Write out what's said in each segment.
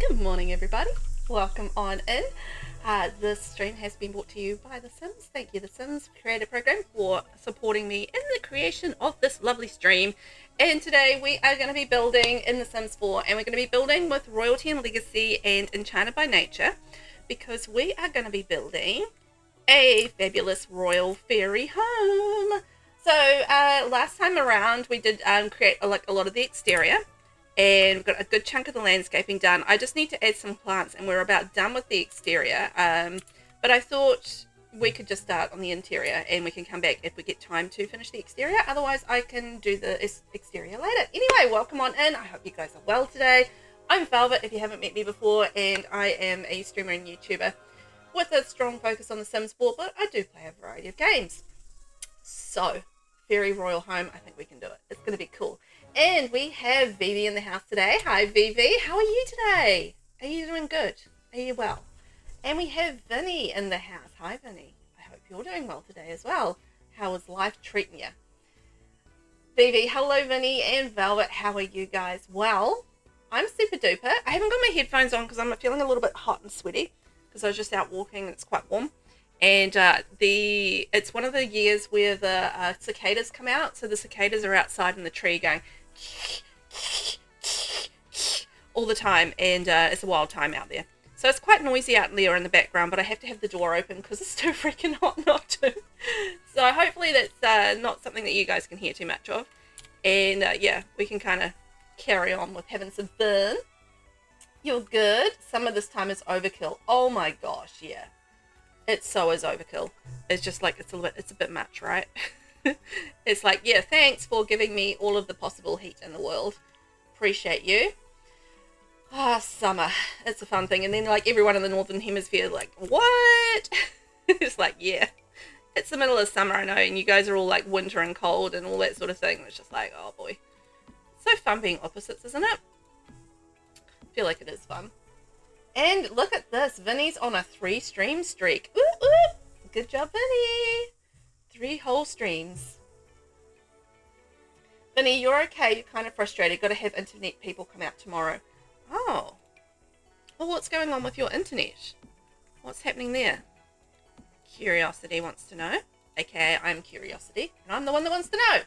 Good morning, everybody. Welcome on in. This stream has been brought to you by The Sims. Thank you, The Sims Creator Program, for supporting me in the creation of this lovely stream. And today we are going to be building in The Sims 4, and we're going to be building with Royalty and Legacy and Enchanted by Nature, because we are going to be building a fabulous royal fairy home. So last time around we did create a lot of the exterior, and we've got a good chunk of the landscaping done. I just need to add some plants and we're about done with the exterior, but I thought we could just start on the interior and we can come back if we get time to finish the exterior. Otherwise I can do the exterior later. Anyway, welcome on in. I hope you guys are well today. I'm Velvet if you haven't met me before, and I am a streamer and YouTuber with a strong focus on The Sims 4, but I do play a variety of games. So, fairy royal home, I think we can do it. It's going to be cool. And we have Vivi in the house today. Hi, Vivi. How are you today? Are you doing good? Are you well? And we have Vinny in the house. Hi, Vinny. I hope you're doing well today as well. How is life treating you? Vivi, hello, Vinny and Velvet. How are you guys? Well, I'm super duper. I haven't got my headphones on because I'm feeling a little bit hot and sweaty because I was just out walking and it's quite warm. And it's one of the years where the cicadas come out. So the cicadas are outside in the tree going all the time, and it's a wild time out there. So it's quite noisy out there in the background, but I have to have the door open because it's too freaking hot not to. So hopefully that's not something that you guys can hear too much of. And yeah, we can kind of carry on with having some fun. You're good. Some of this time is overkill. Oh my gosh, yeah. It so is overkill. It's just like, it's a bit much, right? It's like, yeah, thanks for giving me all of the possible heat in the world. Appreciate you. Ah, summer. It's a fun thing. And then like everyone in the Northern Hemisphere like, what? It's like, yeah, it's the middle of summer, I know, and you guys are all like winter and cold and all that sort of thing. It's just like, oh boy. It's so fun being opposites, isn't it? I feel like it is fun. And look at this. Vinny's on a 3-stream streak. Ooh, ooh. Good job, Vinny. 3 whole streams. Vinny, you're okay. You're kind of frustrated. Got to have internet people come out tomorrow. Oh. Well, what's going on with your internet? What's happening there? Curiosity wants to know. AKA, I'm Curiosity. And I'm the one that wants to know.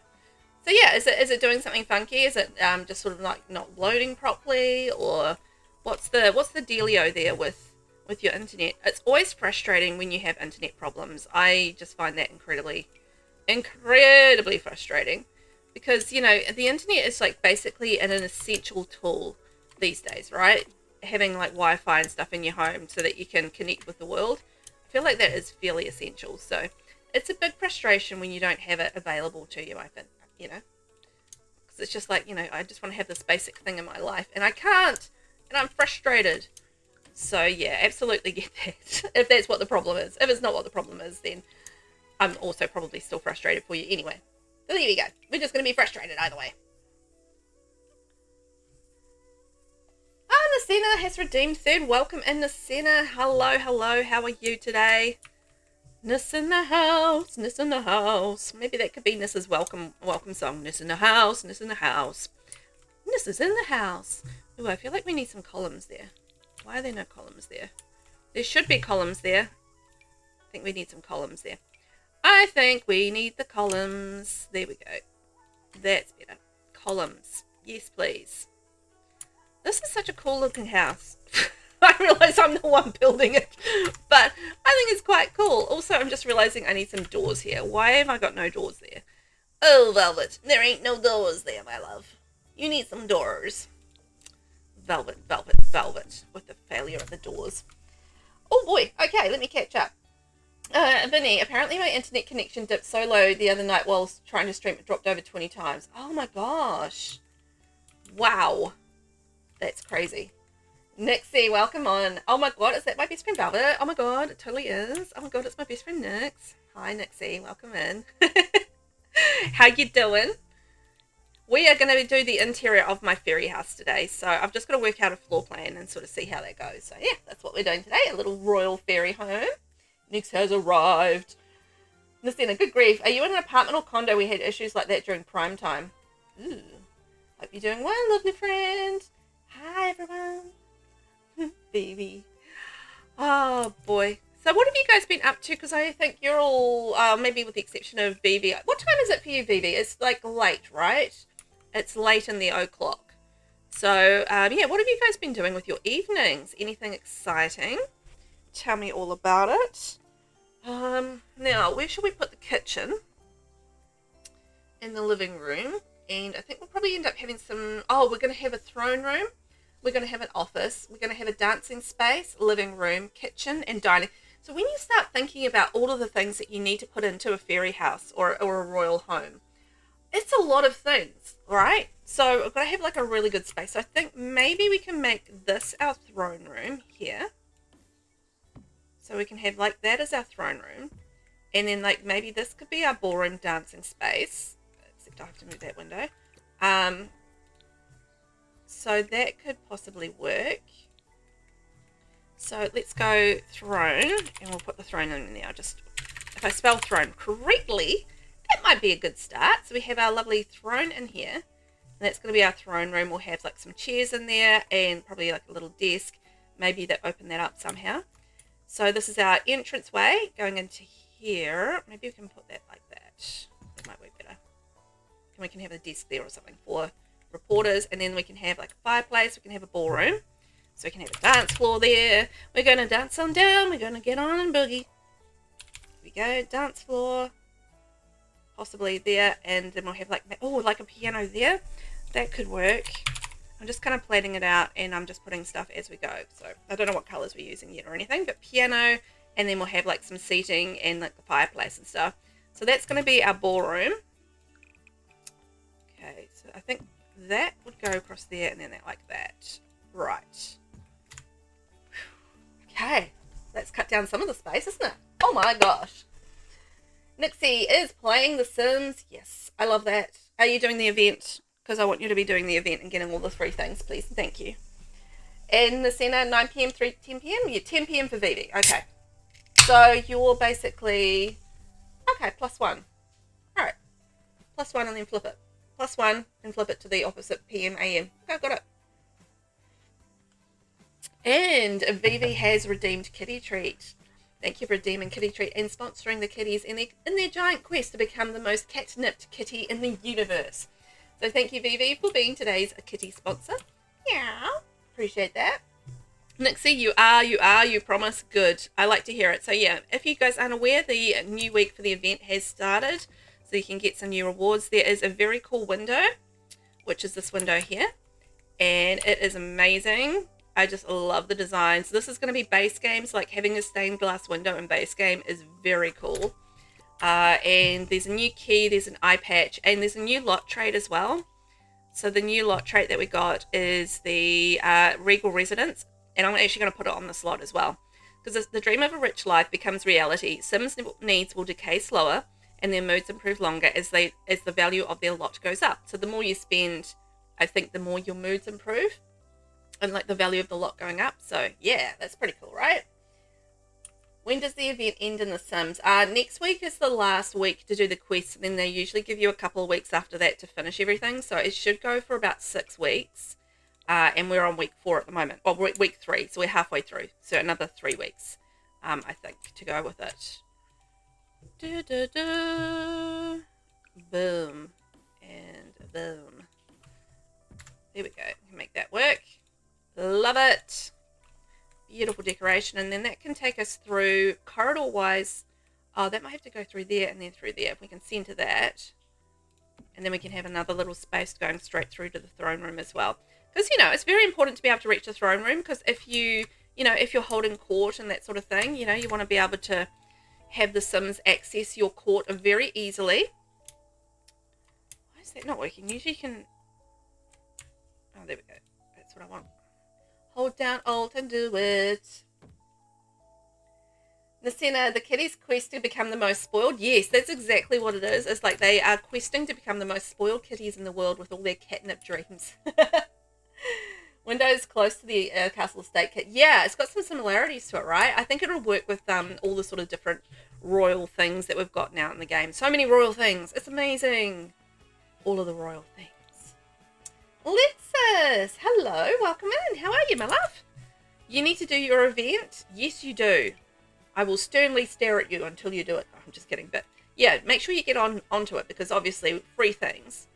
So yeah, is it doing something funky? Is it just sort of like not loading properly? Or what's the dealio there with your internet? It's always frustrating when you have internet problems. I just find that incredibly frustrating, because you know the internet is like basically an essential tool these days, right? Having like Wi-Fi and stuff in your home so that you can connect with the world, I feel like that is fairly essential. So it's a big frustration when you don't have it available to you, I think, you know, because it's just like, you know, I just want to have this basic thing in my life and I can't, and I'm frustrated. So yeah, absolutely get that. If that's what the problem is. If it's not what the problem is, then I'm also probably still frustrated for you anyway. So there we go. We're just going to be frustrated either way. Nasina has redeemed 3rd. Welcome in, Nasina. Hello, hello. How are you today? Nis in the house. Nis in the house. Maybe that could be Nis's welcome song. Nis in the house. Nis in the house. Nis is in the house. Ooh, I feel like we need some columns there. Why are there no columns there? There should be columns there. I think we need some columns there. I think we need the columns. There we go. That's better. Columns. Yes, please. This is such a cool looking house. I realise I'm the one building it, but I think it's quite cool. Also, I'm just realising I need some doors here. Why have I got no doors there? Oh, Velvet, there ain't no doors there, my love. You need some doors. Velvet, Velvet, Velvet, with the failure of the doors. Oh boy, okay, let me catch up. Vinny, apparently my internet connection dipped so low the other night while trying to stream, it dropped over 20 times. Oh my gosh. Wow. That's crazy. Nixie, welcome on. Oh my god, is that my best friend Velvet? Oh my god, it totally is. Oh my god, it's my best friend Nix. Hi Nixie, welcome in. How you doing? We are going to do the interior of my fairy house today, so I've just got to work out a floor plan and sort of see how that goes. So yeah, that's what we're doing today, a little royal fairy home. Nix has arrived. Nasina, good grief. Are you in an apartment or condo? We had issues like that during prime time. Ooh. Hope you're doing well, lovely friend. Hi, everyone. baby. Oh boy. So what have you guys been up to? Because I think you're all, maybe with the exception of Vivi. What time is it for you, Vivi? It's like late, right? It's late in the o'clock. So, yeah, what have you guys been doing with your evenings? Anything exciting? Tell me all about it. Now, where should we put the kitchen? In the living room. And I think we'll probably end up having some... Oh, we're going to have a throne room. We're going to have an office. We're going to have a dancing space, living room, kitchen, and dining. So when you start thinking about all of the things that you need to put into a fairy house or a royal home, it's a lot of things, right? So we're going to have like a really good space. So I think maybe we can make this our throne room here. So we can have like that as our throne room. And then like maybe this could be our ballroom dancing space. Except I have to move that window. So that could possibly work. So let's go throne, and we'll put the throne in there. Just, if I spell throne correctly, that might be a good start. So we have our lovely throne in here, and that's going to be our throne room. We'll have like some chairs in there, and probably like a little desk. Maybe that open that up somehow. So this is our entranceway going into here. Maybe we can put that like that. That might work better. And we can have a desk there or something for reporters, and then we can have like a fireplace. We can have a ballroom. So we can have a dance floor there. We're going to dance on down. We're going to get on and boogie. Here we go. Dance floor. Possibly there. And then we'll have like, oh, like a piano there. That could work. I'm just kind of planning it out, and I'm just putting stuff as we go. So I don't know what colours we're using yet or anything, but piano. And then we'll have like some seating and like the fireplace and stuff. So that's going to be our ballroom. Okay. So I think that would go across there, and then that like that. Right. Okay, let's cut down some of the space, isn't it? Oh my gosh. Nixie is playing The Sims. Yes, I love that. Are you doing the event? Because I want you to be doing the event and getting all the free things, please. Thank you. In the centre, 9 p.m. through 10 p.m. Yeah, 10 p.m. for Vivi. Okay. So you're basically... Okay, +1. All right. +1 and then flip it. +1 and flip it to the opposite p.m. a.m. Okay, got it. And Vivi has redeemed Kitty Treat. Thank you for redeeming Kitty Treat and sponsoring the kitties in their giant quest to become the most catnipped kitty in the universe. So thank you, Vivi, for being today's kitty sponsor. Yeah, appreciate that. Nixie, you promise. Good. I like to hear it. So yeah, if you guys aren't aware, the new week for the event has started. So you can get some new rewards. There is a very cool window, which is this window here. And it is amazing. I just love the designs. This is going to be base games, like having a stained glass window in base game is very cool. And there's a new key, there's an eye patch, and there's a new lot trait as well. So the new lot trait that we got is the Regal Residence, and I'm actually going to put it on the slot as well. Because the dream of a rich life becomes reality. Sims' needs will decay slower, and their moods improve longer as the value of their lot goes up. So the more you spend, I think the more your moods improve. And like the value of the lot going up. So yeah, that's pretty cool, right? When does the event end in The Sims? Next week is the last week to do the quests, and then they usually give you a couple of weeks after that to finish everything. So it should go for about 6 weeks. And we're on week 4 at the moment. Well, week 3, so we're halfway through. So another 3 weeks, I think, to go with it. Boom. And boom. There we go. We can make that work. Love it. Beautiful decoration. And then that can take us through corridor wise. Oh, that might have to go through there and then through there. If we can center that. And then we can have another little space going straight through to the throne room as well. Because, you know, it's very important to be able to reach the throne room. Because if if you're holding court and that sort of thing, you want to be able to have the Sims access your court very easily. Why is that not working? Usually you can... Oh, there we go. That's what I want. Hold down Alt and do it. Nasina, the kitties quest to become the most spoiled. Yes, that's exactly what it is. It's like they are questing to become the most spoiled kitties in the world with all their catnip dreams. Windows close to the Castle Estate kit. Yeah, it's got some similarities to it, right? I think it'll work with all the sort of different royal things that we've got now in the game. So many royal things. It's amazing. All of the royal things. Lexus, hello, welcome in. How are you, my love? You need to do your event? Yes, you do. I will sternly stare at you until you do it. I'm just kidding, but yeah, make sure you get onto it, because obviously free things.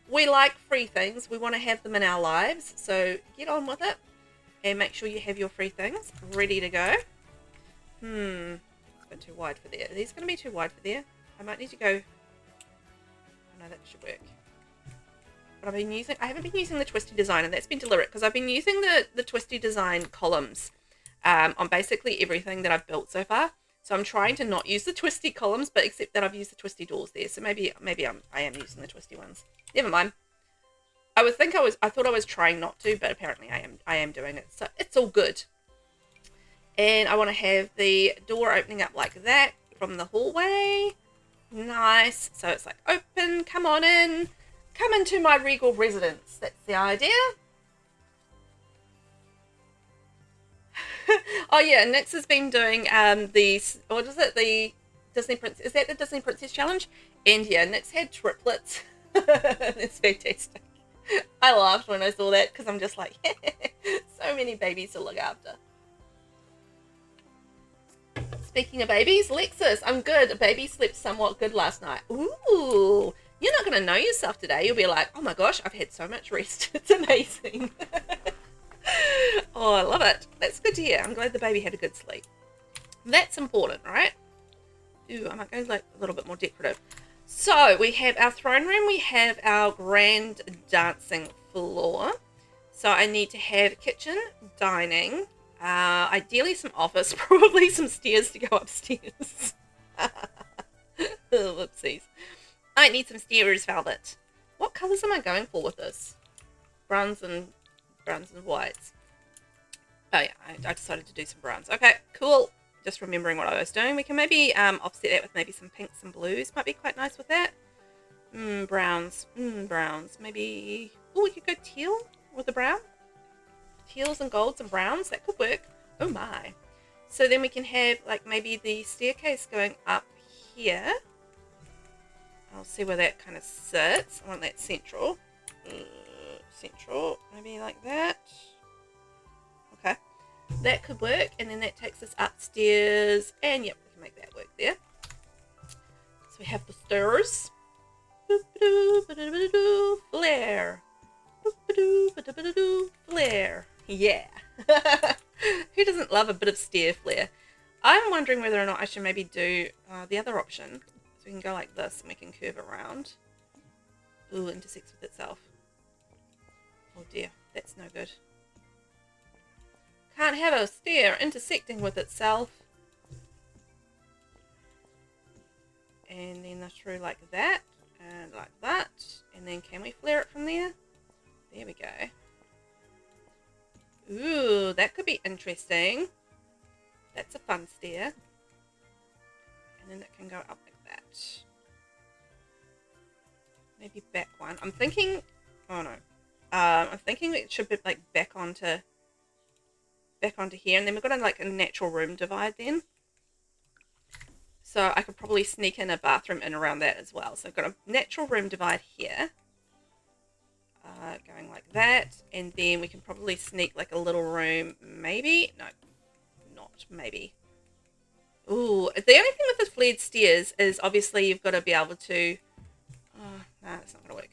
We like free things. We want to have them in our lives, so get on with it and make sure you have your free things ready to go. It's a bit too wide for there. These going to be too wide for there. I might need to go. Oh, no, that should work. But I haven't been using the twisty design, and that's been deliberate because I've been using the twisty design columns on basically everything that I've built so far. So I'm trying to not use the twisty columns, but except that I've used the twisty doors there. So maybe I am using the twisty ones. Never mind. I thought I was trying not to, but apparently I am doing it. So it's all good. And I want to have the door opening up like that from the hallway. Nice. So it's like, open, come on in. Come into my regal residence. That's the idea. Oh yeah, Nyx has been doing what is it? The Disney Princess. Is that the Disney Princess Challenge? And yeah, Nyx had triplets. It's fantastic. I laughed when I saw that because I'm just like, so many babies to look after. Speaking of babies, Lexus, I'm good. Baby slept somewhat good last night. Ooh, you're not going to know yourself today. You'll be like, oh my gosh, I've had so much rest. It's amazing. Oh, I love it. That's good to hear. I'm glad the baby had a good sleep. That's important, right? Ooh, I might go like a little bit more decorative. So we have our throne room. We have our grand dancing floor. So I need to have kitchen, dining, ideally some office, probably some stairs to go upstairs. Whoopsies. I need some stairs, Velvet. What colours am I going for with this? Browns and whites. Oh yeah, I decided to do some browns. Okay, cool. Just remembering what I was doing. We can maybe offset that with maybe some pinks and blues. Might be quite nice with that. Browns. Browns. Maybe... Oh, we could go teal with the brown. Teals and golds and browns. That could work. Oh my. So then we can have like maybe the staircase going up here. I'll see where that kind of sits. I want that central. Central. Maybe like that. Okay. That could work. And then that takes us upstairs. And yep, we can make that work there. So we have the stairs. Flare. Flare. Yeah. Who doesn't love a bit of stair flare? I'm wondering whether or not I should maybe do the other option. So we can go like this and we can curve around. Ooh, intersects with itself. Oh dear, that's no good. Can't have a stair intersecting with itself. And then through like that, and like that. And then can we flare it from there? There we go. Ooh, that could be interesting. That's a fun stair. And then that can go up like that. Maybe back one. I'm thinking... Oh no. I'm thinking it should be like back onto here. And then we've got like a natural room divide then. So I could probably sneak in a bathroom in around that as well. So I've got a natural room divide here. Going like that. And then we can probably sneak like a little room. Maybe? No. Not maybe. Ooh. The only thing with the flared stairs is obviously you've got to be able to... Oh, no, that's not going to work.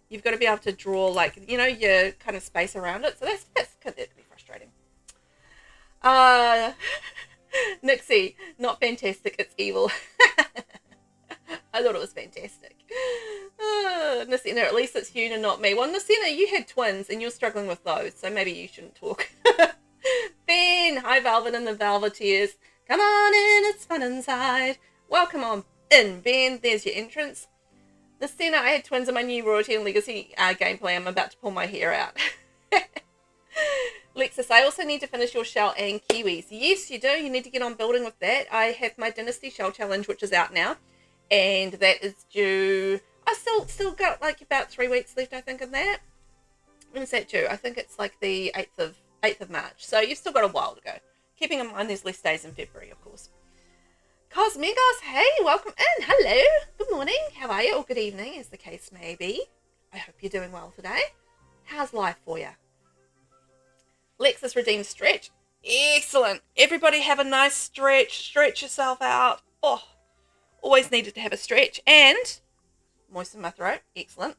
You've got to be able to draw like, you know, your kind of space around it. So that could be frustrating. Nixie, not fantastic, it's evil. I thought it was fantastic. Nasina, at least it's you and not me. Well, Nasina, you had twins and you're struggling with those, so maybe you shouldn't talk. Ben, hi Velvet and the Velveteers. Come on in, it's fun inside. Welcome on in, Ben. There's your entrance. Nasina, I had twins in my new Royalty and Legacy gameplay. I'm about to pull my hair out. Lexus, I also need to finish your shell and kiwis. Yes, you do. You need to get on building with that. I have my Dynasty Shell Challenge, which is out now. And that is due... I still got like about 3 weeks left, I think, in that. When is that due? I think it's like the 8th of March. So you've still got a while to go. Keeping in mind there's less days in February, of course. Cosmegos, hey, welcome in. Hello. Good morning. How are you? Or good evening, as the case may be. I hope you're doing well today. How's life for you? Lexus redeemed stretch. Excellent. Everybody have a nice stretch. Stretch yourself out. Oh, always needed to have a stretch. And moisten my throat. Excellent.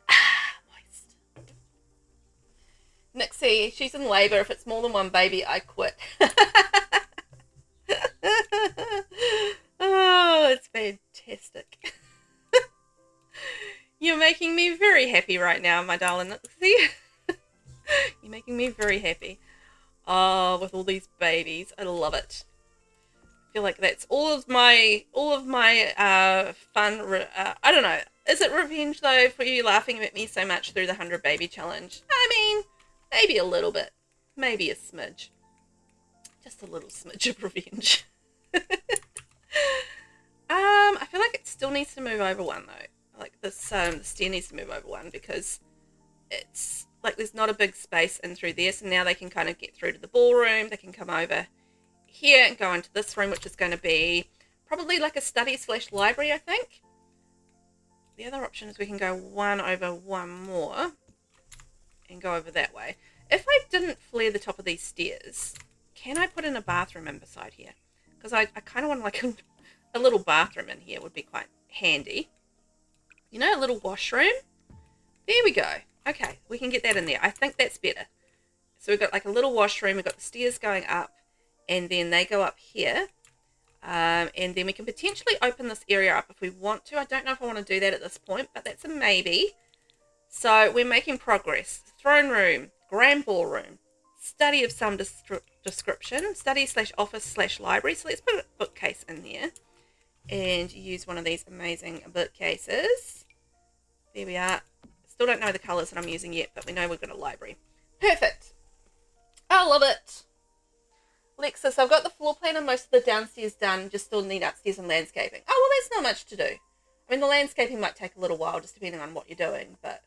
Moist. Nixie, she's in labour. If it's more than one baby, I quit. Oh, it's fantastic. You're making me very happy right now, my darling Nixie. You're making me very happy. Oh, with all these babies. I love it. I feel like that's all of my fun. I don't know. Is it revenge though for you laughing at me so much through the 100 baby challenge? I mean, maybe a little bit. Maybe a smidge. Just a little smidge of revenge. I feel like it still needs to move over one though. Like this, the stair needs to move over one because it's like there's not a big space in through there. So now they can kind of get through to the ballroom. They can come over here and go into this room, which is going to be probably like a study / library, I think. The other option is we can go one over one more and go over that way. If I didn't flare the top of these stairs, can I put in a bathroom in beside here? Because I kind of want like a little bathroom in here would be quite handy. You know, a little washroom. There we go. Okay, we can get that in there. I think that's better. So we've got like a little washroom. We've got the stairs going up, and then they go up here. And then we can potentially open this area up if we want to. I don't know if I want to do that at this point, but that's a maybe. So we're making progress. Throne room, grand ballroom, study of some description, study / office / library. So let's put a bookcase in there and use one of these amazing bookcases. There we are. Still don't know the colours that I'm using yet, but we know we've got a library. Perfect. I love it. Lexus, I've got the floor plan and most of the downstairs done. Just still need upstairs and landscaping. Oh, well, that's not much to do. I mean, the landscaping might take a little while, just depending on what you're doing, but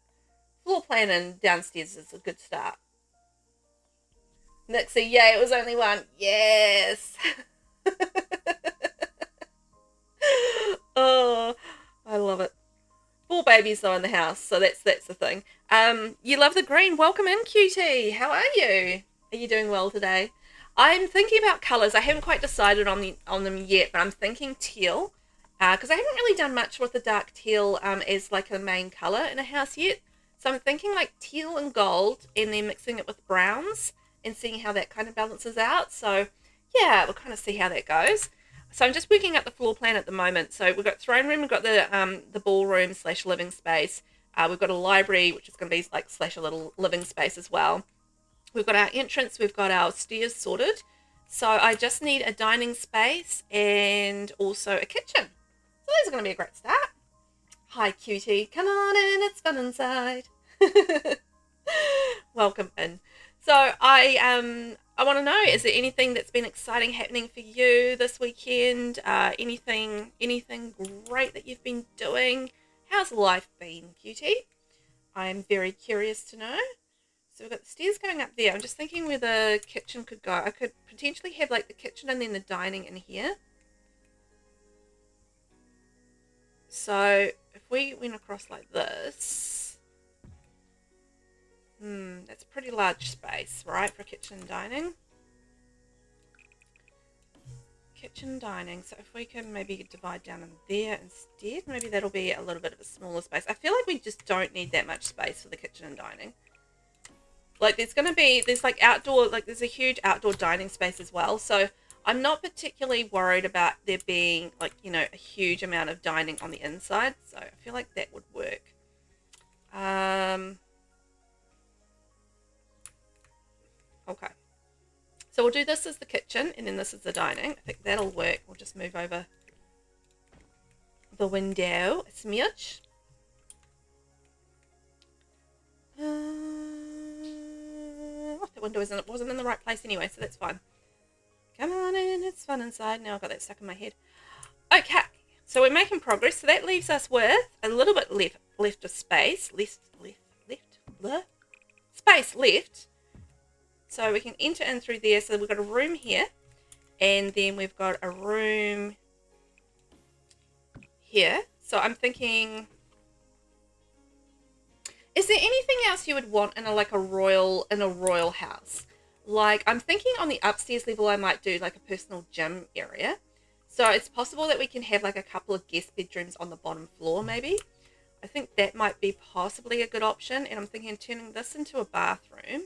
floor plan and downstairs is a good start. Nixie, yay, it was only one. Yes. Oh, I love it. 4 babies though in the house, so that's the thing. You love the green. Welcome in, cutie. How are you? Are you doing well today? I'm thinking about colours. I haven't quite decided on them yet, but I'm thinking teal, because I haven't really done much with the dark teal as like a main colour in a house yet. So I'm thinking like teal and gold, and then mixing it with browns and seeing how that kind of balances out. So yeah, we'll kind of see how that goes. So I'm just working out the floor plan at the moment. So we've got throne room, we've got the ballroom / living space. We've got a library, which is going to be like / a little living space as well. We've got our entrance, we've got our stairs sorted. So I just need a dining space and also a kitchen. So these are going to be a great start. Hi, cutie. Come on in, it's fun inside. Welcome in. So I want to know, is there anything that's been exciting happening for you this weekend? Anything great that you've been doing? How's life been, cutie? I'm very curious to know. So we've got the stairs going up there. I'm just thinking where the kitchen could go. I could potentially have like the kitchen and then the dining in here. So if we went across like this, that's a pretty large space, right, for kitchen and dining. Kitchen dining. So if we can maybe divide down in there instead, maybe that'll be a little bit of a smaller space. I feel like we just don't need that much space for the kitchen and dining. Like there's like outdoor, like there's a huge outdoor dining space as well. So I'm not particularly worried about there being like, you know, a huge amount of dining on the inside. So I feel like that would work. Okay. So we'll do this as the kitchen and then this is the dining. I think that'll work. We'll just move over the window a smidge. That window wasn't in the right place anyway, so that's fine. Come on in, it's fun inside. Now I've got that stuck in my head. Okay, so we're making progress. So that leaves us with a little bit left of space. Space left. So we can enter in through there. So we've got a room here. And then we've got a room here. So I'm thinking Is there anything else you would want in a royal house? Like, I'm thinking on the upstairs level, I might do like a personal gym area. So it's possible that we can have like a couple of guest bedrooms on the bottom floor, maybe. I think that might be possibly a good option. And I'm thinking of turning this into a bathroom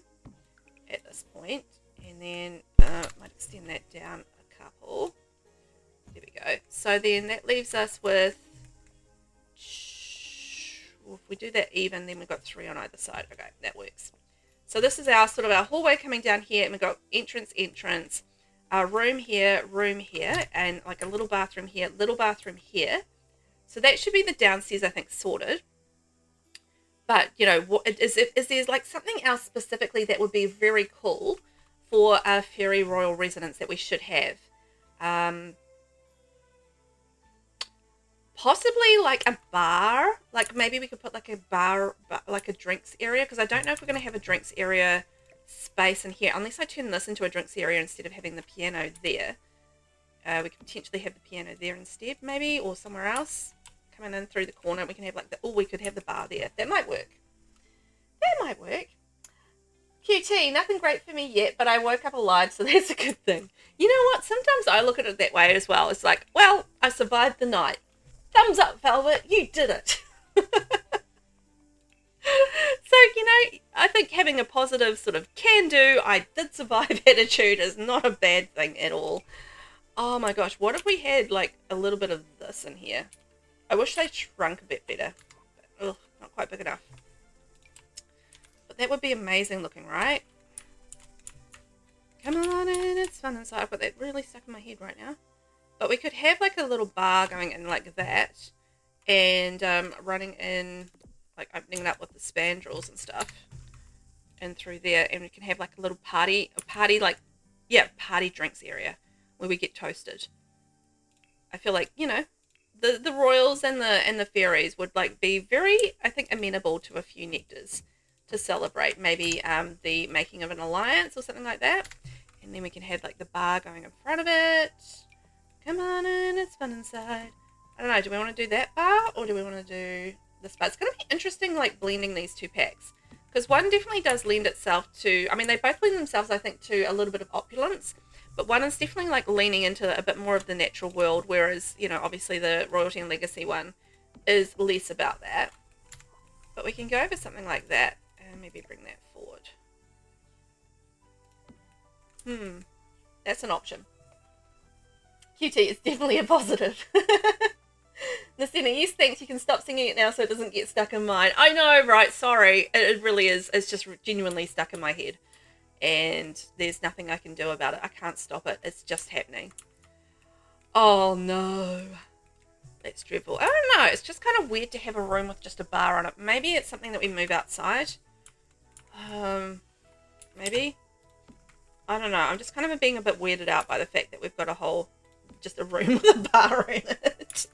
at this point. And then might extend that down a couple. There we go. So then that leaves us with, well, if we do that even, then we've got 3 on either side. Okay, that works. So this is our sort of our hallway coming down here, and we've got entrance, room here, and like a little bathroom here, So that should be the downstairs, I think, sorted. But, you know, is there like something else specifically that would be very cool for a fairy royal residence that we should have? Possibly like a bar. Like maybe we could put like a bar, like a drinks area, because I don't know if we're going to have a drinks area space in here unless I turn this into a drinks area instead of having the piano there. We could potentially have the piano there instead, maybe, or somewhere else. Coming in through the corner, we can have like we could have the bar there. That might work. QT, nothing great for me yet, but I woke up alive, so that's a good thing. You know what? Sometimes I look at it that way as well. It's like, well, I survived the night. Thumbs up, Velvet. You did it. So, you know, I think having a positive sort of can-do, I did survive attitude is not a bad thing at all. Oh my gosh, what if we had like a little bit of this in here? I wish they shrunk a bit better. But, ugh, not quite big enough. But that would be amazing looking, right? Come on in, it's fun inside. I've got that really stuck in my head right now. But we could have like a little bar going in like that, and running in, like opening it up with the spandrels and stuff, and through there, and we can have like a little party drinks area where we get toasted. I feel like, you know, the royals and the fairies would like be very, I think, amenable to a few nectars to celebrate maybe the making of an alliance or something like that, and then we can have like the bar going in front of it. Come on in, it's fun inside. I don't know, do we want to do that bar or do we want to do this bar? It's going to be interesting, like, blending these two packs. Because one definitely does lend itself to, I mean, they both lend themselves, I think, to a little bit of opulence. But one is definitely, like, leaning into a bit more of the natural world. Whereas, you know, obviously the Royalty and Legacy one is less about that. But we can go over something like that and maybe bring that forward. That's an option. QT is definitely a positive. Nastina, yes, thanks. You can stop singing it now so it doesn't get stuck in mine. I know, right? Sorry. It really is. It's just genuinely stuck in my head. And there's nothing I can do about it. I can't stop it. It's just happening. Oh, no. That's dreadful. I don't know. It's just kind of weird to have a room with just a bar on it. Maybe it's something that we move outside. Maybe. I don't know. I'm just kind of being a bit weirded out by the fact that we've got just a room with a bar in it.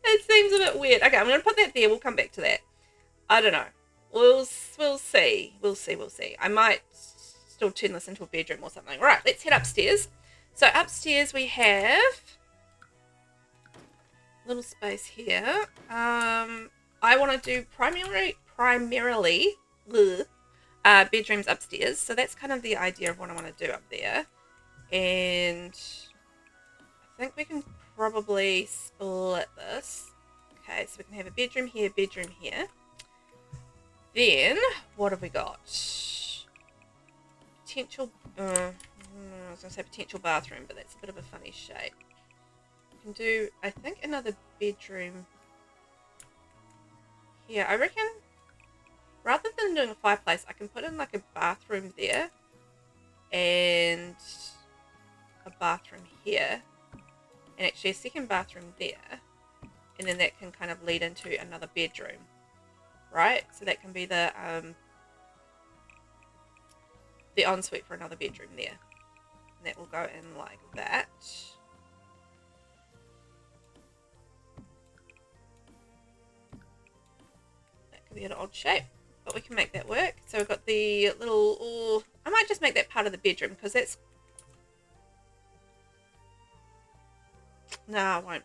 It seems a bit weird. Okay, I'm going to put that there. We'll come back to that. I don't know. We'll see. We'll see. I might still turn this into a bedroom or something. Right, let's head upstairs. So upstairs we have a little space here. I want to do primarily bedrooms upstairs. So that's kind of the idea of what I want to do up there. And I think we can probably split this. Okay, so we can have a bedroom here. Then, what have we got? Potential, I was going to say potential bathroom, but that's a bit of a funny shape. We can do, I think, another bedroom here. I reckon, rather than doing a fireplace, I can put in like a bathroom there and a bathroom here, and actually a second bathroom there, and then that can kind of lead into another bedroom, right? So that can be the ensuite for another bedroom there, and that will go in like that. That could be an odd shape, but we can make that work. So we've got the little, oh, I might just make that part of the bedroom, because that's, no, I won't.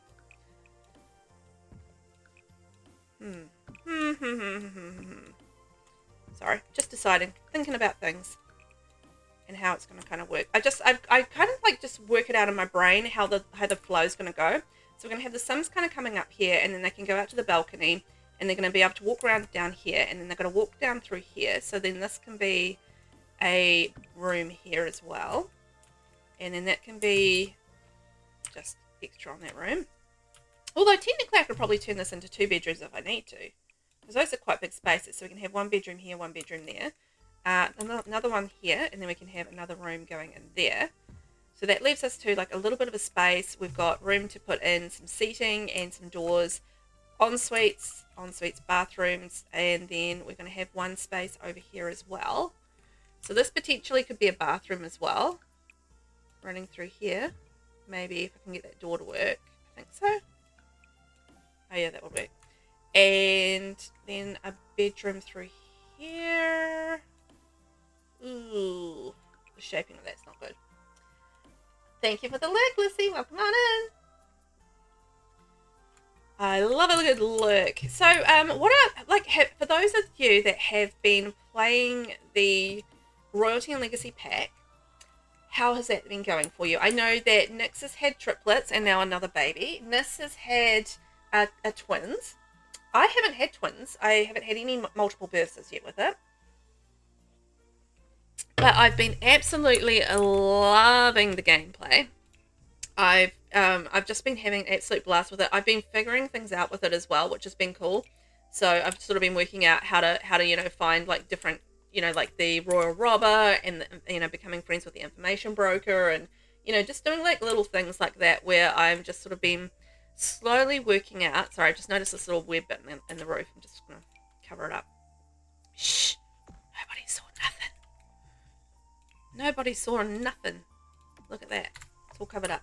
Sorry, just deciding, thinking about things and how it's going to kind of work. I kind of like just work it out in my brain how the flow is going to go. So we're going to have the Sims kind of coming up here, and then they can go out to the balcony, and they're going to be able to walk around down here, and then they're going to walk down through here. So then this can be a room here as well, and then that can be just extra on that room. Although technically I could probably turn this into 2 bedrooms if I need to, because those are quite big spaces. So we can have 1 bedroom here, 1 bedroom there, another one here, and then we can have another room going in there. So that leaves us to like a little bit of a space. We've got room to put in some seating and some doors, en-suites, bathrooms, and then we're going to have 1 space over here as well. So this potentially could be a bathroom as well, running through here. Maybe if I can get that door to work. I think so. Oh yeah, that will work. And then a bedroom through here. Ooh, the shaping of that's not good. Thank you for the lurk, Lucy. Welcome on in. I love a good lurk. So, for those of you that have been playing the Royalty and Legacy pack, how has that been going for you? I know that Nyx has had triplets and now another baby. Nis has had a twins. I haven't had twins. I haven't had any multiple births yet with it. But I've been absolutely loving the gameplay. I've just been having an absolute blast with it. I've been figuring things out with it as well, which has been cool. So I've sort of been working out how to find like different, like the royal robber and becoming friends with the information broker, and just doing like little things like that where I've just sort of been slowly working out. Sorry, I just noticed this little web bit in the roof. I'm just gonna cover it up. Shh! Nobody saw nothing. Nobody saw nothing. Look at that. It's all covered up.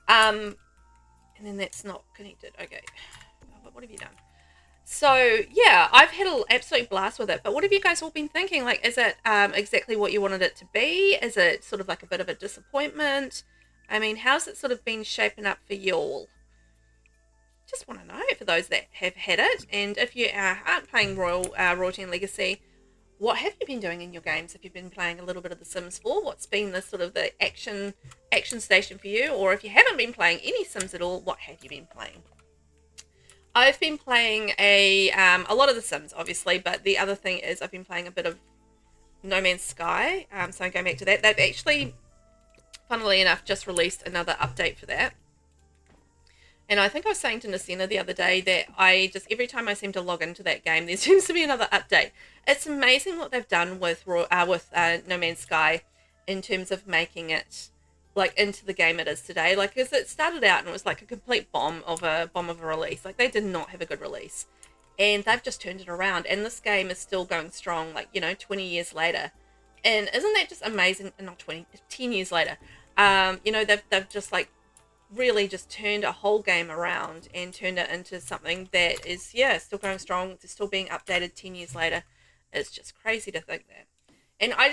And then that's not connected. Okay. What have you done? So, yeah, I've had an absolute blast with it. But what have you guys all been thinking? Like, is it exactly what you wanted it to be? Is it sort of like a bit of a disappointment? I mean, how's it sort of been shaping up for you all? Just want to know for those that have had it. And if you aren't playing Royalty and Legacy, what have you been doing in your games? If you've been playing a little bit of The Sims 4, what's been the sort of the action station for you? Or if you haven't been playing any Sims at all, what have you been playing? I've been playing a lot of The Sims, obviously, but the other thing is I've been playing a bit of No Man's Sky. So I'm going back to that. They've actually, funnily enough, just released another update for that. And I think I was saying to Nasina the other day that every time I seem to log into that game, there seems to be another update. It's amazing what they've done with No Man's Sky in terms of making it like into the game it is today. Like, because it started out and it was like a complete bomb of a release. Like, they did not have a good release, and they've just turned it around. And this game is still going strong, like 20 years later. And isn't that just amazing? Not 20, 10 years later. They've just like really just turned a whole game around and turned it into something that is still going strong. It's still being updated 10 years later. It's just crazy to think that. And I'm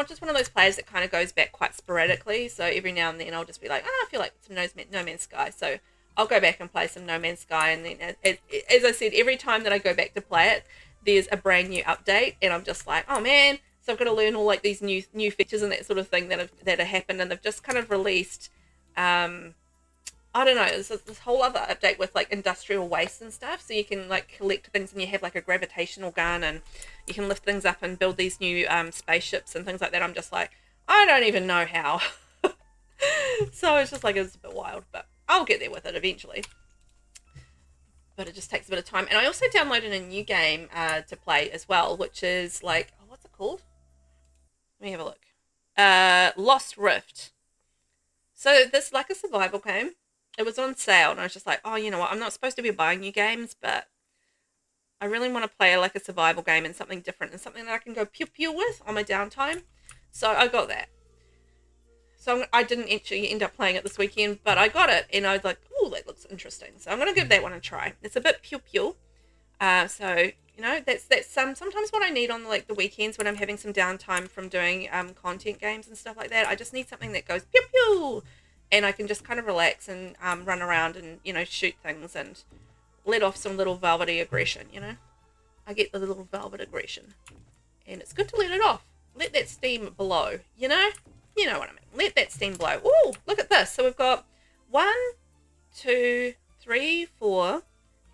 just one of those players that kind of goes back quite sporadically. So every now and then I'll just be like, I feel like some No Man's Sky. So I'll go back and play some No Man's Sky. And then, as I said, every time that I go back to play it, there's a brand new update. And I'm just like, oh man. So I've got to learn all like these new features and that sort of thing that have happened. And they've just kind of released, I don't know, there's this whole other update with like industrial waste and stuff, so you can like collect things and you have like a gravitational gun and you can lift things up and build these new spaceships and things like that. I'm just like, I don't even know how. So it's just like, it's a bit wild, but I'll get there with it eventually. But it just takes a bit of time. And I also downloaded a new game to play as well, which is like, what's it called? Let me have a look. Lost Rift. So this is like a survival game. It was on sale, and I was just like, oh, you know what? I'm not supposed to be buying new games, but I really want to play like a survival game and something different and something that I can go pew-pew with on my downtime. So I got that. So I didn't actually end up playing it this weekend, but I got it, and I was like, oh, that looks interesting. So I'm going to give that one a try. It's a bit pew-pew. So, that's sometimes what I need on like the weekends when I'm having some downtime from doing content games and stuff like that. I just need something that goes pew-pew. And I can just kind of relax and run around and, shoot things and let off some little velvety aggression, I get the little velvet aggression. And it's good to let it off. Let that steam blow, you know? You know what I mean. Let that steam blow. Ooh, look at this. So we've got 1, 2, 3, 4,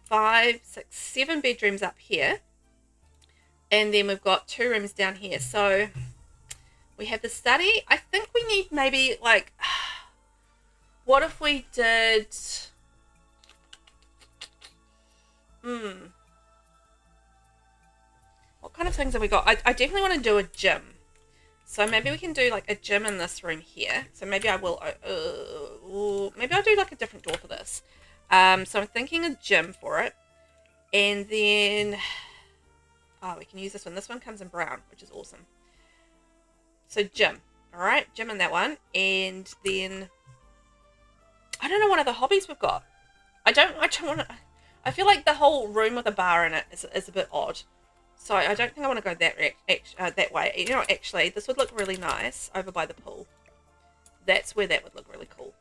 5, 6, 7 bedrooms up here. And then we've got 2 rooms down here. So we have the study. I think we need maybe like, what if we did, what kind of things have we got? I definitely want to do a gym. So maybe we can do like a gym in this room here. So maybe I will, maybe I'll do like a different door for this. So I'm thinking a gym for it. And then, oh, we can use this one. This one comes in brown, which is awesome. So gym, all right, gym in that one. And then, I don't know what other hobbies we've got. I don't want to, I feel like the whole room with a bar in it is a bit odd. So I don't think I want to go that way. You know, actually, this would look really nice over by the pool. That's where that would look really cool.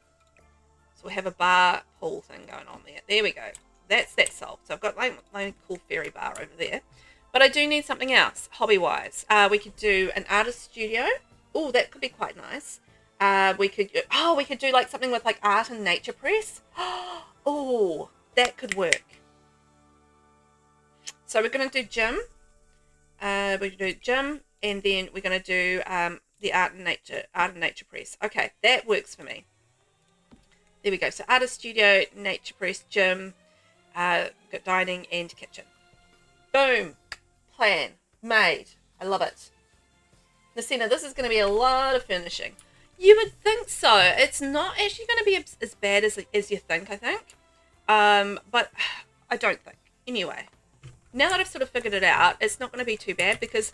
So we have a bar pool thing going on there. There we go. That's that solved. So I've got like a cool fairy bar over there. But I do need something else, hobby-wise. We could do an artist studio. Oh, that could be quite nice. We could do like something with like art and nature press. Oh, that could work. So we're going to do gym. We're going to do gym, and then we're going to do the art and nature press. Okay, that works for me. There we go. So artist studio, nature press, gym, got dining and kitchen. Boom. Plan made. I love it. Nasina, this is going to be a lot of furnishing. You would think so. It's not actually going to be as bad as you think, I think. But I don't think. Anyway, now that I've sort of figured it out, it's not going to be too bad, because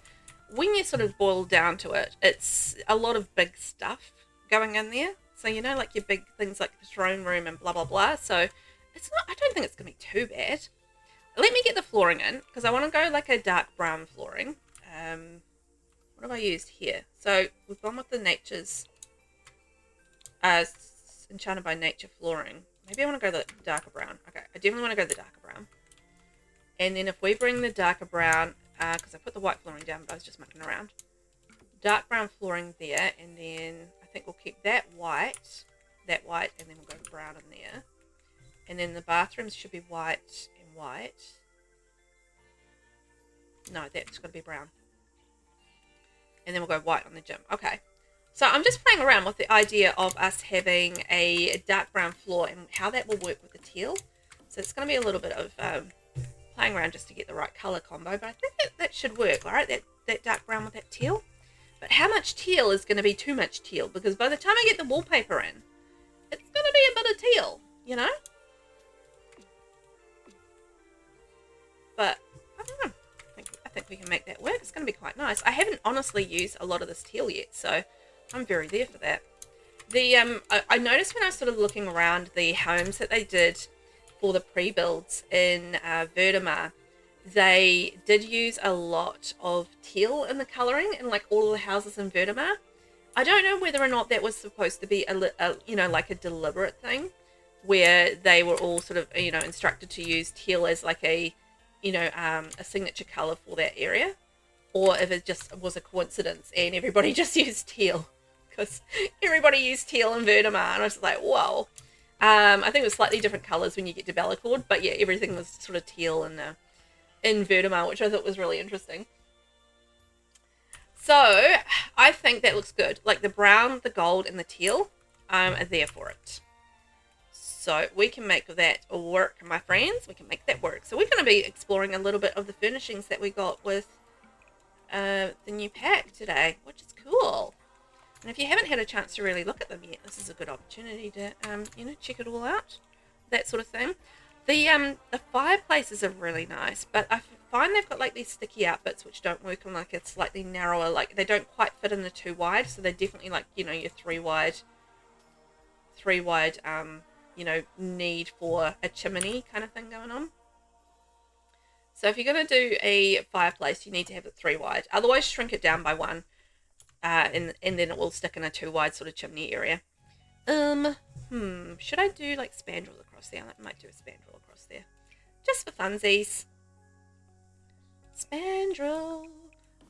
when you sort of boil down to it, it's a lot of big stuff going in there. So, you know, like your big things like the throne room and blah, blah, blah. So it's not, I don't think it's going to be too bad. Let me get the flooring in, because I want to go like a dark brown flooring. What have I used here? So we've gone with the Nature's Enchanted by Nature flooring. Maybe I want to go the darker brown. Okay, I definitely want to go the darker brown. And then if we bring the darker brown, because I put the white flooring down, but I was just mucking around. Dark brown flooring there, and then I think we'll keep that white, and then we'll go brown in there. And then the bathrooms should be white and white. No, that's got to be brown. And then we'll go white on the gym. Okay. So I'm just playing around with the idea of us having a dark brown floor and how that will work with the teal. So it's going to be a little bit of playing around just to get the right colour combo. But I think that should work, all right? That dark brown with that teal. But how much teal is going to be too much teal? Because by the time I get the wallpaper in, it's going to be a bit of teal, you know? But I don't know. I think we can make that work. It's going to be quite nice. I haven't honestly used a lot of this teal yet, so I'm very there for that. The I noticed when I was sort of looking around the homes that they did for the pre-builds in VelvettB, they did use a lot of teal in the colouring in like all of the houses in VelvettB. I don't know whether or not that was supposed to be a you know, like a deliberate thing where they were all sort of, you know, instructed to use teal as like a, you know, a signature colour for that area, or if it just was a coincidence and everybody just used teal, because everybody used teal in VelvettB, and I was like, whoa. I think it was slightly different colours when you get to Bellacord, but yeah, everything was sort of teal in VelvettB, which I thought was really interesting. So I think that looks good. Like the brown, the gold, and the teal are there for it. So we can make that work, my friends. We can make that work. So we're going to be exploring a little bit of the furnishings that we got with the new pack today, which is cool. And if you haven't had a chance to really look at them yet, this is a good opportunity to, you know, check it all out, that sort of thing. The fireplaces are really nice, but I find they've got like these sticky out bits which don't work on like a slightly narrower, like they don't quite fit in the 2 wide, so they're definitely like, you know, your 3 wide, you know, need for a chimney kind of thing going on. So if you're going to do a fireplace, you need to have it 3 wide. Otherwise, shrink it down by 1, and then it will stick in a 2 wide sort of chimney area. Should I do like spandrel across there? I might do a spandrel across there, just for funsies. Spandrel.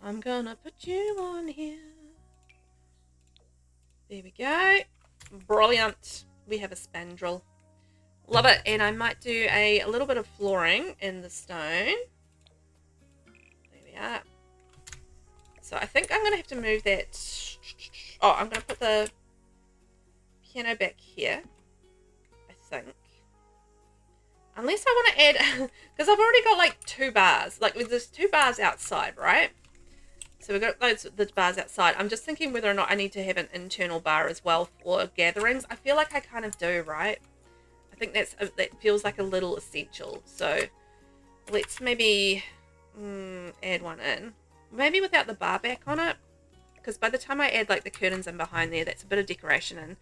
I'm gonna put you on here. There we go. Brilliant. We have a spandrel. Love it. And I might do a little bit of flooring in the stone. There we are. So I think I'm going to have to move that. Oh, I'm going to put the piano back here, I think. Unless I want to add, because I've already got like 2 bars. Like there's 2 bars outside, right? So we've got the bars outside. I'm just thinking whether or not I need to have an internal bar as well for gatherings. I feel like I kind of do, right? I think that feels like a little essential. So let's maybe add one in. Maybe without the bar back on it. Because by the time I add like the curtains in behind there, that's a bit of decoration in.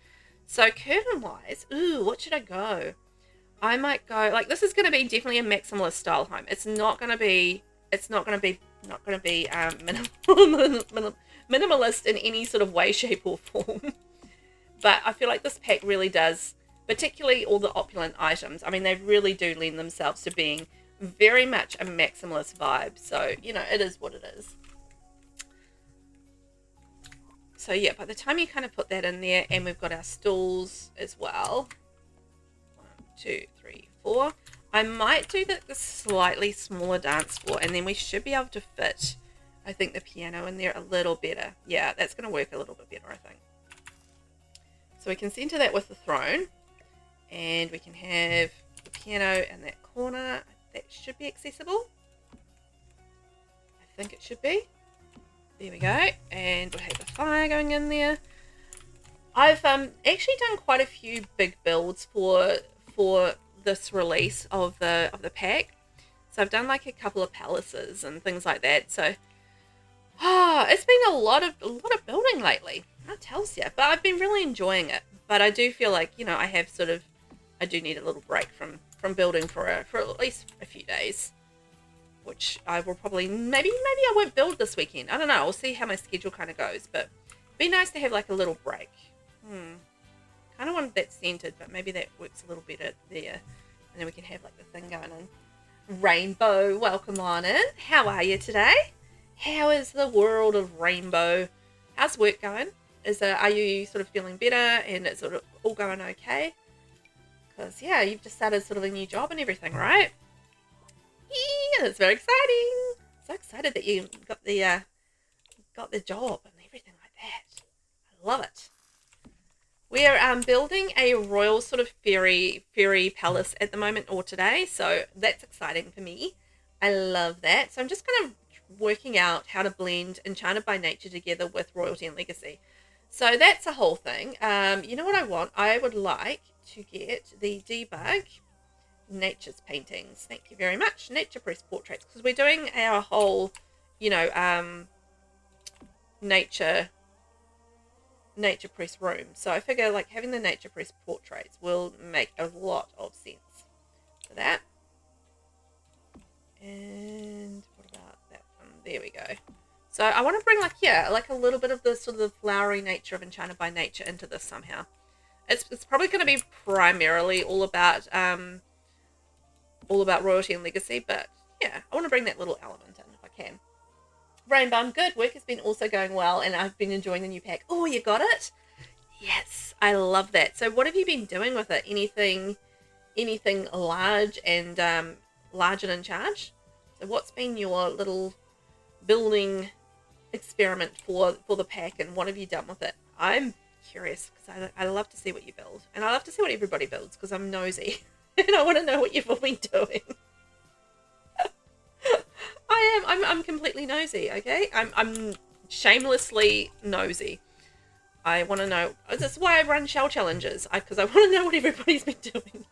So curtain-wise, ooh, what should I go? I might go, like this is going to be definitely a maximalist style home. It's not going to be minimalist in any sort of way, shape or form. But I feel like this pack really does, particularly all the opulent items. I mean, they really do lend themselves to being very much a maximalist vibe. So, you know, it is what it is. So yeah, by the time you kind of put that in there, and we've got our stools as well. 1, 2, 3, 4. I might do the slightly smaller dance floor, and then we should be able to fit, I think, the piano in there a little better. Yeah, that's going to work a little bit better, I think. So we can center that with the throne, and we can have the piano in that corner. That should be accessible. I think it should be. There we go. And we'll have the fire going in there. I've actually done quite a few big builds for this release of the pack. So I've done like a couple of palaces and things like that. So it's been a lot of building lately, I tells you. But I've been really enjoying it. But I do feel like, you know, I do need a little break from building for at least a few days, which I will probably maybe I won't build this weekend. I don't know. I'll see how my schedule kind of goes. But it'd be nice to have like a little break. Kind of wanted that centered, but maybe that works a little better there. And then we can have like the thing going on. Rainbow, welcome on in. How are you today? How is the world of Rainbow? How's work going? Are you sort of feeling better and it's sort of all going okay? Because yeah, you've just started sort of a new job and everything, right? Yeah, that's very exciting. So excited that you got the job and everything like that. I love it. We're building a royal sort of fairy palace at the moment, or today, so that's exciting for me. I love that. So I'm just kind of working out how to blend Enchanted by Nature together with Royalty and Legacy. So that's a whole thing. You know what I want? I would like to get the Debug Nature's paintings. Thank you very much. Nature Press portraits, because we're doing our whole, you know, nature press room. So I figure like having the nature press portraits will make a lot of sense for that. And what about that one? There we go. So I want to bring like a little bit of the sort of flowery nature of Enchanted by Nature into this somehow. It's probably going to be primarily all about Royalty and Legacy, but yeah, I want to bring that little element in if I can. Rainbow, good. Work has been also going well, and I've been enjoying the new pack. Oh, you got it? Yes, I love that. So what have you been doing with it? Anything large and large and in charge? So what's been your little building experiment for the pack, and what have you done with it? I'm curious because I love to see what you build, and I love to see what everybody builds because I'm nosy and I want to know what you've all been doing. I'm completely nosy, okay? I'm shamelessly nosy. I want to know. That's why I run shell challenges, because I want to know what everybody's been doing.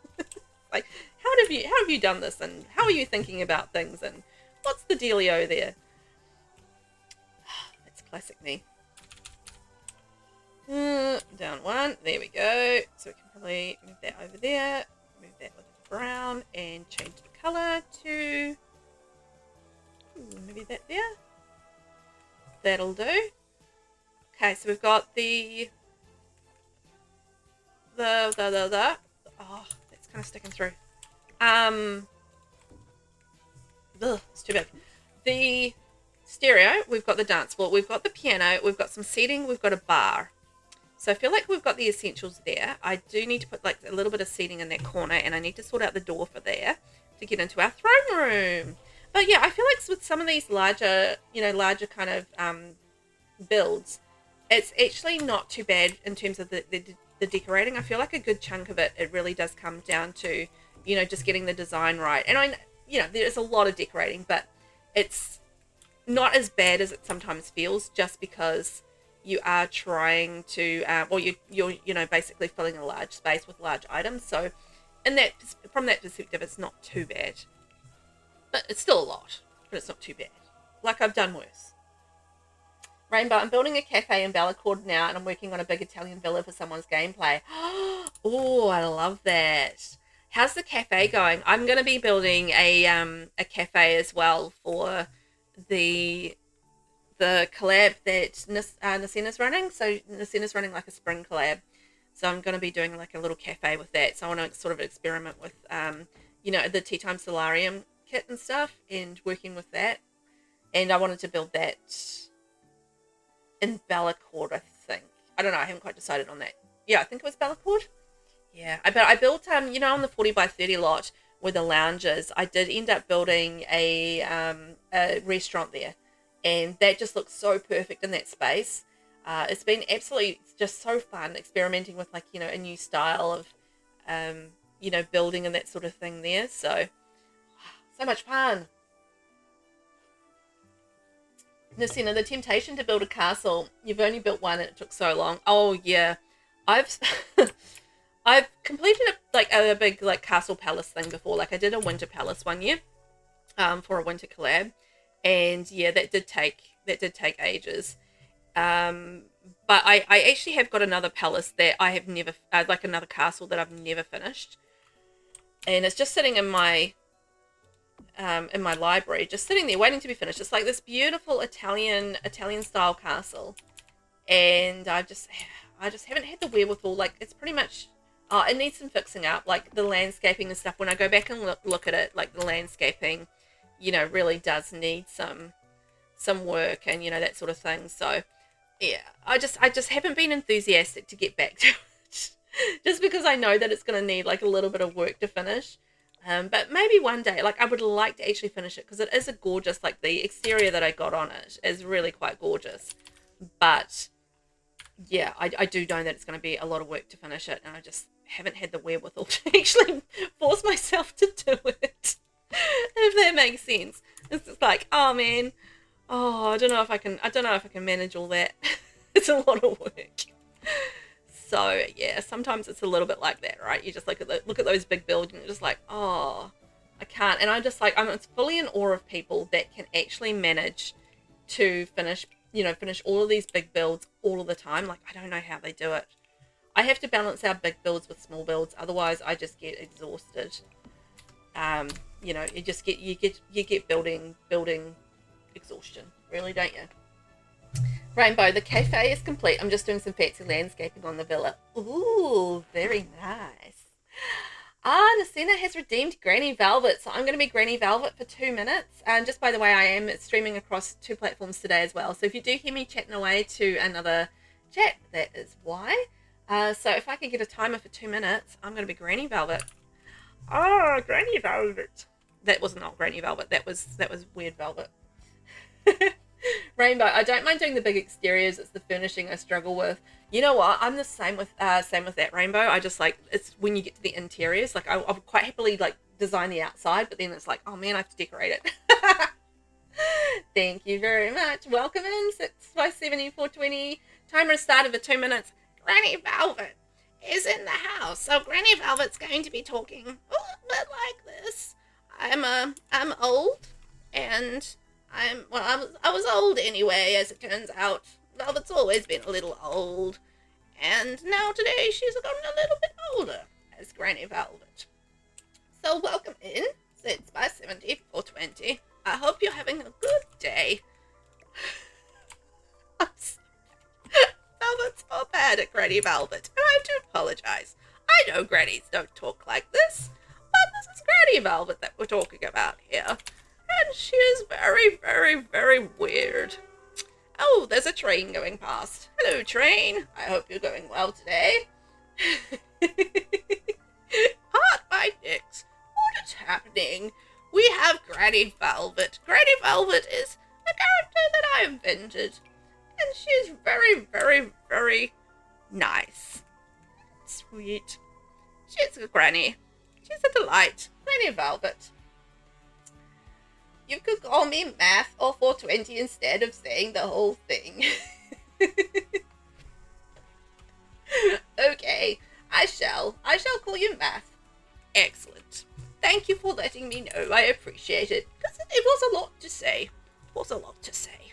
Like, how have you done this, and how are you thinking about things, and what's the dealio there? That's classic me. Down one. There we go. So we can probably move that over there. Move that with the brown and change the color to maybe that there. That'll do. Okay, so we've got the oh, that's kind of sticking through. It's too big. The stereo, we've got the dance floor, we've got the piano, we've got some seating, we've got a bar. So I feel like we've got the essentials there. I do need to put like a little bit of seating in that corner, and I need to sort out the door for there to get into our throne room. But yeah, I feel like with some of these larger, larger kind of builds, it's actually not too bad in terms of the decorating. I feel like a good chunk of it really does come down to, just getting the design right. And there's a lot of decorating, but it's not as bad as it sometimes feels, just because you are trying to, you're basically filling a large space with large items. So from that perspective, it's not too bad. But it's still a lot, but it's not too bad. Like, I've done worse. Rainbow, I'm building a cafe in Bellacord now, and I'm working on a big Italian villa for someone's gameplay. Oh, I love that. How's the cafe going? I'm going to be building a cafe as well for the collab that Nasina's running. So Nasina's running like a spring collab. So I'm going to be doing like a little cafe with that. So I want to sort of experiment with, the Tea Time Solarium kit and stuff, and working with that. And I wanted to build that in Bellacord, I think. I don't know, I haven't quite decided on that. Yeah, I think it was Bellacord. Yeah, I built on the 40 by 30 lot with the lounges. I did end up building a restaurant there, and that just looks so perfect in that space. It's been absolutely just so fun experimenting with a new style of building and that sort of thing there. So much fun. Nasina, the temptation to build a castle. You've only built one and it took so long. Oh yeah, I've completed a big castle palace thing before. Like, I did a winter palace one year, for a winter collab, and yeah, that did take ages. But I actually have got another palace that I have never another castle that I've never finished, and it's just sitting in my library, just sitting there waiting to be finished. It's like this beautiful Italian style castle, and I just haven't had the wherewithal. Like, it's pretty much, it needs some fixing up, like the landscaping and stuff. When I go back and look at it, like, the landscaping, really does need some work, and that sort of thing. So yeah, I just haven't been enthusiastic to get back to it, just because I know that it's going to need like a little bit of work to finish. But maybe one day, I would like to actually finish it, because it is a gorgeous, the exterior that I got on it is really quite gorgeous. But yeah, I do know that it's going to be a lot of work to finish it, and I just haven't had the wherewithal to actually force myself to do it, if that makes sense. It's just like, oh man, I don't know if I can manage all that. It's a lot of work. So yeah, sometimes it's a little bit like that, right? You just look at those big builds, and you're just like, oh, I can't. And I'm fully in awe of people that can actually manage to finish all of these big builds all of the time. Like, I don't know how they do it. I have to balance our big builds with small builds, otherwise I just get exhausted. You get building exhaustion, really, don't you? Rainbow, the cafe is complete. I'm just doing some fancy landscaping on the villa. Ooh, very nice. Nasina has redeemed Granny Velvet, so I'm going to be Granny Velvet for 2 minutes. And just by the way, I am streaming across 2 platforms today as well. So if you do hear me chatting away to another chat, that is why. So if I can get a timer for 2 minutes, I'm going to be Granny Velvet. Oh, Granny Velvet. That was not Granny Velvet. That was Weird Velvet. Rainbow, I don't mind doing the big exteriors. It's the furnishing I struggle with. You know what? I'm the same with that, Rainbow. I just it's when you get to the interiors. I would quite happily design the outside, but then it's like, oh man, I have to decorate it. Thank you very much. Welcome in 6x7420. Timer started for 2 minutes. Granny Velvet is in the house, so Granny Velvet's going to be talking a little bit like this. I'm old, and I was old anyway, as it turns out. Velvet's always been a little old, and now today she's gotten a little bit older as Granny Velvet. So welcome in, 6x7420. I hope you're having a good day. Velvet's so bad at Granny Velvet, and I do apologize. I know grannies don't talk like this, but this is Granny Velvet that we're talking about here. And And she is very, very, very weird. Oh, there's a train going past. Hello, train. I hope you're going well today. Heart my dicks. What is happening? We have Granny Velvet. Granny Velvet is a character that I invented. And she is very, very, very nice. Sweet. She's a granny. She's a delight. Granny Velvet. You could call me Math or 420 instead of saying the whole thing. Okay, I shall call you Math. Excellent. Thank you for letting me know. I appreciate it. Because it was a lot to say. It was a lot to say.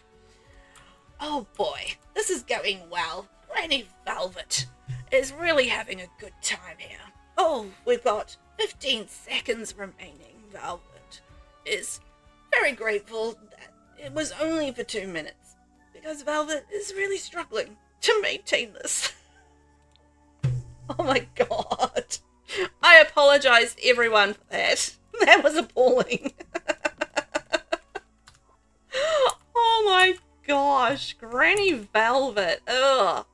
Oh boy, this is going well. Granny Velvet is really having a good time here. Oh, we've got 15 seconds remaining. Velvet is very grateful that it was only for 2 minutes, because Velvet is really struggling to maintain this. Oh my god. I apologize to everyone for that. That was appalling. Oh my gosh. Granny Velvet. Ugh.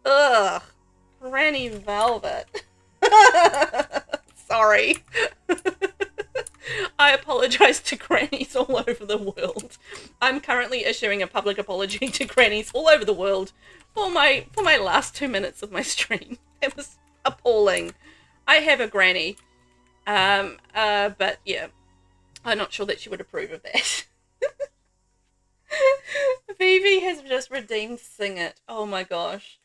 Ugh. Granny Velvet. Sorry. I apologize to grannies all over the world. I'm currently issuing a public apology to grannies all over the world for my last 2 minutes of my stream. It was appalling. I have a granny, but yeah, I'm not sure that she would approve of that. Vivi has just redeemed Sing It. Oh my gosh.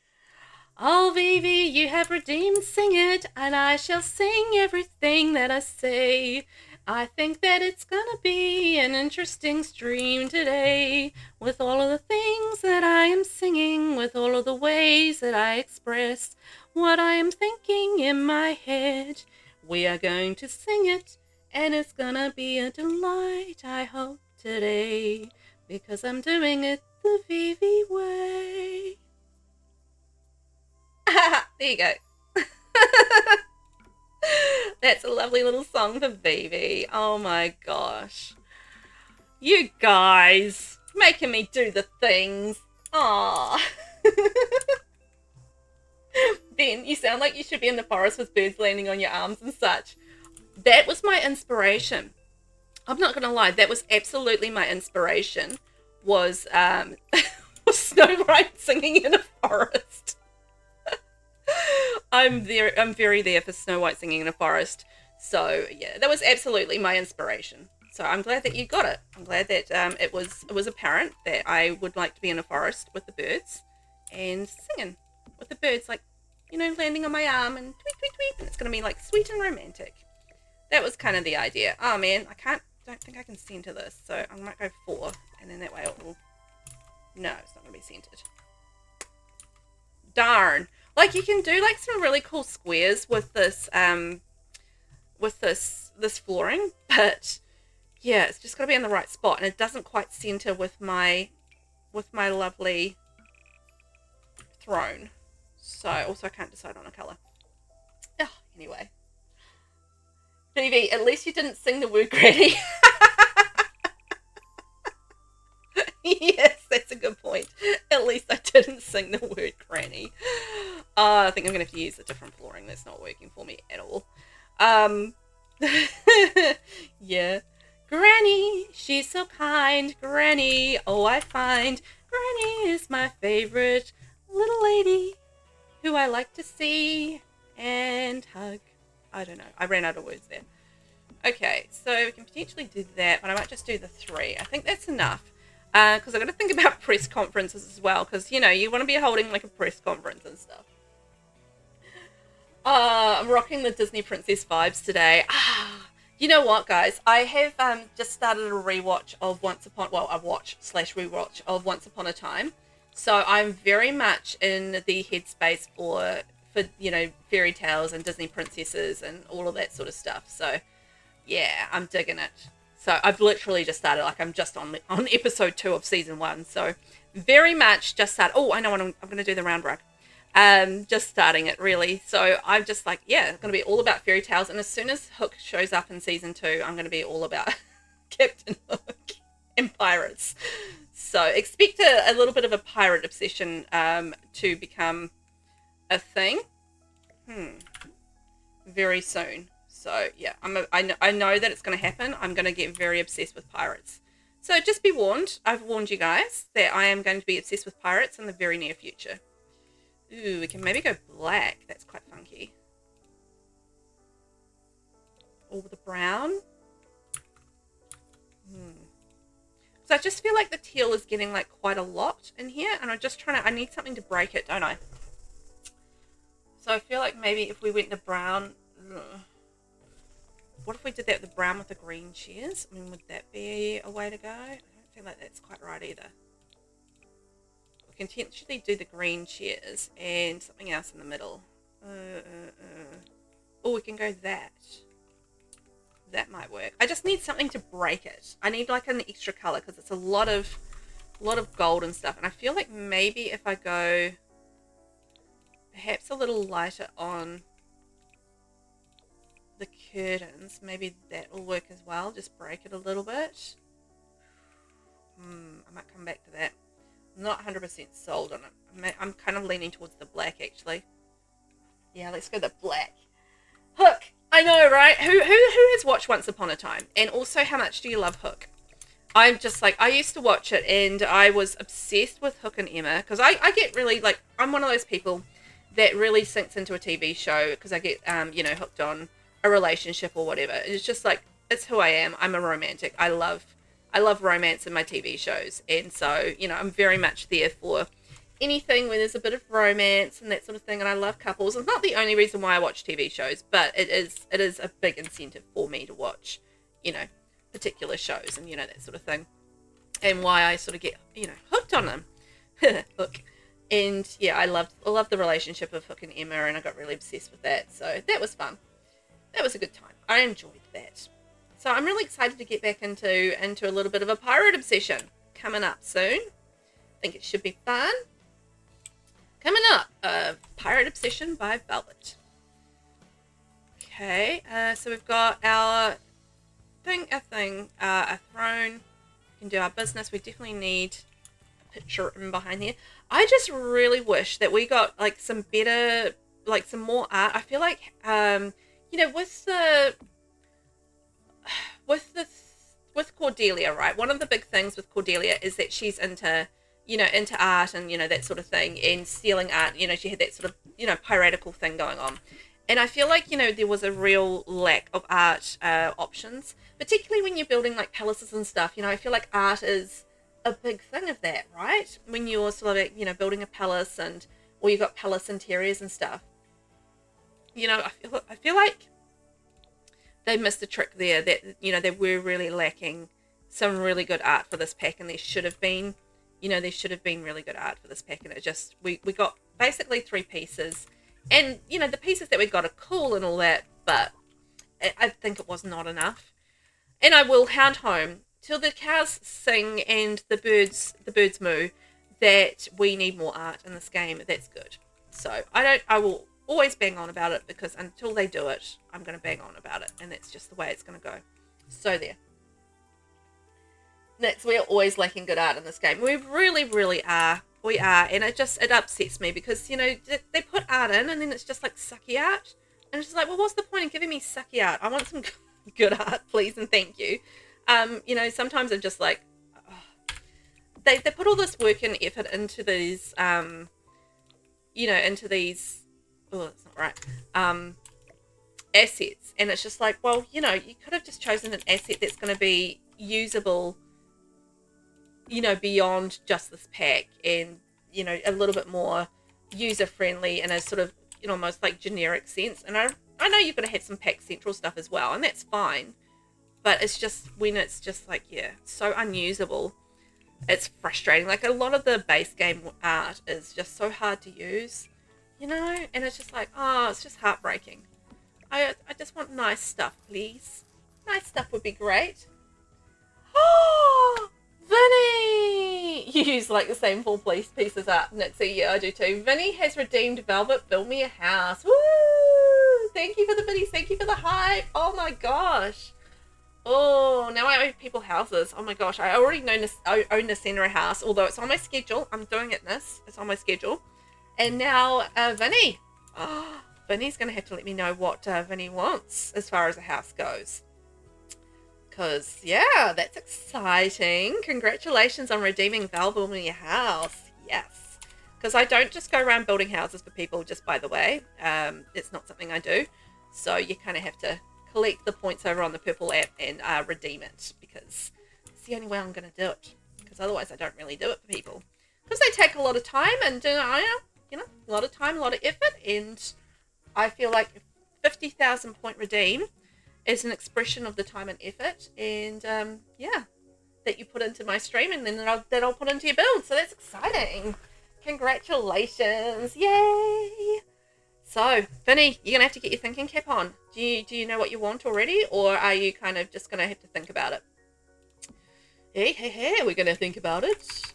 Oh, Vivi, you have redeemed Sing It, and I shall sing everything that I say. I think that it's gonna be an interesting stream today, with all of the things that I am singing, with all of the ways that I express what I am thinking in my head. We are going to sing it, and it's gonna be a delight, I hope, today, because I'm doing it the Vivi way. There you go. That's a lovely little song for Vivi. Oh my gosh. You guys making me do the things. Aww. Ben, you sound like you should be in the forest with birds landing on your arms and such. That was my inspiration. I'm not gonna lie, that was absolutely my inspiration. Was Snow White singing in a forest. I'm very there for Snow White singing in a forest. So yeah, that was absolutely my inspiration. So I'm glad that you got it. I'm glad that it was apparent that I would like to be in a forest with the birds and singing with the birds, like, you know, landing on my arm and tweet tweet tweet, and it's gonna be like sweet and romantic. That was kind of the idea. Oh man, don't think I can center this, so I might go 4, and then that way it will. No, it's not gonna be centered. Darn. Like, you can do like some really cool squares with this flooring, but yeah, it's just got to be in the right spot, and it doesn't quite center with my lovely throne. So also I can't decide on a color. Oh, anyway, Vivi, at least you didn't sing the word granny. Yes, that's a good point. At least I didn't sing the word granny. I think I'm going to have to use a different flooring. That's not working for me at all. Yeah. Granny, she's so kind. Granny, oh, I find Granny is my favorite little lady who I like to see and hug. I don't know. I ran out of words there. Okay, so we can potentially do that, but I might just do the 3. I think that's enough. Because I've got to think about press conferences as well, because, you know, you want to be holding like a press conference and stuff. I'm rocking the Disney Princess vibes today. You know what, guys? I have just started a rewatch of a watch/rewatch of Once Upon a Time. So I'm very much in the headspace for you know, fairy tales and Disney princesses and all of that sort of stuff. So yeah, I'm digging it. So I've literally just started, like, I'm just on episode 2 of season 1. So very much just started. Oh, I know what I'm going to do, the round rug. Just starting it, really. So I'm just like, yeah, it's going to be all about fairy tales. And as soon as Hook shows up in season 2, I'm going to be all about Captain Hook and pirates. So expect a little bit of a pirate obsession to become a thing very soon. So yeah, I know that it's going to happen. I'm going to get very obsessed with pirates. So just be warned. I've warned you guys that I am going to be obsessed with pirates in the very near future. Ooh, we can maybe go black. That's quite funky. Or the brown. So I just feel like the teal is getting like quite a lot in here, and I'm just trying to, I need something to break it, don't I? So I feel like maybe if we went to brown, what if we did that with the brown with the green shears? I mean, would that be a way to go? I don't feel like that's quite right either. We can potentially do the green shears and something else in the middle. Oh, we can go that. That might work. I just need something to break it. I need like an extra color because it's a lot of gold and stuff. And I feel like maybe if I go perhaps a little lighter on the curtains, maybe that will work as well. Just break it a little bit. I might come back to that. I'm not 100% sold on it. I'm kind of leaning towards the black actually. Yeah, let's go the black. Hook. I know, right? Who has watched Once Upon a Time? And also, how much do you love Hook? I'm just like, I used to watch it and I was obsessed with Hook and Emma because I get really like, I'm one of those people that really sinks into a TV show because I get, you know, hooked on a relationship or whatever. It's just like, it's who I am. I'm a romantic. I love romance in my TV shows. And so, you know, I'm very much there for anything where there's a bit of romance and that sort of thing, and I love couples. It's not the only reason why I watch TV shows, but it is a big incentive for me to watch, you know, particular shows and, you know, that sort of thing, and why I sort of get, you know, hooked on them. Hook. And yeah, I love the relationship of Hook and Emma, and I got really obsessed with that, so that was fun. That was a good time. I enjoyed that. So I'm really excited to get back into a little bit of a pirate obsession coming up soon. I think it should be fun. Coming up, Pirate Obsession by Velvet. Okay, so we've got our a throne. We can do our business. We definitely need a picture in behind there. I just really wish that we got like some better, like some more art. I feel like, you know, with Cordelia, right? One of the big things with Cordelia is that she's into art and, you know, that sort of thing, and stealing art. You know, she had that sort of, you know, piratical thing going on. And I feel like, you know, there was a real lack of art options, particularly when you're building like palaces and stuff. You know, I feel like art is a big thing of that, right? When you're sort of, you know, building a palace or you've got palace interiors and stuff. You know, I feel like they missed a trick there, that, you know, they were really lacking some really good art for this pack, and there should have been. You know, there should have been really good art for this pack, and it just, we got basically 3 pieces. And, you know, the pieces that we got are cool and all that, but I think it was not enough. And I will hound home till the cows sing and the birds moo that we need more art in this game. That's good. So I will always bang on about it, because until they do it, I'm going to bang on about it, and that's just the way it's going to go. So there. We're always lacking good art in this game. We really, really are. We are, and it upsets me, because, you know, they put art in, and then it's just like sucky art, and it's just like, well, what's the point in giving me sucky art? I want some good art, please, and thank you. You know, sometimes I'm just like, oh. They put all this work and effort into these, you know, into these, oh, that's not right, assets, and it's just like, well, you know, you could have just chosen an asset that's going to be usable, you know, beyond just this pack, and, you know, a little bit more user friendly in a sort of, you know, almost like generic sense. And I know you've got to have some pack central stuff as well, and that's fine, but it's just when it's just like, yeah, so unusable, it's frustrating. Like, a lot of the base game art is just so hard to use, you know, and it's just like, oh, it's just heartbreaking. I just want nice stuff, please. Nice stuff would be great. Oh, Vinny! You use like the same 4 pieces art, Nitsy. Yeah, I do too. Vinny has redeemed Velvet. Build me a house. Woo! Thank you for the biddies. Thank you for the hype. Oh my gosh. Oh, now I own people houses. Oh my gosh, I already own the center house, although it's on my schedule. I'm doing it this. It's on my schedule. And now Vinny. Oh, Vinny's going to have to let me know what Vinny wants as far as a house goes. Because, yeah, that's exciting. Congratulations on redeeming VelvettB your house. Yes. Because I don't just go around building houses for people, just by the way. It's not something I do. So you kind of have to collect the points over on the purple app and redeem it. Because it's the only way I'm going to do it. Because otherwise I don't really do it for people. Because they take a lot of time and, a lot of time, a lot of effort. And I feel like 50,000 point redeem is an expression of the time and effort, and that you put into my stream, and then that I'll put into your build. So that's exciting. Congratulations. Yay. So, Vinny, you're going to have to get your thinking cap on. Do you know what you want already, or are you kind of just going to have to think about it? Hey, we're going to think about it.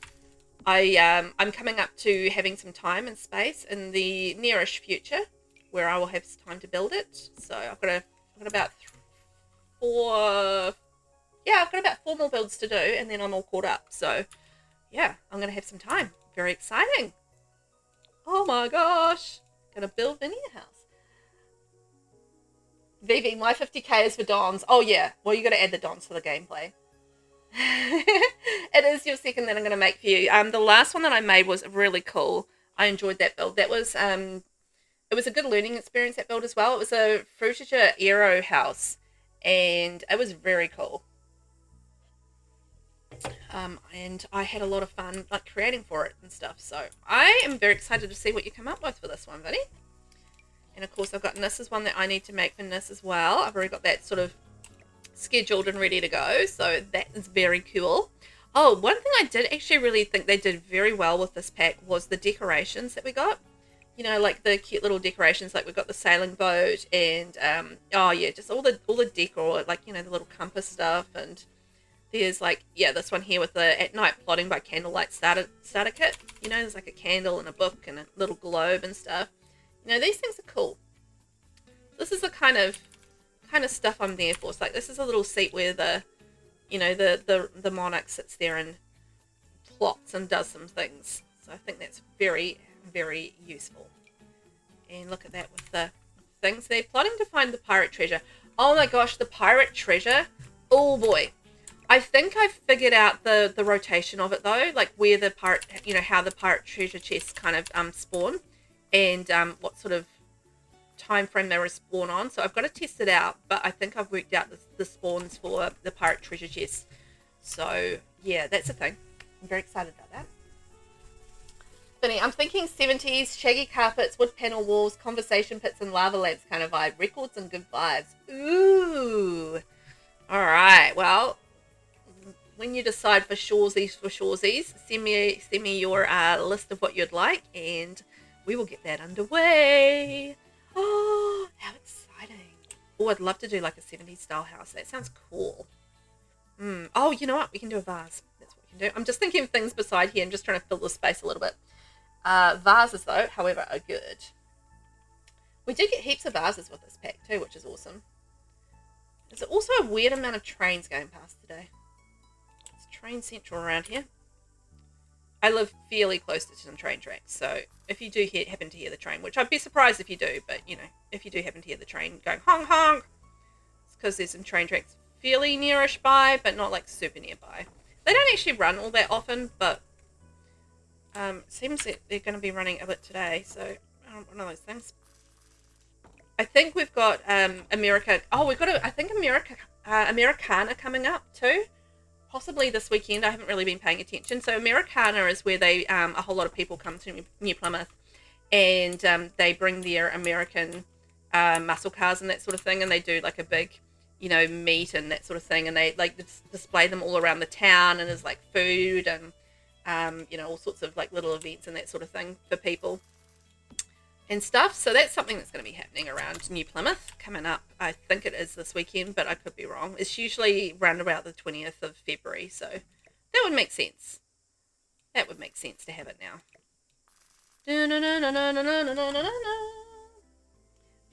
I'm coming up to having some time and space in the nearish future where I will have time to build it. So I've got about I've got about 4 more builds to do, and then I'm all caught up. So yeah, I'm gonna have some time. Very exciting. Oh my gosh, gonna build Vinny a house. Vivi, my 50k is for Dons. Oh yeah, well you got to add the Dons for the gameplay. It is your second that I'm gonna make for you. The last one that I made was really cool. I enjoyed that build. That was it was a good learning experience, that build as well. It was a Fruitager Aero house, and it was very cool. And I had a lot of fun like creating for it and stuff. So I am very excited to see what you come up with for this one, Vinny. And of course I've got Nissa's one that I need to make for Niss as well. I've already got that sort of scheduled and ready to go. So that is very cool. Oh, one thing I did actually really think they did very well with this pack was the decorations that we got. You know, like the cute little decorations, like we've got the sailing boat and, oh yeah, just all the decor, like, you know, the little compass stuff. And there's like, yeah, this one here with the at night plotting by candlelight starter kit. You know, there's like a candle and a book and a little globe and stuff. You know, these things are cool. This is the kind of stuff I'm there for. It's like, this is a little seat where the, you know, the monarch sits there and plots and does some things. So I think that's very, very useful. And look at that with the things. They're plotting to find the pirate treasure. Oh my gosh, the pirate treasure. Oh boy. I think I've figured out the rotation of it though, like where the pirate, you know, how the pirate treasure chests kind of spawn, and what sort of time frame they respawn on. So I've got to test it out, but I think I've worked out the spawns for the pirate treasure chest. So yeah, that's a thing. I'm very excited about that. Vinny, I'm thinking 70s, shaggy carpets, wood panel walls, conversation pits, and lava lamps kind of vibe. Records and good vibes. Ooh. All right. Well, when you decide for shawsies, send me your list of what you'd like, and we will get that underway. Oh, how exciting. Oh, I'd love to do like a 70s style house. That sounds cool. Oh, you know what? We can do a vase. That's what we can do. I'm just thinking of things beside here and just trying to fill the space a little bit. Vases, though, however, are good. We did get heaps of vases with this pack, too, which is awesome. There's also a weird amount of trains going past today. It's train central around here. I live fairly close to some train tracks, so if you do happen to hear the train, which I'd be surprised if you do, but, you know, if you do happen to hear the train going honk honk, it's because there's some train tracks fairly nearish by, but not, like, super nearby. They don't actually run all that often, but seems that they're going to be running a bit today, so one of those things. I think we've got America. Oh, we've got I think Americana coming up too, possibly this weekend. I haven't really been paying attention. So Americana is where they a whole lot of people come to New Plymouth, and they bring their American muscle cars and that sort of thing, and they do like a big, you know, meet and that sort of thing, and they like display them all around the town, and there's like food and you know, all sorts of like little events and that sort of thing for people and stuff. So that's something that's going to be happening around New Plymouth coming up. I think it is this weekend, but I could be wrong. It's usually around about the 20th of February, so that would make sense. That would make sense to have it now.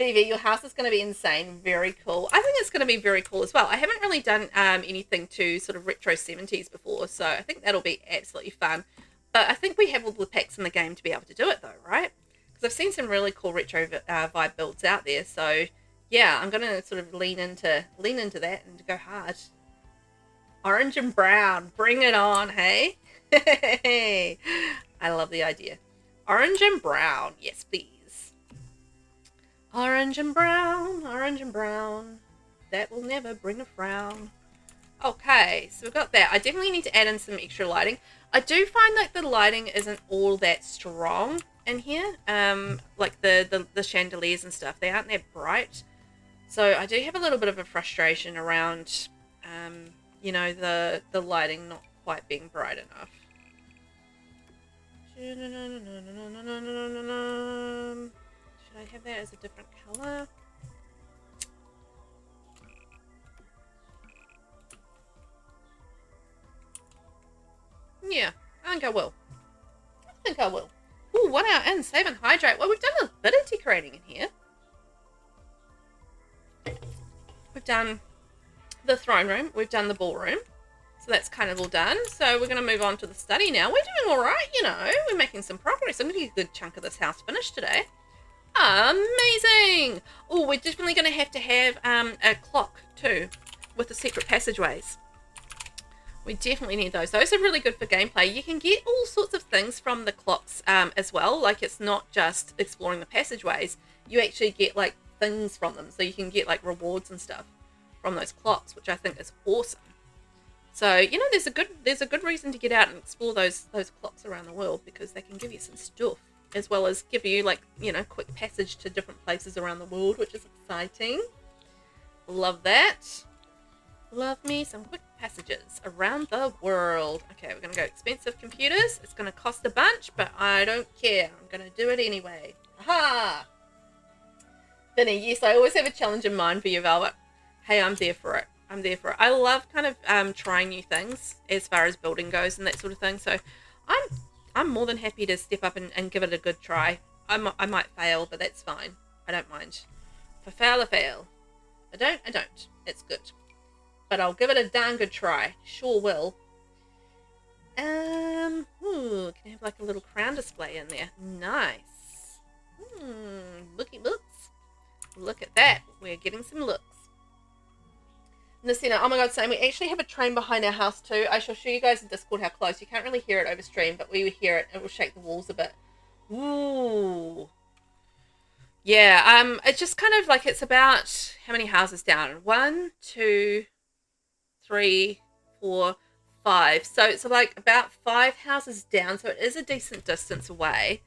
Vivi, your house is going to be insane. Very cool. I think it's going to be very cool as well. I haven't really done anything to sort of retro 70s before, so I think that'll be absolutely fun. But I think we have all the packs in the game to be able to do it though, right? Because I've seen some really cool retro vibe builds out there. So yeah, I'm going to sort of lean into that and go hard. Orange and brown, bring it on, hey? I love the idea. Orange and brown, yes please. Orange and brown, that will never bring a frown. Okay, so we've got that. I definitely need to add in some extra lighting. I do find like the lighting isn't all that strong in here. Like the chandeliers and stuff, they aren't that bright. So I do have a little bit of a frustration around, you know, the lighting not quite being bright enough. Should I have that as a different color? Yeah, I think I will. Ooh, 1 hour in, save and hydrate. Well, we've done a bit of decorating in here. We've done the throne room. We've done the ballroom. So that's kind of all done. So we're going to move on to the study now. We're doing all right, you know. We're making some progress. I'm going to get a good chunk of this house finished today. Amazing. Oh, we're definitely going to have a clock too with the secret passageways. We definitely need those. Those are really good for gameplay. You can get all sorts of things from the clocks as well. Like, it's not just exploring the passageways. You actually get like things from them. So you can get like rewards and stuff from those clocks, which I think is awesome. So, you know, there's a good reason to get out and explore those clocks around the world, because they can give you some stuff, as well as give you, like, you know, quick passage to different places around the world, which is exciting. Love that. Love me some quick passages around the world. Okay, we're going to go expensive computers. It's going to cost a bunch, but I don't care. I'm going to do it anyway. Aha! Vinny, yes, I always have a challenge in mind for you, Velvet. Hey, I'm there for it. I love kind of trying new things as far as building goes and that sort of thing. So I'm more than happy to step up and give it a good try. I might fail, but that's fine. I don't mind. If I fail, I fail. I don't. It's good. But I'll give it a darn good try. Sure will. Ooh, can I have like a little crown display in there? Nice. Looky looks. Look at that. We're getting some looks. Nasina, oh my god, Sam, we actually have a train behind our house too. I shall show you guys in Discord how close. You can't really hear it over stream, but we would hear it. It will shake the walls a bit. Ooh. Yeah, it's just kind of like, it's about how many houses down? 1, 2, 3, 4, 5. So it's like about 5 houses down. So it is a decent distance away.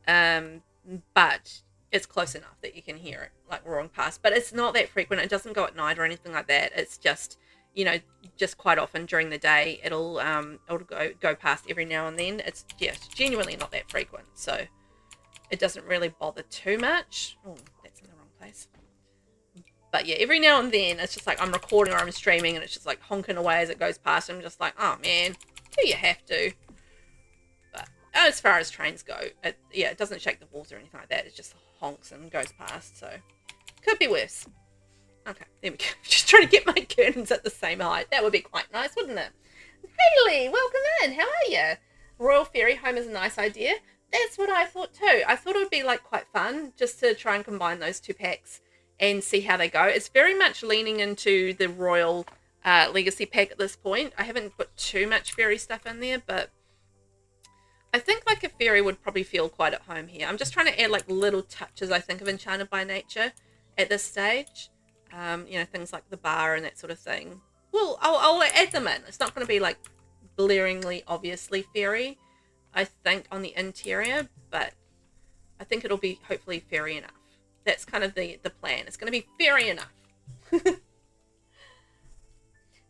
But it's close enough that you can hear it like roaring past, but it's not that frequent. It doesn't go at night or anything like that. It's just, you know, just quite often during the day it'll go past every now and then. It's genuinely not that frequent, so it doesn't really bother too much. Oh, that's in the wrong place. But yeah, every now and then it's just like I'm recording or I'm streaming and it's just like honking away as it goes past. I'm just like, oh man, do you have to? But as far as trains go, it doesn't shake the walls or anything like that. It just honks and goes past, so could be worse. Okay, there we go. Just trying to get my curtains at the same height. That would be quite nice, wouldn't it? Haley, welcome in. How are you? Royal Fairy Home is a nice idea. That's what I thought too. I thought it would be like quite fun just to try and combine those two packs and see how they go. It's very much leaning into the Royal Legacy pack at this point. I haven't put too much fairy stuff in there, but I think like a fairy would probably feel quite at home here. I'm just trying to add like little touches, I think, of Enchanted by Nature at this stage. You know, things like the bar and that sort of thing. Well, I'll add them in. It's not going to be like blaringly, obviously fairy, I think, on the interior, but I think it'll be hopefully fairy enough. That's kind of the plan. It's going to be fairy enough.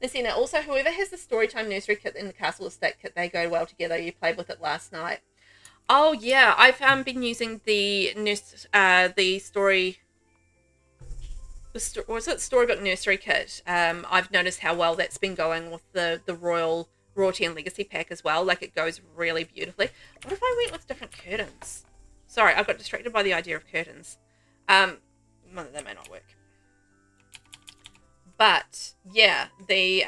Nasina, also, whoever has the Storytime Nursery kit and the Castle Estate kit, they go well together. You played with it last night. Oh, yeah. I've been using the Storybook Nursery kit. I've noticed how well that's been going with the Royalty and Legacy pack as well. Like, it goes really beautifully. What if I went with different curtains? Sorry, I got distracted by the idea of curtains. well, they may not work. But yeah, the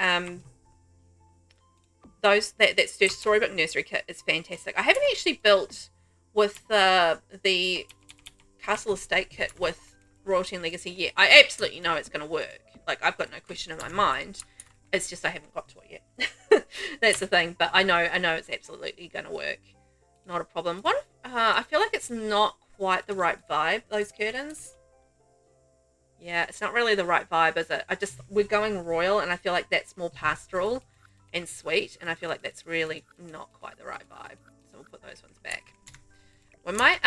that Storybook Nursery kit is fantastic. I haven't actually built with the Castle Estate kit with Royalty and Legacy yet. I absolutely know it's going to work. Like, I've got no question in my mind. It's just I haven't got to it yet. That's the thing. But I know it's absolutely going to work. Not a problem. I feel like it's not quite the right vibe, those curtains. Yeah, it's not really the right vibe, is it? We're going royal, and I feel like that's more pastoral and sweet, and I feel like that's really not quite the right vibe. So we'll put those ones back. We might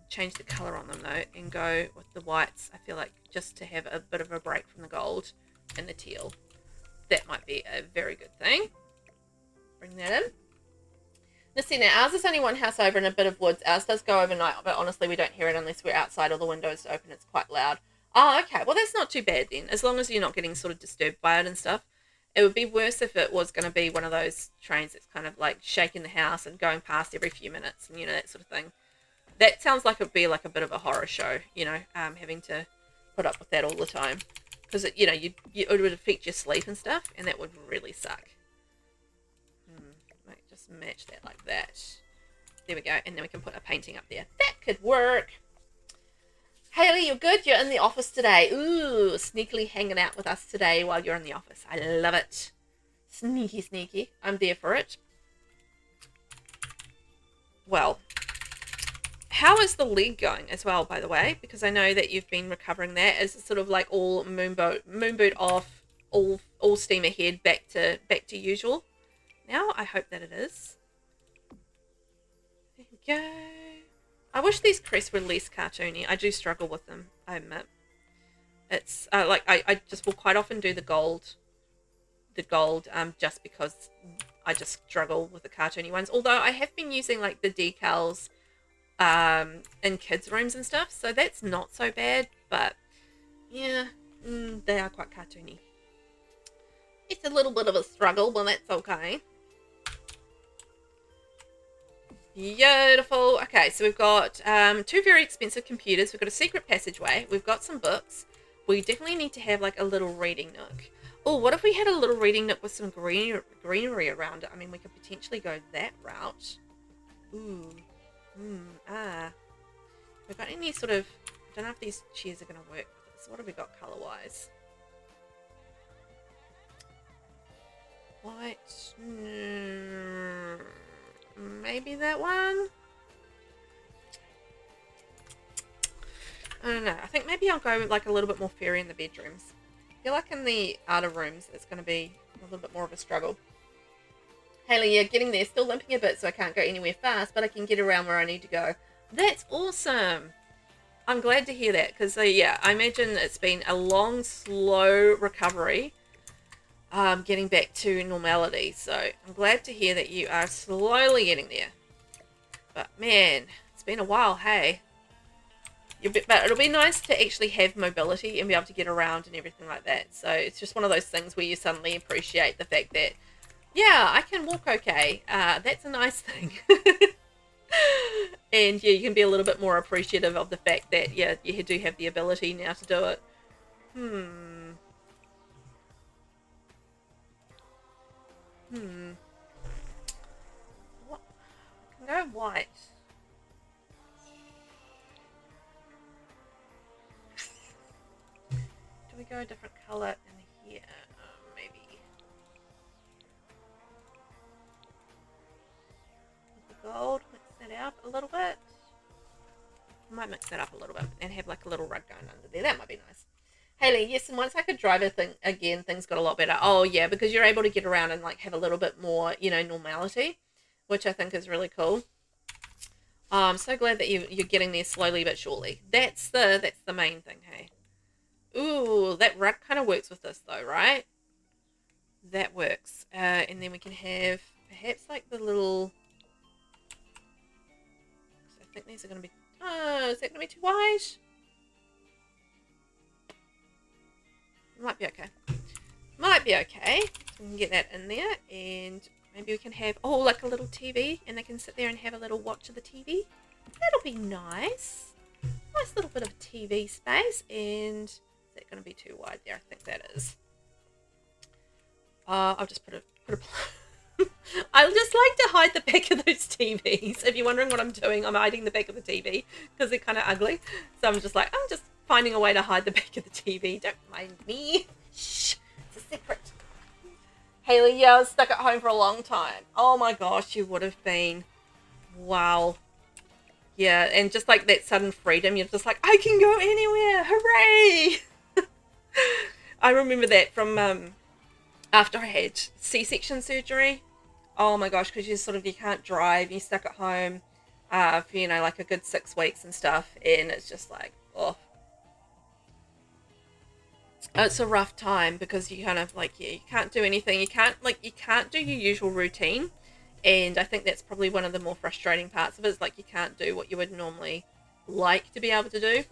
change the colour on them though and go with the whites. I feel like just to have a bit of a break from the gold and the teal. That might be a very good thing. Bring that in. Now see, ours is only one house over and a bit of woods. Ours does go overnight, but honestly we don't hear it unless we're outside or the windows open. It's quite loud. Oh, okay. Well, that's not too bad then, as long as you're not getting sort of disturbed by it and stuff. It would be worse if it was going to be one of those trains that's kind of like shaking the house and going past every few minutes and, you know, that sort of thing. That sounds like it would be like a bit of a horror show, you know, having to put up with that all the time. Because, you know, it would affect your sleep and stuff, and that would really suck. Might just match that like that. There we go. And then we can put a painting up there. That could work. Hayley, you're good. You're in the office today. Ooh, sneakily hanging out with us today while you're in the office. I love it. Sneaky, sneaky. I'm there for it. Well, how is the leg going as well, by the way? Because I know that you've been recovering that. Is it sort of like all moon boot off, all steam ahead, back to usual? Now, I hope that it is. There we go. I wish these crests were less cartoony. I do struggle with them, I admit. It's like I just will quite often do the gold just because I just struggle with the cartoony ones. Although I have been using like the decals in kids' rooms and stuff, so that's not so bad. But yeah, they are quite cartoony. It's a little bit of a struggle, but that's okay. Beautiful. Okay, so we've got two very expensive computers. We've got a secret passageway. We've got some books. We definitely need to have like a little reading nook. Oh, what if we had a little reading nook with some greenery around it? I mean, we could potentially go that route. Ooh. We've got any sort of... I don't know if these chairs are going to work with this. What have we got colour-wise? White. Maybe that one? I don't know. I think maybe I'll go like a little bit more fairy in the bedrooms. I feel like in the outer rooms it's going to be a little bit more of a struggle. Hayley, yeah, getting there. Still limping a bit, so I can't go anywhere fast, but I can get around where I need to go. That's awesome. I'm glad to hear that, because yeah, I imagine it's been a long, slow recovery. Getting back to normality, so I'm glad to hear that you are slowly getting there. But man, it's been a while, hey. But it'll be nice to actually have mobility and be able to get around and everything like that. So it's just one of those things where you suddenly appreciate the fact that, yeah, I can walk okay. That's a nice thing. And yeah, you can be a little bit more appreciative of the fact that, yeah, you do have the ability now to do it. What? I can go white. Do we go a different colour in here? Maybe. With the gold, mix that out a little bit. I might mix that up a little bit and have like a little rug going under there. That might be nice. Hayley, yes, and once I could drive a thing again, things got a lot better. Oh yeah, because you're able to get around and like have a little bit more, you know, normality, which I think is really cool. I'm so glad that you're getting there slowly but surely. That's the main thing, hey. Ooh, that rug kind of works with this though, right? That works. And then we can have perhaps like the little... I think these are going to be... Oh, is that going to be too wide? Might be okay. Might be okay. We can get that in there, and maybe we can have, oh, like a little TV, and they can sit there and have a little watch of the TV. That'll be nice. I nice little bit of TV space. And is that going to be too wide there? I think that is. I'll just put a I just like to hide the back of those TVs. If you're wondering what I'm doing, I'm hiding the back of the TV because they're kind of ugly. So I'm just finding a way to hide the back of the TV. Don't mind me. Shh, it's a secret. Haley, yeah, I was stuck at home for a long time. Oh my gosh, you would have been. Wow. Yeah, and just like that sudden freedom, you're just like, I can go anywhere. Hooray! I remember that from after I had C-section surgery. Oh my gosh, because you can't drive, you're stuck at home for, you know, like a good 6 weeks and stuff, and it's just like, oh. It's a rough time because you kind of like, yeah, you can't do anything. You can't do your usual routine. And I think that's probably one of the more frustrating parts of it, is like you can't do what you would normally like to be able to do.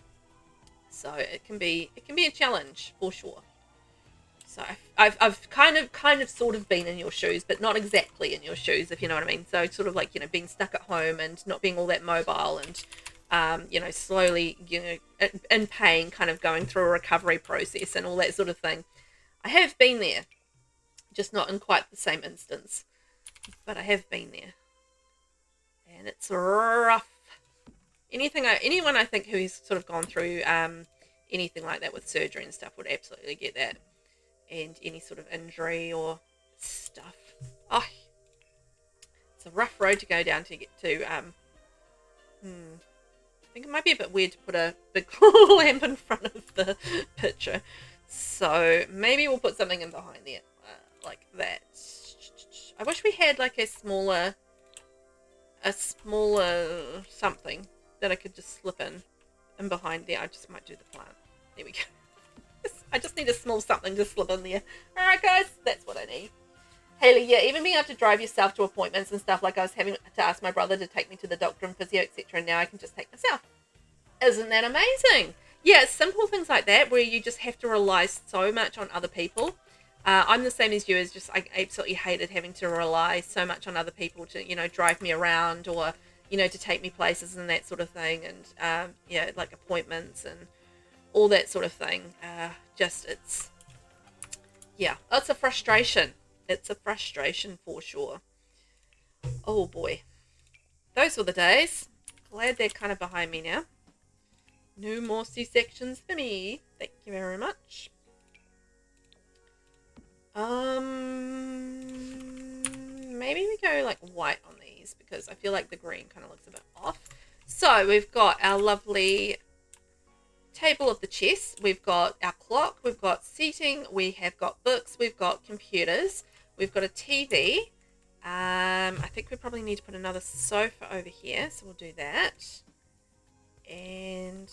So it can be a challenge for sure. So I've kind of sort of been in your shoes, but not exactly in your shoes, if you know what I mean. So sort of like, you know, being stuck at home and not being all that mobile and, you know, slowly, you know, in pain, kind of going through a recovery process and all that sort of thing. I have been there, just not in quite the same instance, but I have been there. And it's rough. Anyone I think who's sort of gone through anything like that with surgery and stuff would absolutely get that. And any sort of injury or stuff. Oh, it's a rough road to go down to get to. I think it might be a bit weird to put a big lamp in front of the picture. So maybe we'll put something in behind there, like that. I wish we had like a smaller something that I could just slip in behind there. I just might do the plant. There we go. I just need a small something to slip in there. Alright guys, that's what I need. Haley, yeah, even being able to drive yourself to appointments and stuff, like I was having to ask my brother to take me to the doctor and physio, etc. And now I can just take myself. Isn't that amazing? Yeah, simple things like that where you just have to rely so much on other people. I'm the same as you, I absolutely hated having to rely so much on other people to, you know, drive me around or, you know, to take me places and that sort of thing. And, yeah, like appointments and all that sort of thing. It's a frustration. It's a frustration for sure. Oh boy. Those were the days. Glad they're kind of behind me now. No more C-sections for me. Thank you very much. Maybe we go like white on these because I feel like the green kind of looks a bit off. So we've got our lovely table of the chess, we've got our clock, we've got seating, we have got books, we've got computers, we've got a TV. I think we probably need to put another sofa over here, so we'll do that. And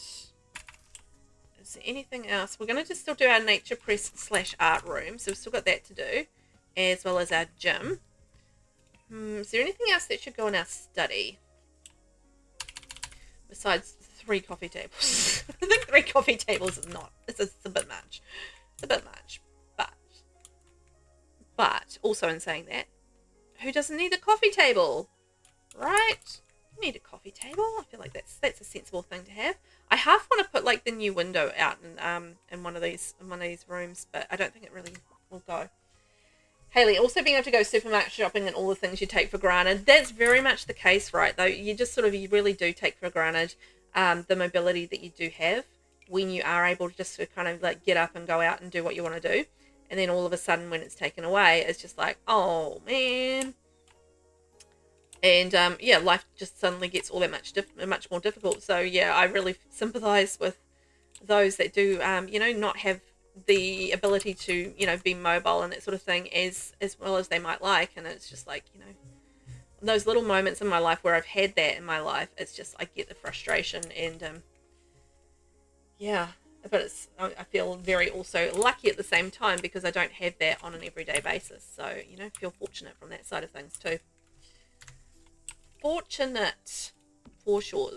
is there anything else? We're going to just still do our nature press / art room, so we've still got that to do, as well as our gym. Is there anything else that should go in our study besides 3 coffee tables? I think 3 coffee tables is not. It's a bit much. It's a bit much. But also in saying that, who doesn't need a coffee table? Right? You need a coffee table. I feel like that's a sensible thing to have. I half want to put like the new window out in one of these rooms, but I don't think it really will go. Haley, also being able to go supermarket shopping and all the things you take for granted. That's very much the case, right? Though you really do take for granted the mobility that you do have when you are able to just to kind of like get up and go out and do what you want to do. And then all of a sudden when it's taken away, it's just like, oh man. And yeah, life just suddenly gets all that much more difficult. So yeah, I really sympathize with those that do, you know, not have the ability to, you know, be mobile and that sort of thing as well as they might like. And it's just like, you know, those little moments in my life where I've had that in my life, it's just, I get the frustration and yeah, but I feel very also lucky at the same time because I don't have that on an everyday basis. So, you know, feel fortunate from that side of things too. Fortunate for sure.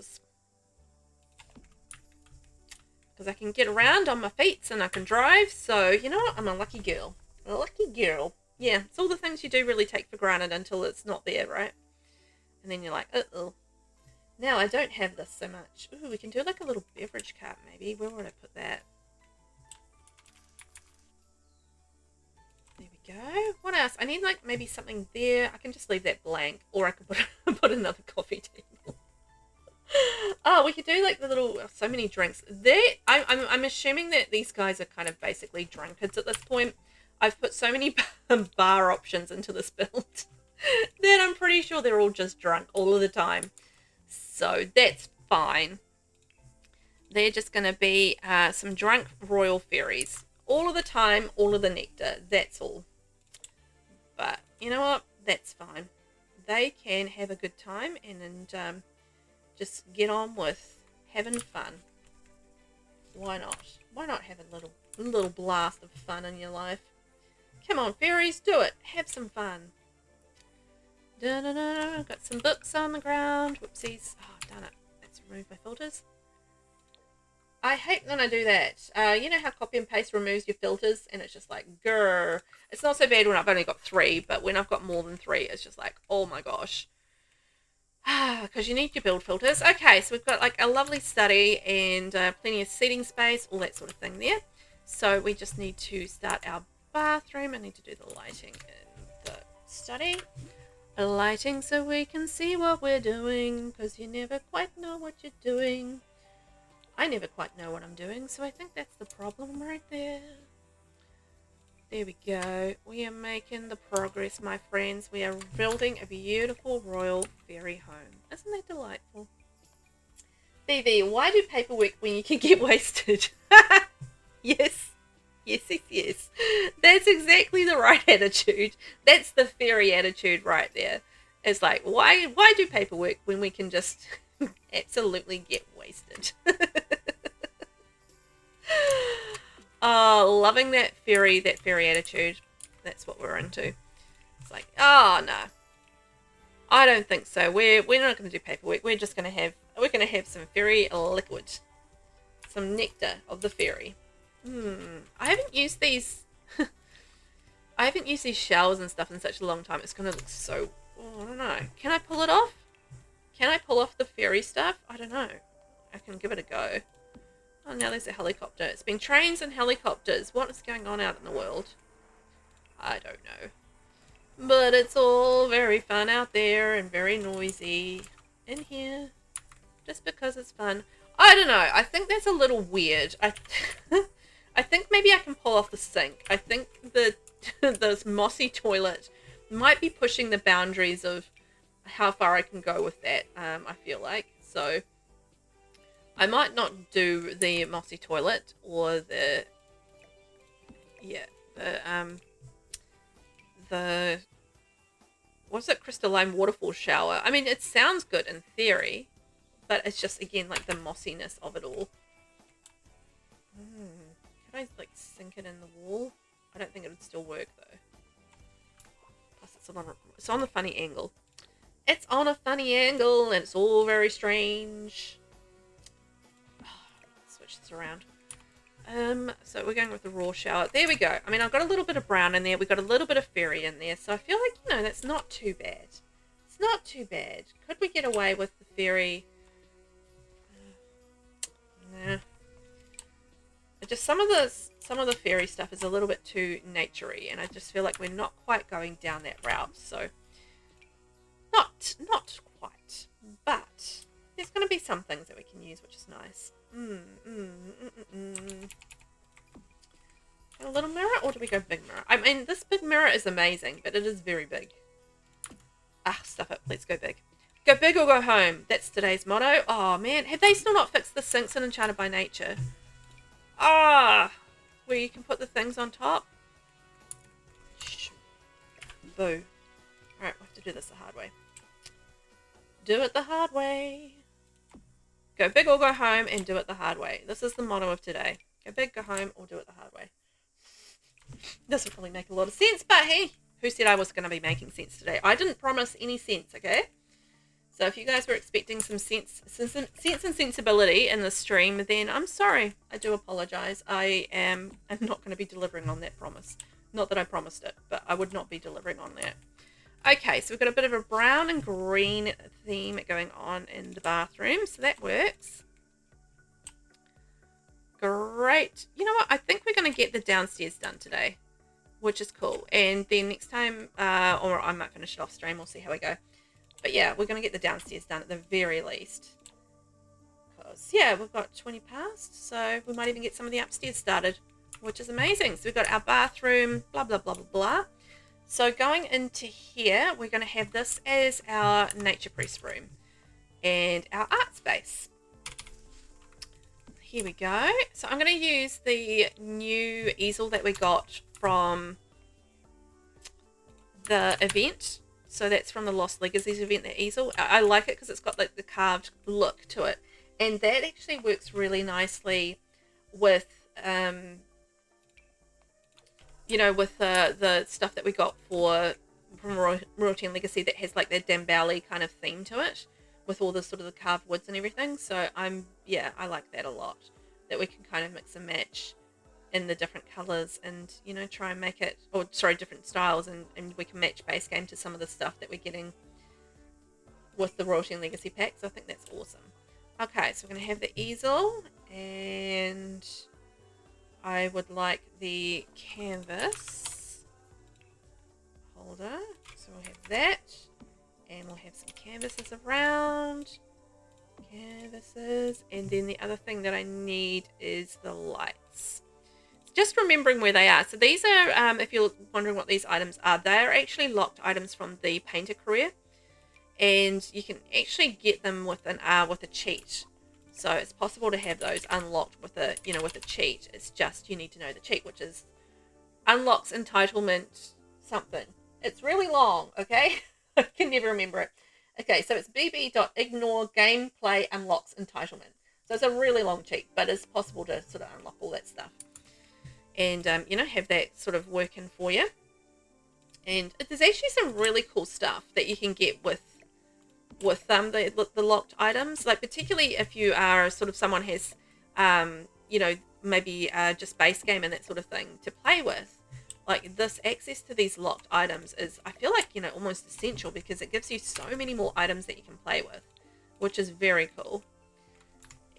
Because I can get around on my feet and I can drive. So, you know what? I'm a lucky girl. A lucky girl. Yeah, it's all the things you do really take for granted until it's not there, right? And then you're like, uh-oh. Now, I don't have this so much. Ooh, we can do like a little beverage cart maybe. Where would I put that? There we go. What else? I need like maybe something there. I can just leave that blank. Or I could put another coffee table. Oh, we could do like the little, so many drinks. I'm assuming that these guys are kind of basically drunkards at this point. I've put so many bar options into this build that I'm pretty sure they're all just drunk all of the time. So that's fine. They're just going to be some drunk royal fairies. All of the time, all of the nectar. That's all. But you know what? That's fine. They can have a good time and just get on with having fun. Why not? Why not have a little blast of fun in your life? Come on, fairies, do it. Have some fun. Da-da-da. Got some books on the ground. Whoopsies. Oh, darn it. Let's remove my filters. I hate when I do that. You know how copy and paste removes your filters? And it's just like, grrr. It's not so bad when I've only got 3, but when I've got more than 3, it's just like, oh my gosh. Because you need your build filters. Okay, so we've got like a lovely study and plenty of seating space, all that sort of thing there. So we just need to start our bathroom. I need to do the lighting in the study. Lighting so we can see what we're doing, because you never quite know what you're doing. I never quite know what I'm doing, so I think that's the problem right there. There we go. We are making the progress, my friends. We are building a beautiful royal fairy home. Isn't that delightful? BB, why do paperwork when you can get wasted? Yes. Yes, yes, yes. That's exactly the right attitude. That's the fairy attitude right there. It's like, why do paperwork when we can just absolutely get wasted? Oh, loving that fairy attitude. That's what we're into. It's like, oh no, I don't think so. We're not going to do paperwork. We're going to have some fairy liquid, some nectar of the fairy. I haven't used these. I haven't used these shells and stuff in such a long time. It's going to look so. Oh, I don't know. Can I pull it off? Can I pull off the fairy stuff? I don't know. I can give it a go. Oh, now there's a helicopter. It's been trains and helicopters. What is going on out in the world? I don't know. But it's all very fun out there and very noisy in here. Just because it's fun. I don't know. I think that's a little weird. I think maybe I can pull off the sink. I think this mossy toilet might be pushing the boundaries of how far I can go with that, I feel like. So I might not do the mossy toilet or the what's it, crystalline waterfall shower. I mean, it sounds good in theory, but it's just, again, like the mossiness of it all. Can I like sink it in the wall? I don't think it would still work though. Plus it's on the funny angle. It's on a funny angle and it's all very strange. Switch this around. So we're going with the raw shower. There we go. I mean, I've got a little bit of brown in there. We've got a little bit of fairy in there. So I feel like, you know, that's not too bad. It's not too bad. Could we get away with the fairy? Nah. Just some of the fairy stuff is a little bit too naturey, and I just feel like we're not quite going down that route. So not quite, but there's going to be some things that we can use, which is nice. A little mirror, or do we go big mirror? I mean, this big mirror is amazing, but it is very big. Stuff it. Let's go big. Go big or go home. That's today's motto. Oh man, have they still not fixed the sinks in Enchanted by Nature? Where you can put the things on top. Boo. Alright, we'll have to do this the hard way. Do it the hard way. Go big or go home and do it the hard way. This is the motto of today. Go big, go home, or do it the hard way. Doesn't really make a lot of sense, but hey, who said I was going to be making sense today? I didn't promise any sense, okay? So if you guys were expecting some sense and sensibility in the stream, then I'm sorry. I do apologize. I'm not going to be delivering on that promise. Not that I promised it, but I would not be delivering on that. Okay, so we've got a bit of a brown and green theme going on in the bathroom, so that works. Great. You know what? I think we're going to get the downstairs done today, which is cool. And then next time, or I might finish it off stream. We'll see how we go. But yeah, we're going to get the downstairs done at the very least. Because, yeah, we've got 20 past, so we might even get some of the upstairs started, which is amazing. So we've got our bathroom, blah, blah, blah, blah, blah. So going into here, we're going to have this as our nature press room and our art space. Here we go. So I'm going to use the new easel that we got from the event. So that's from the Lost Legacies event, the easel. I like it because it's got like the carved look to it. And that actually works really nicely with, you know, with the stuff that we got from Royalty and Legacy that has like that Dambali kind of theme to it, with all the sort of the carved woods and everything. So I like that a lot, that we can kind of mix and match in the different colors and, you know, try and make it, or sorry, different styles, and we can match base game to some of the stuff that we're getting with the Royalty and Legacy packs. I think that's awesome. Okay, so we're going to have the easel, and I would like the canvas holder. So we'll have that, and we'll have some canvases around. Canvases, and then the other thing that I need is the lights. Just remembering where they are. So these are, if you're wondering what these items are, they are actually locked items from the Painter career, and you can actually get them with a cheat. So it's possible to have those unlocked with a cheat. It's just you need to know the cheat, which is unlocks entitlement something. It's really long, okay? I can never remember it. Okay, so it's bb.ignore gameplay unlocks entitlement. So it's a really long cheat, but it's possible to sort of unlock all that stuff. And, you know, have that sort of working for you. And there's actually some really cool stuff that you can get with the locked items. Like, particularly if you are sort of someone has, you know, maybe just base game and that sort of thing to play with. Like, this access to these locked items is, I feel like, you know, almost essential, because it gives you so many more items that you can play with, which is very cool.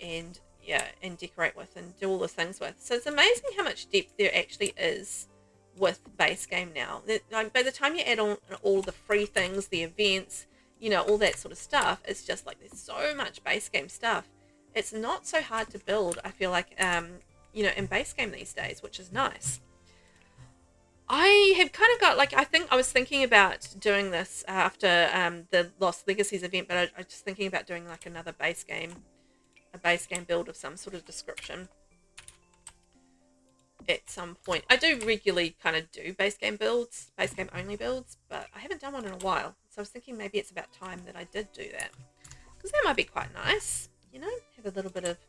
And, yeah, and decorate with and do all the things with. So it's amazing how much depth there actually is with base game now. Like, by the time you add on all the free things, the events, you know, all that sort of stuff, it's just like there's so much base game stuff. It's not so hard to build, I feel like, you know, in base game these days, which is nice. I have kind of got, like, I was thinking about doing this after the Lost Legacies event, but I was just thinking about doing like another base game, a base game build of some sort of description at some point. I do regularly kind of do base game builds, base game only builds, but I haven't done one in a while. So I was thinking maybe it's about time that I did do that, because that might be quite nice, you know, have a little bit of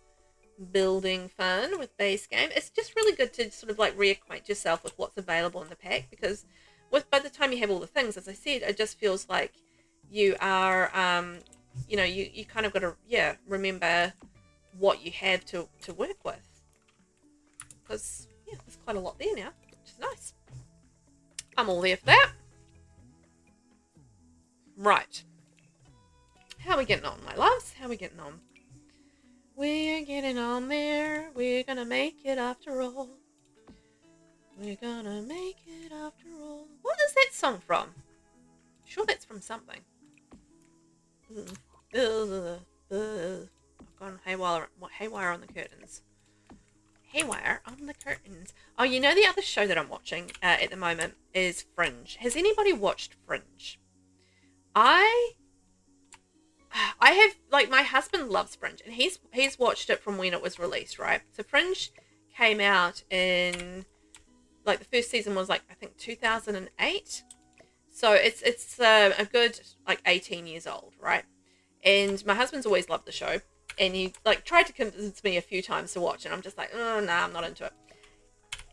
building fun with base game. It's just really good to sort of like reacquaint yourself with what's available in the pack, because by the time you have all the things, as I said, it just feels like you are, you know, you kind of got to, yeah, remember what you have to work with, because, yeah, there's quite a lot there now, which is nice. I'm all there for that. Right. How are we getting on, my loves? How are we getting on? We're getting on there. We're gonna make it after all. We're gonna make it after all. What is that song from? I'm sure that's from something. I've gone haywire on the curtains. Haywire on the curtains. Oh, you know, the other show that I'm watching at the moment is Fringe. Has anybody watched Fringe? I have, like, my husband loves Fringe, and he's watched it from when it was released, right? So Fringe came out in, like, the first season was, like, I think 2008. So it's a good, like, 18 years old, right? And my husband's always loved the show, and he, like, tried to convince me a few times to watch, and I'm just like, oh, nah, I'm not into it.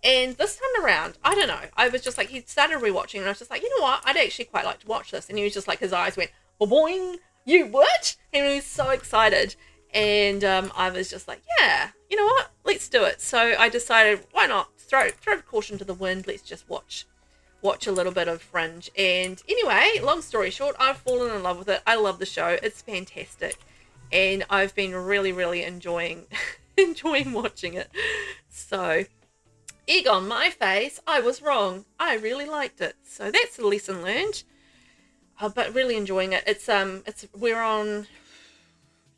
And this time around, I don't know, I was just like, he started rewatching, and I was just like, you know what, I'd actually quite like to watch this. And he was just like, his eyes went, boing, you what? And he was so excited. And I was just like, yeah, you know what, let's do it. So I decided, why not throw caution to the wind, let's just watch watch a little bit of Fringe. And anyway, long story short, I've fallen in love with it. I love the show. It's fantastic. And I've been really, really enjoying watching it. So, egg on my face, I was wrong. I really liked it. So that's a lesson learned. But really enjoying it. We're on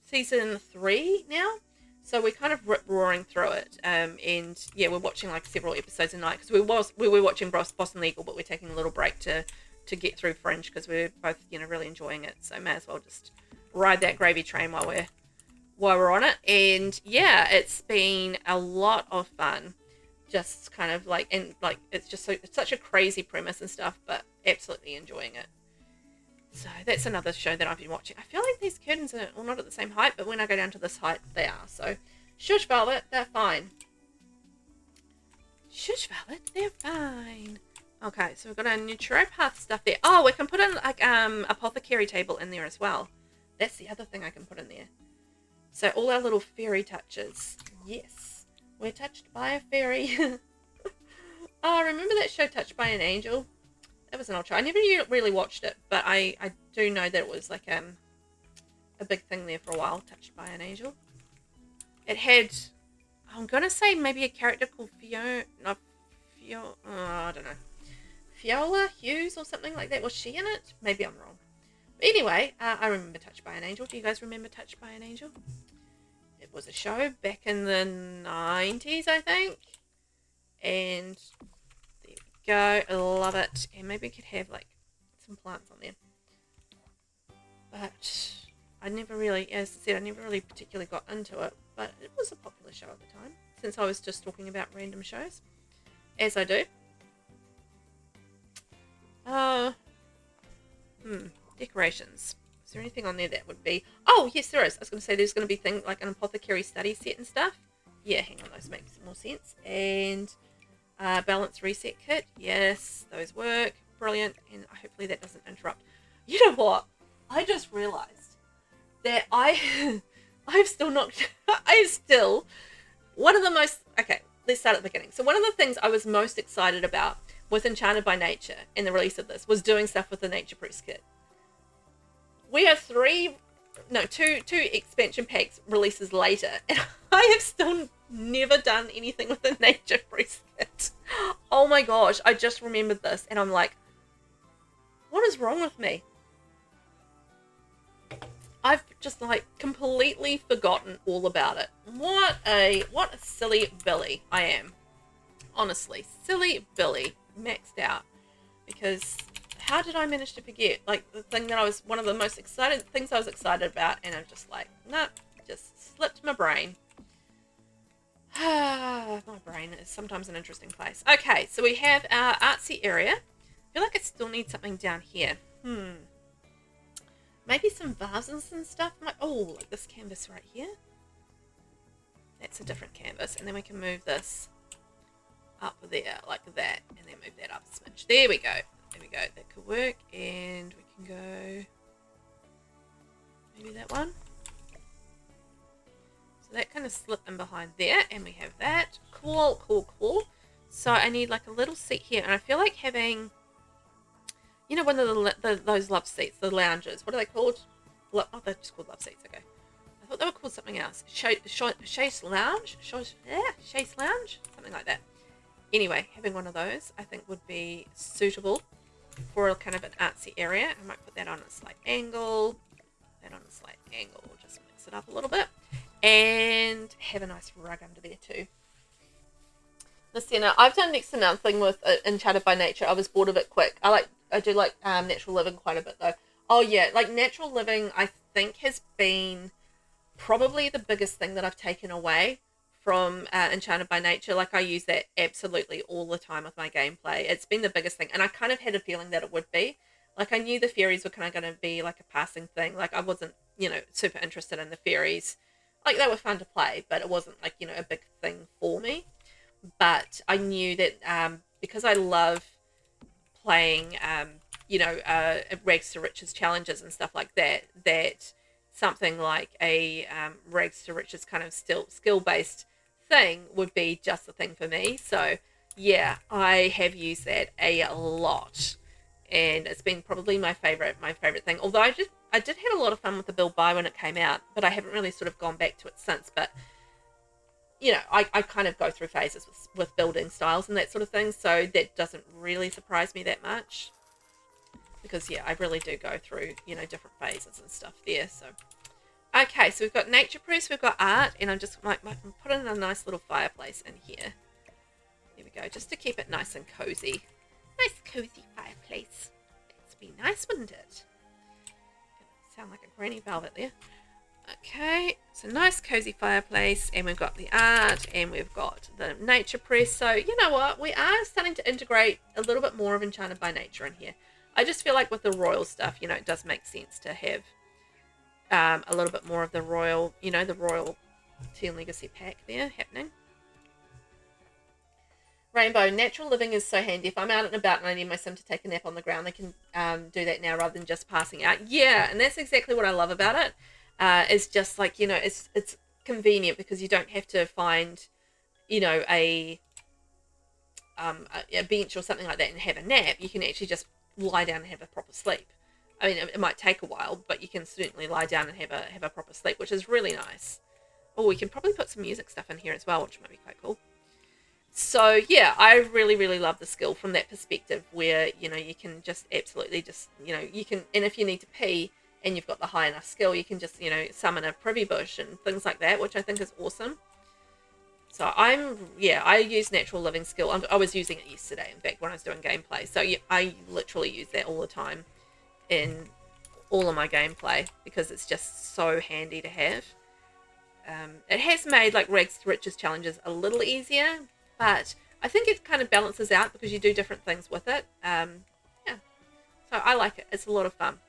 season 3 now. So we're kind of rip-roaring through it, and yeah, we're watching like several episodes a night, because we were watching Boston Legal, but we're taking a little break to get through Fringe, because we're both, you know, really enjoying it. So may as well just ride that gravy train while we're on it. And yeah, it's been a lot of fun, just kind of like, and like it's such a crazy premise and stuff, but absolutely enjoying it. So that's another show that I've been watching. I feel like these curtains are not at the same height, but when I go down to this height, they are. So, shush, Velvet, they're fine. Shush, Velvet, they're fine. Okay, so we've got our naturopath stuff there. Oh, we can put in like apothecary table in there as well. That's the other thing I can put in there. So all our little fairy touches. Yes, we're touched by a fairy. Oh, remember that show Touched by an Angel? That was an old show. I never really watched it, but I do know that it was like a big thing there for a while. Touched by an Angel. It had, I'm gonna say maybe a character called I don't know, Fiola Hughes or something like that. Was she in it? Maybe I'm wrong. But anyway, I remember Touched by an Angel. Do you guys remember Touched by an Angel? It was a show back in the 90s, I think, and go, I love it. And maybe we could have like some plants on there, but I never really, as I said, I never really particularly got into it, but it was a popular show at the time, since I was just talking about random shows, as I do. Decorations. Is there anything on there that would be, oh yes there is. I was going to say there's going to be things like an apothecary study set and stuff. Yeah, hang on, those make some more sense. And balance reset kit. Yes, those work. Brilliant. And hopefully that doesn't interrupt. You know what? I just realized that I've still not, one of the most, okay, let's start at the beginning. So one of the things I was most excited about with Enchanted by Nature and the release of this was doing stuff with the Nature Priest kit. We have two expansion packs releases later, and I have still never done anything with the Nature Priest kit. Oh my gosh, I just remembered this, and I'm like, what is wrong with me? I've just like completely forgotten all about it. What a silly Billy I am. Honestly, silly Billy, maxed out. Because how did I manage to forget? Like the thing that one of the most excited things I was excited about, and I'm just like, nah, just slipped my brain. My brain is sometimes an interesting place. Okay, so we have our artsy area. I feel like I still need something down here. Maybe some vases and stuff. Like this canvas right here. That's a different canvas. And then we can move this up there like that. And then move that up a smidge. There we go. There we go. That could work. And we can go maybe that one. So that kind of slip in behind there. And we have that. Cool, cool, cool. So I need like a little seat here. And I feel like having, you know, one of those love seats, the lounges. What are they called? Oh, they're just called love seats. Okay. I thought they were called something else. Chaise lounge? Chaise lounge? Something like that. Anyway, having one of those I think would be suitable for a kind of an artsy area. I might put that on a slight angle. Just mix it up a little bit. And have a nice rug under there too. The center. I've done next to nothing with Enchanted by Nature. I was bored of it quick. I do like natural living quite a bit though. Oh yeah, like natural living I think has been probably the biggest thing that I've taken away from Enchanted by Nature. Like I use that absolutely all the time with my gameplay. It's been the biggest thing, and I kind of had a feeling that it would be. Like I knew the fairies were kind of going to be like a passing thing. Like I wasn't, you know, super interested in the fairies. Like they were fun to play, but it wasn't like, you know, a big thing for me. But I knew that because I love playing, you know, rags to riches challenges and stuff like that, that something like a rags to riches kind of skill-based thing would be just the thing for me. So Yeah, I have used that a lot, and it's been probably my favorite thing. Although I did have a lot of fun with the build buy when it came out, but I haven't really sort of gone back to it since. But you know, I kind of go through phases with building styles and that sort of thing, so that doesn't really surprise me that much. Because yeah, I really do go through, you know, different phases and stuff there. So okay, so we've got nature press, we've got art, and I'm just might put in a nice little fireplace in here. There we go, just to keep it nice and cozy. Nice cozy fireplace. That'd be nice, wouldn't it? Sound like a granny velvet there. Okay, so nice cozy fireplace, and we've got the art, and we've got the nature press. So you know what, we are starting to integrate a little bit more of Enchanted by Nature in here. I just feel like with the royal stuff, you know, it does make sense to have a little bit more of the royal, you know, the royal Tea and Legacy pack there happening. Rainbow, natural living is so handy. If I'm out and about and I need my sim to take a nap on the ground, they can do that now rather than just passing out. Yeah, and that's exactly what I love about it. It's just like, you know, it's convenient because you don't have to find, you know, a bench or something like that and have a nap. You can actually just lie down and have a proper sleep. I mean, it might take a while, but you can certainly lie down and have a proper sleep, which is really nice. Oh, we can probably put some music stuff in here as well, which might be quite cool. So yeah, I really, really love the skill from that perspective where, you know, you can just absolutely just, you know, you can, and if you need to pee and you've got the high enough skill, you can just, you know, summon a privy bush and things like that, which I think is awesome. So I use natural living skill. I was using it yesterday, in fact, when I was doing gameplay. So yeah, I literally use that all the time in all of my gameplay because it's just so handy to have. It has made like rags to riches challenges a little easier, but I think it kind of balances out because you do different things with it. Yeah, so I like it. It's a lot of fun.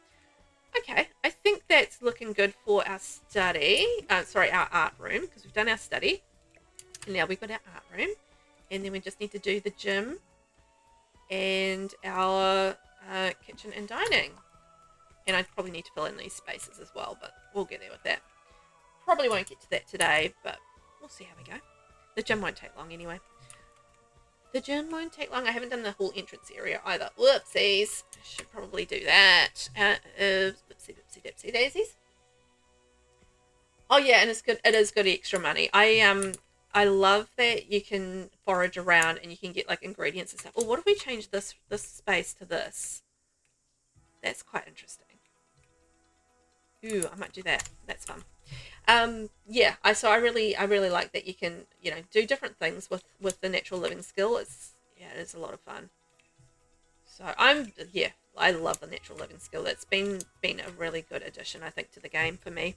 Okay, I think that's looking good for our study. Sorry, our art room, because we've done our study. And now we've got our art room. And then we just need to do the gym and our kitchen and dining. And I probably need to fill in these spaces as well, but we'll get there with that. Probably won't get to that today, but we'll see how we go. The gym won't take long anyway. The gym won't take long. I haven't done the whole entrance area either. Whoopsies. I should probably do that. Whoopsie daisies. Oh yeah, and it's good. It is good extra money. I love that you can forage around and you can get like ingredients and stuff. Oh, what if we change this space to this? That's quite interesting. Ooh, I might do that. That's fun. Yeah, I really like that you can, you know, do different things with the natural living skill. It is a lot of fun. So I love the natural living skill. That's been a really good addition, I think, to the game for me,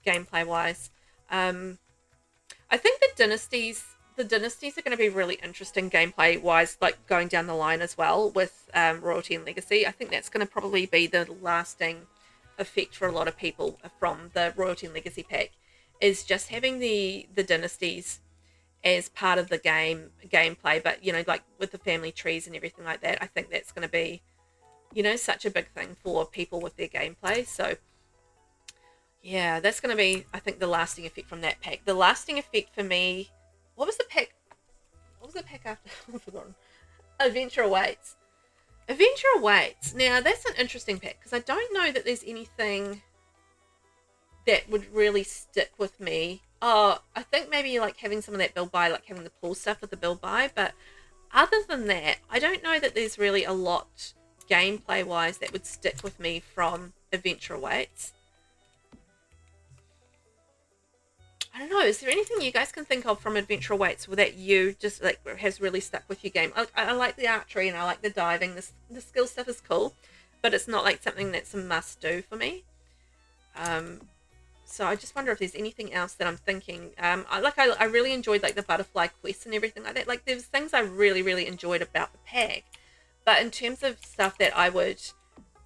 gameplay wise. I think the dynasties are going to be really interesting gameplay wise, like going down the line as well with royalty and legacy. I think that's going to probably be the lasting effect for a lot of people from the royalty and legacy pack, is just having the dynasties as part of the gameplay. But you know, like with the family trees and everything like that, I think that's going to be, you know, such a big thing for people with their gameplay. So yeah, that's going to be, I think, the lasting effect from that pack. The lasting effect for me, what was the pack after? I've forgotten. Adventure Awaits. Adventure Awaits. Now, that's an interesting pack because I don't know that there's anything that would really stick with me. Oh, I think maybe like having some of that build buy, like having the pool stuff with the build buy. But other than that, I don't know that there's really a lot gameplay wise that would stick with me from Adventure Awaits. I don't know. Is there anything you guys can think of from Adventure Awaits that you just like has really stuck with your game? I like the archery and I like the diving. The skill stuff is cool, but it's not like something that's a must do for me. So I just wonder if there's anything else that I'm thinking. I really enjoyed like the butterfly quests and everything like that. Like there's things I really enjoyed about the pack, but in terms of stuff that I would,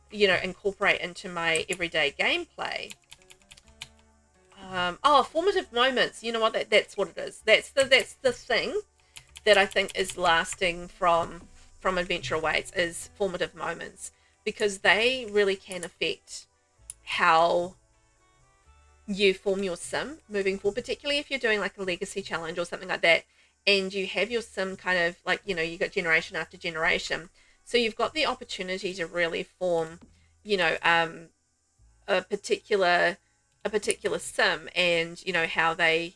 you know, incorporate into my everyday gameplay. Formative moments. You know what? That's what it is. That's the thing that I think is lasting from Adventure Awaits is formative moments, because they really can affect how you form your sim moving forward, particularly if you're doing like a legacy challenge or something like that, and you have your sim kind of like, you know, you got generation after generation. So you've got the opportunity to really form, you know, a particular sim, and you know how they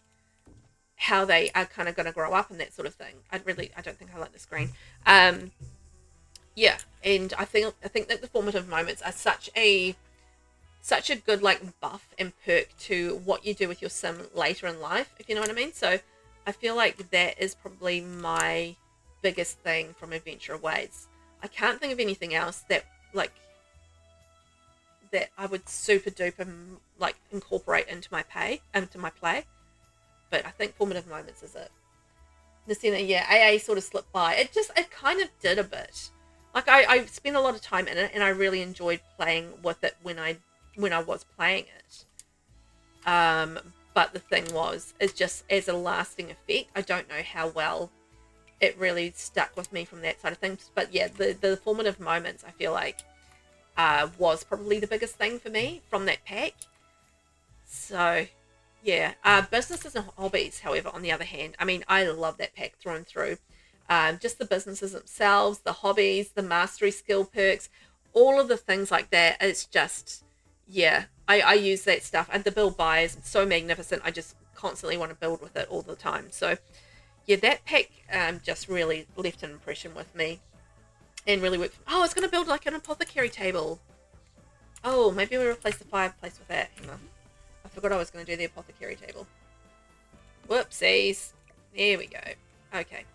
are kind of going to grow up and that sort of thing. I don't think I like the screen. Yeah, and I think that the formative moments are such a good like buff and perk to what you do with your sim later in life, if you know what I mean. So I feel like that is probably my biggest thing from Adventure Awaits. I can't think of anything else that like that I would super duper like incorporate into my play. But I think formative moments is it. Nasina, yeah, AA sort of slipped by. It kind of did a bit. Like I spent a lot of time in it, and I really enjoyed playing with it when I was playing it. But the thing was, it's just as a lasting effect, I don't know how well it really stuck with me from that side of things. But yeah, the formative moments, I feel like, was probably the biggest thing for me from that pack. So yeah, businesses and hobbies, however, on the other hand, I mean, I love that pack through and through. Just the businesses themselves, the hobbies, the mastery skill perks, all of the things like that. It's just, yeah, I use that stuff. And the build buy is so magnificent. I just constantly want to build with it all the time. So, yeah, that pack just really left an impression with me and really worked. Oh, I was going to build like an apothecary table. Oh, maybe we replace the fireplace with that. Hang on. I forgot I was going to do the apothecary table. Whoopsies. There we go. Okay.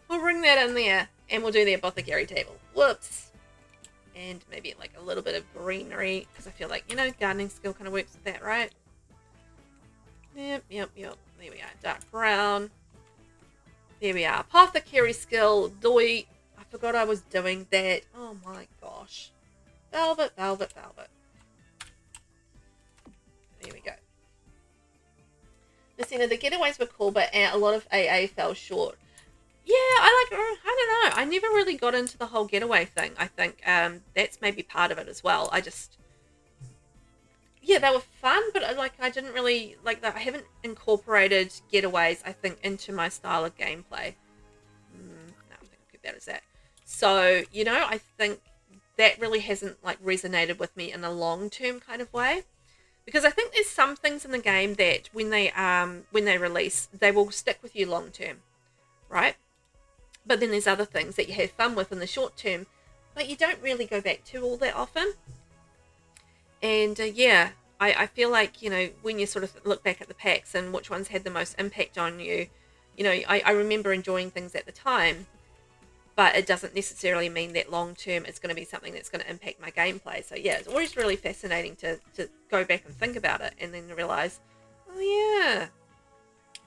We'll bring that in there and we'll do the apothecary table. Whoops. And maybe like a little bit of greenery, because I feel like, you know, gardening skill kind of works with that, right? Yep. There we are. Dark brown. There we are. Apothecary skill. Doi. I forgot I was doing that. Oh my gosh. Velvet. There we go. Listen, the getaways were cool, but a lot of AA fell short. Yeah, I don't know. I never really got into the whole getaway thing. I think that's maybe part of it as well. Yeah, they were fun, but I didn't really like that. I haven't incorporated getaways, I think, into my style of gameplay. No, I think I'll keep that as that. So, you know, I think that really hasn't like resonated with me in a long-term kind of way. Because I think there's some things in the game that when they release, they will stick with you long term, right? But then there's other things that you have fun with in the short term, but you don't really go back to all that often. And yeah, I feel like, you know, when you sort of look back at the packs and which ones had the most impact on you, you know, I remember enjoying things at the time, but it doesn't necessarily mean that long term it's going to be something that's going to impact my gameplay. So yeah, it's always really fascinating to go back and think about it and then realize, oh yeah,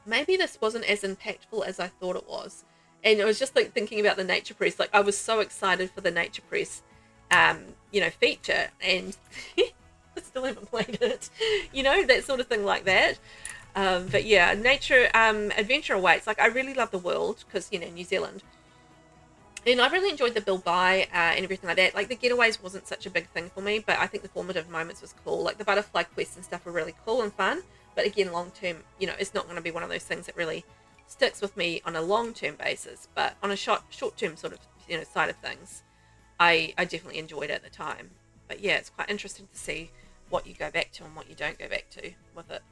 maybe this wasn't as impactful as I thought it was. And it was just like thinking about the Nature Press. Like I was so excited for the Nature Press, you know, feature, and I still haven't played it. You know, that sort of thing like that. But yeah, Adventure Awaits. Like I really love the world because, you know, New Zealand. And I really enjoyed the build buy and everything like that. Like the getaways wasn't such a big thing for me, but I think the formative moments was cool. Like the butterfly quests and stuff were really cool and fun. But again, long term, you know, it's not going to be one of those things that really sticks with me on a long term basis. But on a short term sort of, you know, side of things, I definitely enjoyed it at the time. But yeah, it's quite interesting to see what you go back to and what you don't go back to with it.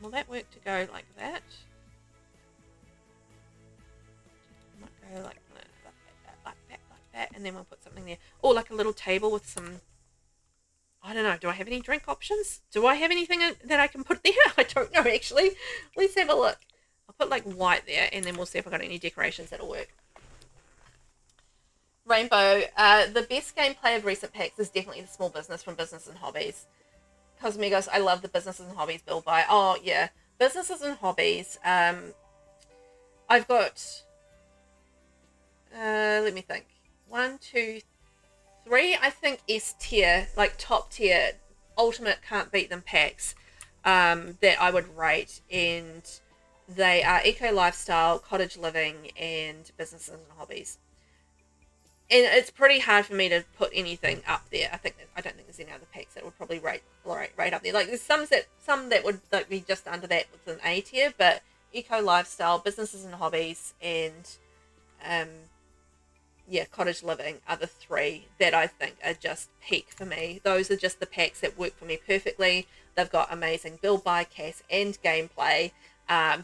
Will that work to go like that? Go like that, and then we'll put something there. Or like a little table with some, I don't know, do I have any drink options? Do I have anything that I can put there? I don't know, actually. Let's have a look. I'll put like white there, and then we'll see if I've got any decorations that'll work. Rainbow, the best gameplay of recent packs is definitely the small business from Business and Hobbies. Cosmigos, I love the Businesses and Hobbies build by. Oh, yeah. Businesses and Hobbies. I've got... let me think. 1, 2, 3. I think S tier, like top tier, ultimate can't beat them packs that I would rate, and they are Eco Lifestyle, Cottage Living, and Businesses and Hobbies. and it's pretty hard for me to put anything up there. I don't think there's any other packs that would probably rate up there. Like there's some that would like be just under that with an A tier, but eco lifestyle, businesses and hobbies, and cottage living are the three that I think are just peak for me. Those are just the packs that work for me perfectly. They've got amazing build, buy, cast, and gameplay.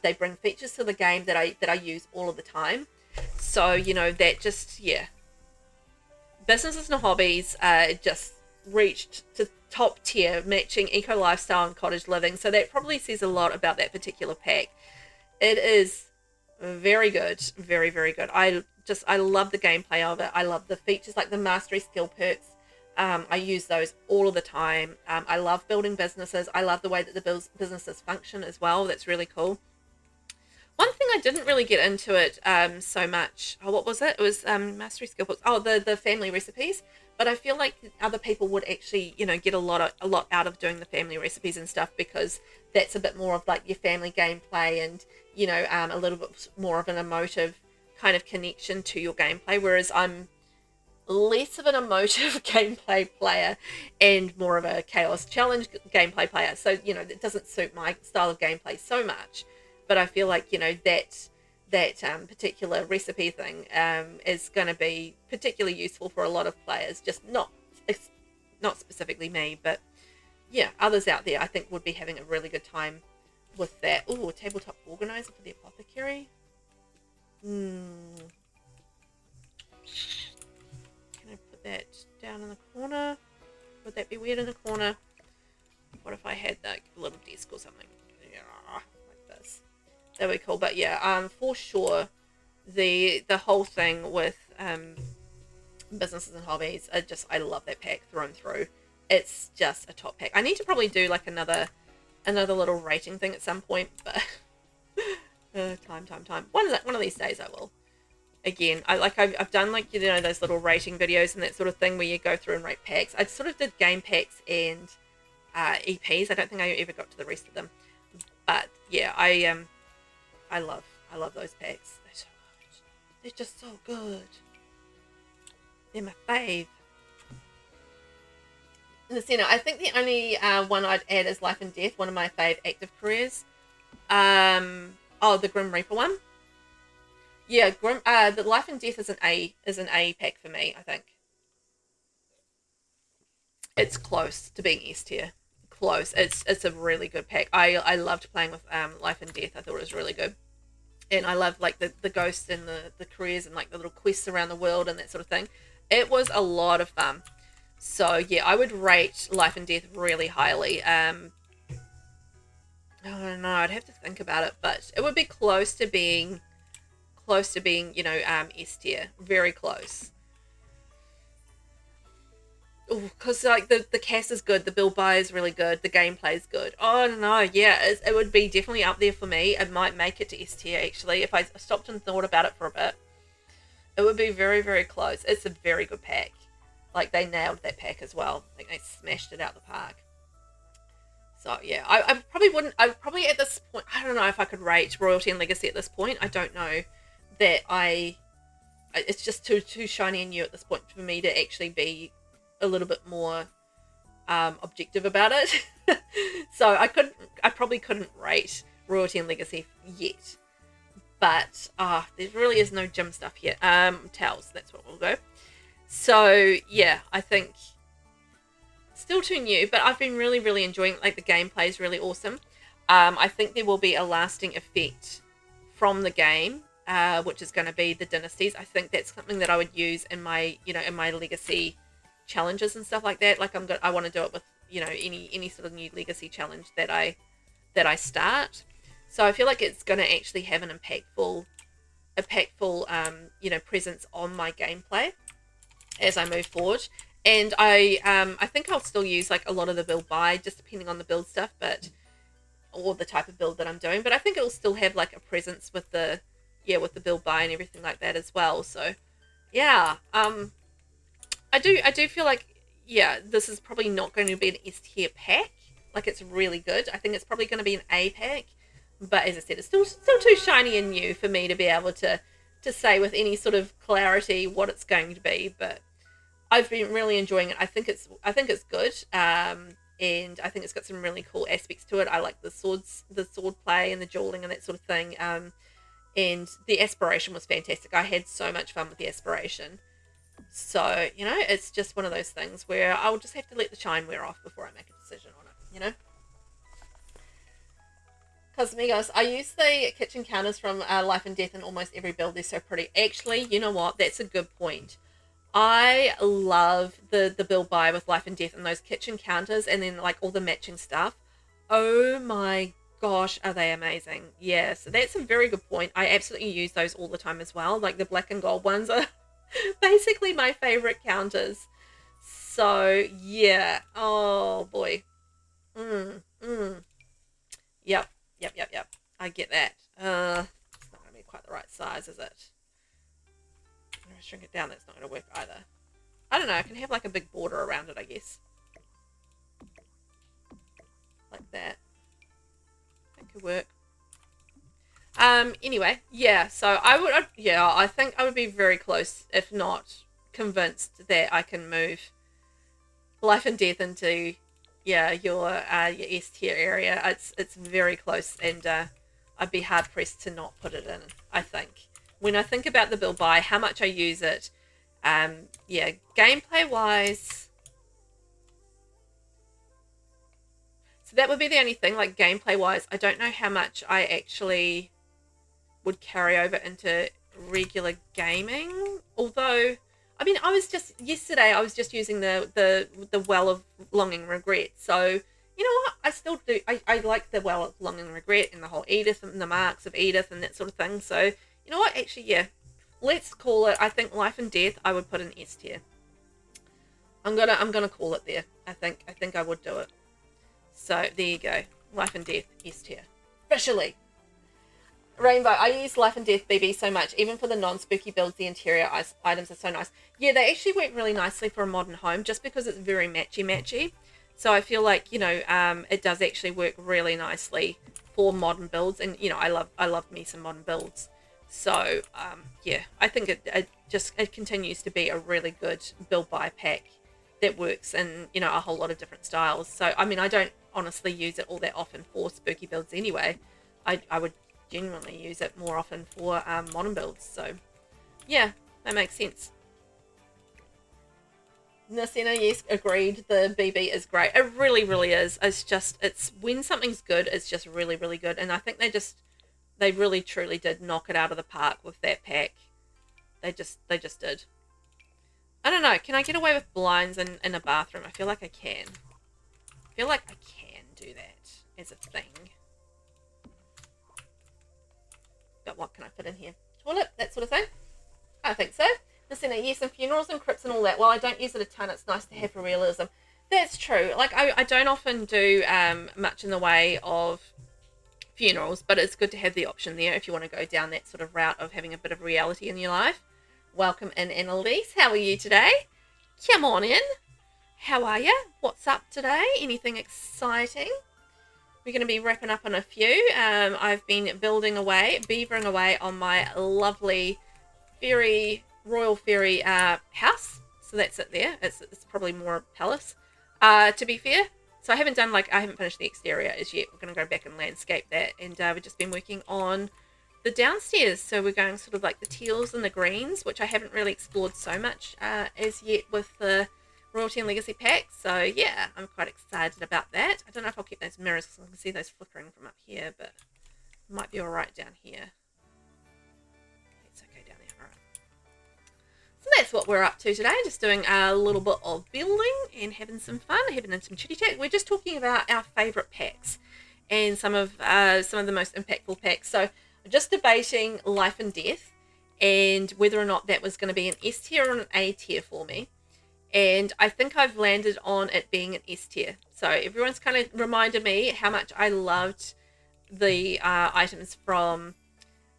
They bring features to the game that I use all of the time. So, you know, that just, businesses and hobbies just reached to top tier, matching eco lifestyle and cottage living. So that probably says a lot about that particular pack. It is very good, very, very good. I love the gameplay of it. I love the features like the mastery skill perks. I use those all of the time. I love building businesses. I love the way that the businesses function as well. That's really cool. One thing I didn't really get into it so much. Oh, what was it? It was mastery skill books. Oh, the family recipes. But I feel like other people would actually, you know, get a lot out of doing the family recipes and stuff, because that's a bit more of like your family gameplay and, you know, a little bit more of an emotive kind of connection to your gameplay. Whereas I'm less of an emotive gameplay player and more of a chaos challenge gameplay player. So, you know, that doesn't suit my style of gameplay so much. But I feel like, you know, that particular recipe thing is going to be particularly useful for a lot of players, just not specifically me, but yeah, others out there I think would be having a really good time with that. Ooh, tabletop organizer for the apothecary. Can I put that down in the corner? Would that be weird in the corner? What if I had like a little desk or something? Like this. That would be cool. But yeah, for sure, the whole thing with businesses and hobbies, I love that pack through and through. It's just a top pack. I need to probably do like another little rating thing at some point, but time. One of these days I will. Again, I've done like, you know, those little rating videos and that sort of thing where you go through and rate packs. I sort of did game packs and EPs. I don't think I ever got to the rest of them, but yeah, I love those packs. They're so good. They're just so good. They're my fave. In the center, I think the only one I'd add is Life and Death, one of my fave active careers. The Grim Reaper one. Yeah, the Life and Death is an A pack for me, I think. It's close to being S tier. Close. It's a really good pack. I loved playing with Life and Death. I thought it was really good. And I loved like the ghosts and the careers and like the little quests around the world and that sort of thing. It was a lot of fun. So yeah, I would rate Life and Death really highly. I don't know, I'd have to think about it, but it would be close to being, you know, S tier. Very close. Because like the cast is good, the build buy is really good, the gameplay is good. Oh no, yeah, it would be definitely up there for me. It might make it to S tier actually if I stopped and thought about it for a bit. It would be very, very close. It's a very good pack. Like they nailed that pack as well. I think they smashed it out the park. So yeah, I probably at this point, I don't know if I could rate Royalty and Legacy at this point. I don't know that it's just too shiny and new at this point for me to actually be a little bit more objective about it. So I probably couldn't rate Royalty and Legacy yet. But there really is no gym stuff here. Towels, that's what we'll go. So yeah, I think still too new, but I've been really, really enjoying it. Like the gameplay is really awesome. I think there will be a lasting effect from the game, which is going to be the dynasties. I think that's something that I would use in my, you know, in my legacy challenges and stuff like that. Like I want to do it with, you know, any sort of new legacy challenge that I start. So I feel like it's going to actually have an impactful, you know, presence on my gameplay as I move forward. And I think I'll still use like a lot of the build buy, just depending on the build stuff, or the type of build that I'm doing. But I think it'll still have like a presence with the build buy and everything like that as well. So yeah, I do feel like, yeah, this is probably not going to be an S tier pack. Like it's really good. I think it's probably going to be an A pack. But as I said, it's still too shiny and new for me to be able to to say with any sort of clarity what it's going to be, but I've been really enjoying it. I think it's good, and I think it's got some really cool aspects to it. I like the sword play and the dueling and that sort of thing. And the aspiration was fantastic. I had so much fun with the aspiration. So, you know, it's just one of those things where I'll just have to let the shine wear off before I make a decision on it, you know? Cosmigos, I use the kitchen counters from Life and Death in almost every build. They're so pretty. Actually, you know what? That's a good point. I love the build buy with Life and Death and those kitchen counters and then like all the matching stuff. Oh my gosh, are they amazing. Yeah, so that's a very good point. I absolutely use those all the time as well. Like the black and gold ones are basically my favorite counters. So yeah, oh boy. Yep. I get that. It's not gonna be quite the right size, is it? I'm gonna shrink it down. That's not gonna work either. I don't know. I can have like a big border around it, I guess, like that. That could work. Anyway, yeah, so I think I would be very close, if not convinced, that I can move Life and Death into, yeah, your S tier area. It's very close, and I'd be hard pressed to not put it in, I think. When I think about the build buy, how much I use it, yeah, gameplay wise, so that would be the only thing, like gameplay wise, I don't know how much I actually would carry over into regular gaming. Although, I mean, yesterday I was just using the Well of Longing Regret. So, you know what? I still do. I like the Well of Longing Regret and the whole Edith and the marks of Edith and that sort of thing. So, you know what? Actually, yeah. Let's call it, I think Life and Death I would put in S tier. I'm gonna call it there. I think I would do it. So there you go. Life and Death S tier. Officially. Rainbow, I use Life and Death BB so much. Even for the non-spooky builds, the interior items are so nice. Yeah, they actually work really nicely for a modern home just because it's very matchy-matchy. So I feel like, you know, it does actually work really nicely for modern builds. And, you know, I love me some modern builds. So, yeah, I think it continues to be a really good build buy pack that works in, you know, a whole lot of different styles. So, I mean, I don't honestly use it all that often for spooky builds anyway. I would genuinely use it more often for modern builds. So, yeah, that makes sense. Nasina, yes, agreed. The BB is great. It really, really is. It's when something's good, it's just really, really good. And I think they really, truly did knock it out of the park with that pack. They just did. I don't know. Can I get away with blinds in a bathroom? I feel like I can. I feel like I can do that as a thing. But what can I fit in here? Toilet, that sort of thing? I think so. Listen, yes, and funerals and crypts and all that. Well, I don't use it a ton. It's nice to have for realism. That's true. Like, I don't often do much in the way of funerals, but it's good to have the option there if you want to go down that sort of route of having a bit of reality in your life. Welcome in, Annalise. How are you today? Come on in. How are you? What's up today? Anything exciting? We're going to be wrapping up on a few. I've been beavering away on my lovely royal fairy house. So that's it there. It's probably more a palace, to be fair. So I haven't finished the exterior as yet. We're going to go back and landscape that. And we've just been working on the downstairs. So we're going sort of like the teals and the greens, which I haven't really explored so much as yet with the Royalty and Legacy pack. So yeah, I'm quite excited about that. I don't know if I'll keep those mirrors because I can see those flickering from up here, but it might be all right down here. It's okay down there. All right. So that's what we're up to today. Just doing a little bit of building and having some fun, having some chitty chat. We're just talking about our favourite packs and some of the most impactful packs. So just debating Life and Death and whether or not that was going to be an S tier or an A tier for me. And I think I've landed on it being an S tier. So everyone's kind of reminded me how much I loved the items from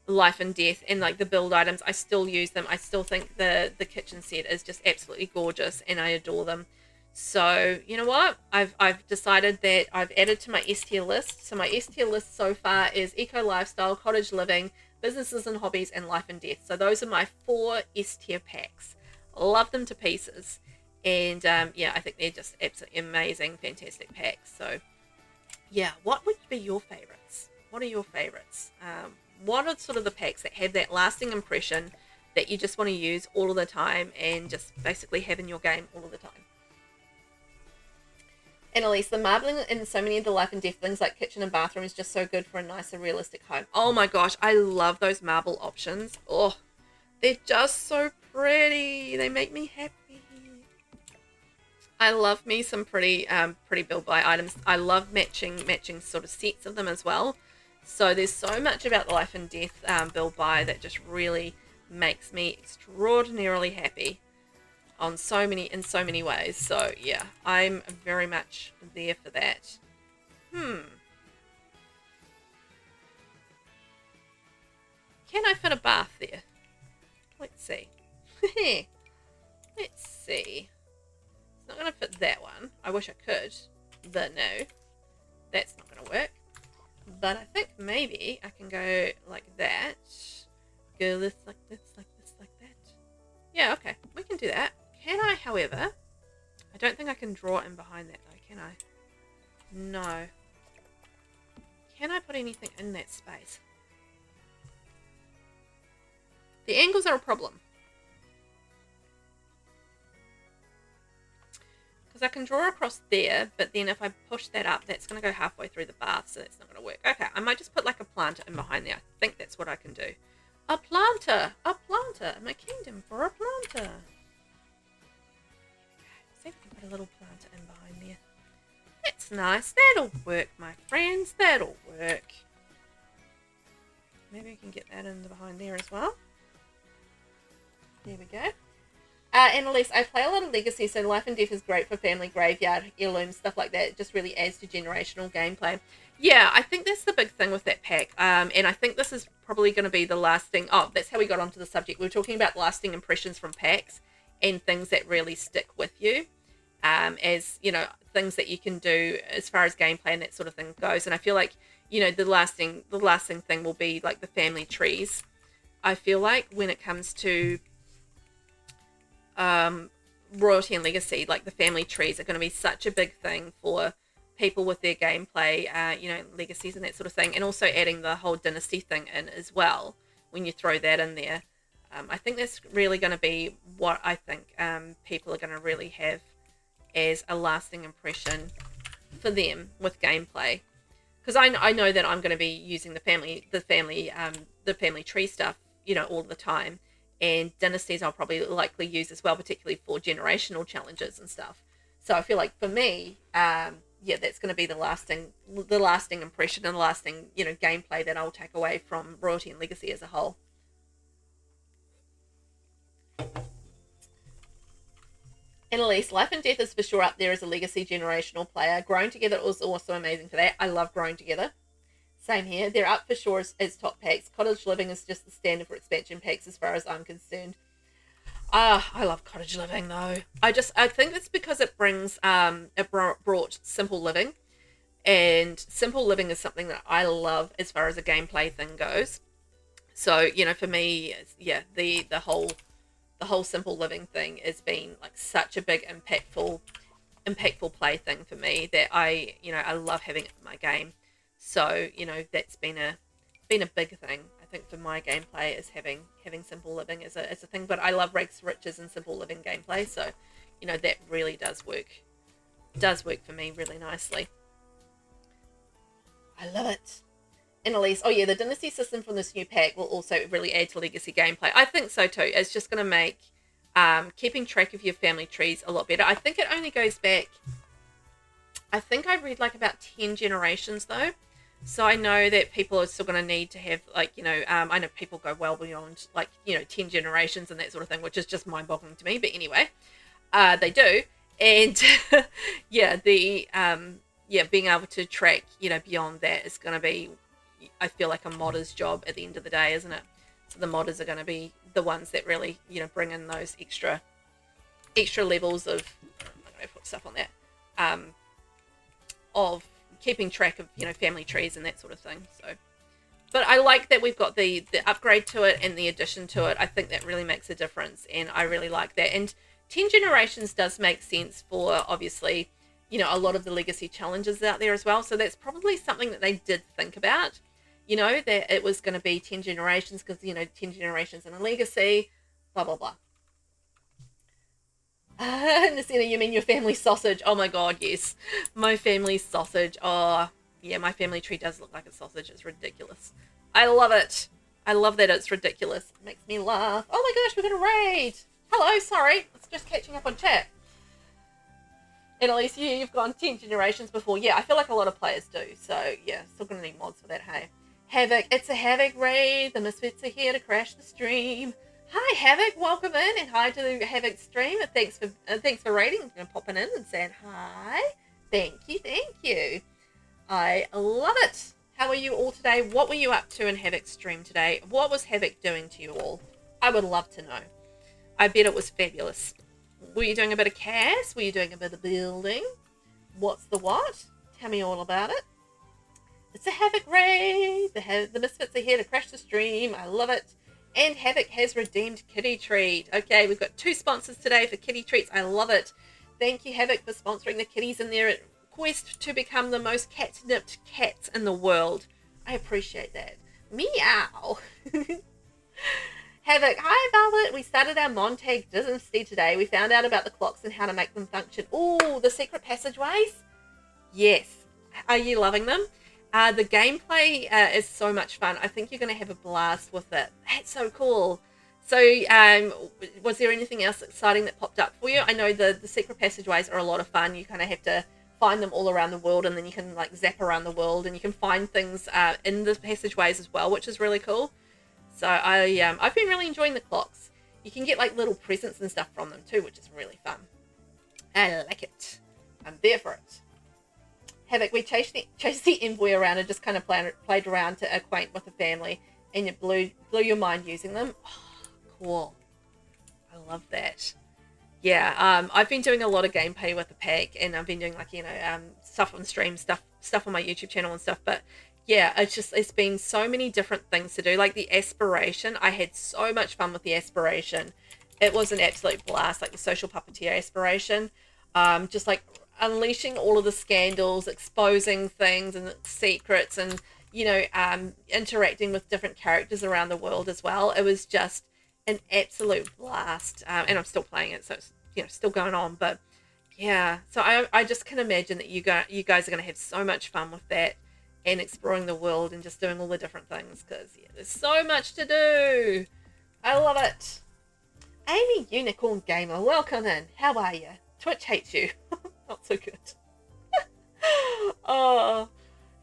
Life and Death and like the build items. I still use them. I still think the kitchen set is just absolutely gorgeous and I adore them. So you know what? I've decided that I've added to my S tier list. So my S tier list so far is Eco Lifestyle, Cottage Living, Businesses and Hobbies, and Life and Death. So those are my 4 S tier packs. Love them to pieces. And yeah, I think they're just absolutely amazing, fantastic packs. So yeah, what would be your favorites? What are your favorites? What are sort of the packs that have that lasting impression that you just want to use all of the time and just basically have in your game all of the time? And Elise, the marbling in so many of the Life and Death things like kitchen and bathroom is just so good for a nicer, realistic home. Oh my gosh, I love those marble options. Oh, they're just so pretty. They make me happy. I love me some pretty Build Buy items. I love matching sort of sets of them as well. So there's so much about the Life and Death Build Buy that just really makes me extraordinarily happy in so many ways. So yeah, I'm very much there for that. Can I fit a bath there? Let's see. Let's see. It's not going to fit that one. I wish I could, but no, that's not going to work. But I think maybe I can go like that. Go this, like this, like this, like that. Yeah, okay, we can do that. Can I, however, I don't think I can draw in behind that though, can I? No. Can I put anything in that space? The angles are a problem. Because I can draw across there, but then if I push that up, that's going to go halfway through the bath, so that's not going to work. Okay, I might just put like a planter in behind there. I think that's what I can do. A planter! A planter! My kingdom for a planter! See if I can put a little planter in behind there. That's nice. That'll work, my friends. That'll work. Maybe we can get that in behind there as well. There we go. Annalise, I play a lot of Legacy, so Life and Death is great for family graveyard, heirlooms, stuff like that. It just really adds to generational gameplay. Yeah, I think that's the big thing with that pack. And I think this is probably going to be the lasting... Oh, that's how we got onto the subject. We were talking about lasting impressions from packs and things that really stick with you. As, you know, things that you can do as far as gameplay and that sort of thing goes. And I feel like, you know, the lasting thing will be like the family trees. I feel like when it comes to royalty and legacy, like the family trees are going to be such a big thing for people with their gameplay, you know, legacies and that sort of thing. And also adding the whole dynasty thing in as well when you throw that in there. I think that's really going to be what I think people are going to really have as a lasting impression for them with gameplay, because I know that I'm going to be using the family tree stuff, you know, all the time, and dynasties I'll probably likely use as well, particularly for generational challenges and stuff. So I feel like for me, yeah, that's going to be the lasting impression and the lasting, you know, gameplay that I'll take away from royalty and legacy as a whole. Annalise, Life and Death is for sure up there as a legacy generational player. Growing Together was also amazing for that. I love Growing Together. Same here. They're up for sure as top packs. Cottage Living is just the standard for expansion packs as far as I'm concerned. I love Cottage Living though. I think it's because it brings, it brought Simple Living. And Simple Living is something that I love as far as a gameplay thing goes. So, you know, for me, yeah, the whole Simple Living thing has been like such a big impactful play thing for me that I love having it in my game. So, you know, that's been a big thing I think for my gameplay, is having Simple Living as a thing. But I love Rags to Riches and Simple Living gameplay, so, you know, that really does work for me really nicely. I love it. Annalise, oh yeah, the dynasty system from this new pack will also really add to legacy gameplay. I think so too. It's just going to make keeping track of your family trees a lot better. I think it only goes back, I think I read like about 10 generations though. So I know that people are still going to need to have, like, you know, I know people go well beyond, like, you know, 10 generations and that sort of thing, which is just mind-boggling to me. But anyway, they do. And yeah, being able to track, you know, beyond that is going to be, I feel like, a modder's job at the end of the day, isn't it? So the modders are going to be the ones that really, you know, bring in those extra levels of, I'm going to put stuff on that, of keeping track of, you know, family trees and that sort of thing. So But I like that we've got the upgrade to it and the addition to it. I think that really makes a difference, and I really like that. And 10 generations does make sense for, obviously, you know, a lot of the legacy challenges out there as well. So that's probably something that they did think about, you know, that it was going to be 10 generations because, you know, 10 generations in a legacy, blah, blah, blah. Nacina, you mean your family sausage? Oh my god, yes. My family sausage. Oh, yeah, my family tree does look like a sausage. It's ridiculous. I love it. I love that it's ridiculous. It makes me laugh. Oh my gosh, we're going to raid. Hello, sorry. It's just catching up on chat. And at least you've gone 10 generations before. Yeah, I feel like a lot of players do. So, yeah, still going to need mods for that, hey. Havoc. It's a Havoc raid. The Misfits are here to crash the stream. Hi, Havoc. Welcome in. And hi to the Havoc stream. Thanks for raiding and popping in and saying hi. Thank you. Thank you. I love it. How are you all today? What were you up to in Havoc's stream today? What was Havoc doing to you all? I would love to know. I bet it was fabulous. Were you doing a bit of CAS? Were you doing a bit of building? What's the what? Tell me all about it. It's a Havoc raid. The Misfits are here to crash the stream. I love it. And Havoc has redeemed Kitty Treat. Okay, we've got 2 sponsors today for Kitty Treats. I love it. Thank you, Havoc, for sponsoring the kitties in their quest to become the most catnipped cats in the world. I appreciate that. Meow. Havoc, hi Velvet. We started our Montag Dynasty today. We found out about the clocks and how to make them function. Oh, the secret passageways? Yes. Are you loving them? The gameplay is so much fun. I think you're going to have a blast with it. That's so cool. So, was there anything else exciting that popped up for you? I know the secret passageways are a lot of fun. You kind of have to find them all around the world, and then you can like zap around the world, and you can find things in the passageways as well, which is really cool. So I've been really enjoying the clocks. You can get like little presents and stuff from them too, which is really fun. I like it. I'm there for it. Havoc, we chased the envoy around and just kind of played around to acquaint with the family, and you blew your mind using them. Oh, cool. I love that. Yeah, I've been doing a lot of gameplay with the pack, and I've been doing like, you know, stuff on stream, stuff on my YouTube channel and stuff. But yeah, it's been so many different things to do. Like the aspiration, I had so much fun with the aspiration. It was an absolute blast, like the social puppeteer aspiration. Just like unleashing all of the scandals, exposing things and secrets, and, you know, interacting with different characters around the world as well. It was just an absolute blast. And I'm still playing it, so it's, you know, still going on. But yeah, so I just can imagine that you guys are going to have so much fun with that, and exploring the world and just doing all the different things, because yeah, there's so much to do. I love it. Amy Unicorn Gamer, welcome in. How are you? Twitch hates you. Not so good. Oh,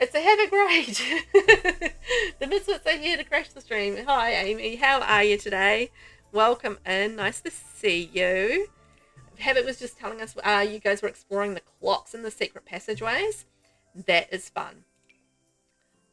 it's a Havoc raid. The Misfits are here to crash the stream. Hi, Amy. How are you today? Welcome in. Nice to see you. Havoc was just telling us you guys were exploring the clocks in the secret passageways. That is fun.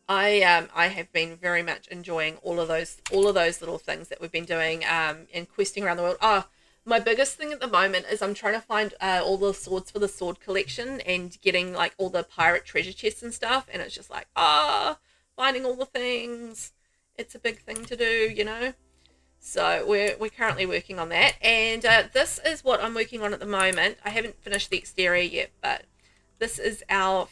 I have been very much enjoying all of those little things that we've been doing and questing around the world. Oh, my biggest thing at the moment is I'm trying to find all the swords for the sword collection and getting like all the pirate treasure chests and stuff, and it's just like finding all the things. It's a big thing to do, you know. So we're currently working on that, and this is what I'm working on at the moment. I haven't finished the exterior yet, but this is our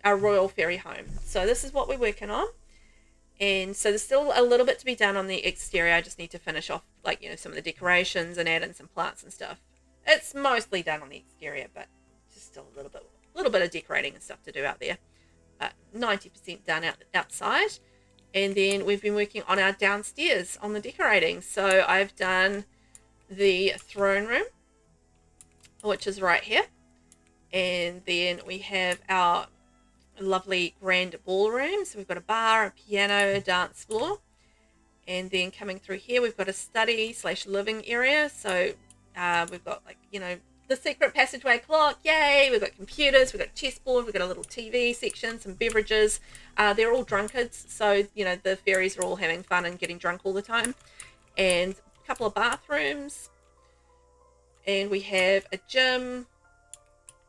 royal fairy home. So this is what we're working on. And so there's still a little bit to be done on the exterior. I just need to finish off, like, you know, some of the decorations and add in some plants and stuff. It's mostly done on the exterior, but just still a little bit of decorating and stuff to do out there. 90% done outside. And then we've been working on our downstairs on the decorating. So I've done the throne room, which is right here. And then we have our lovely grand ballroom. So we've got a bar, a piano, a dance floor. And then coming through here, we've got a study / living area. So we've got, like, you know, the secret passageway clock. Yay! We've got computers, we've got a chessboard, we've got a little TV section, some beverages. They're all drunkards. So, you know, the fairies are all having fun and getting drunk all the time. And a couple of bathrooms. And we have a gym,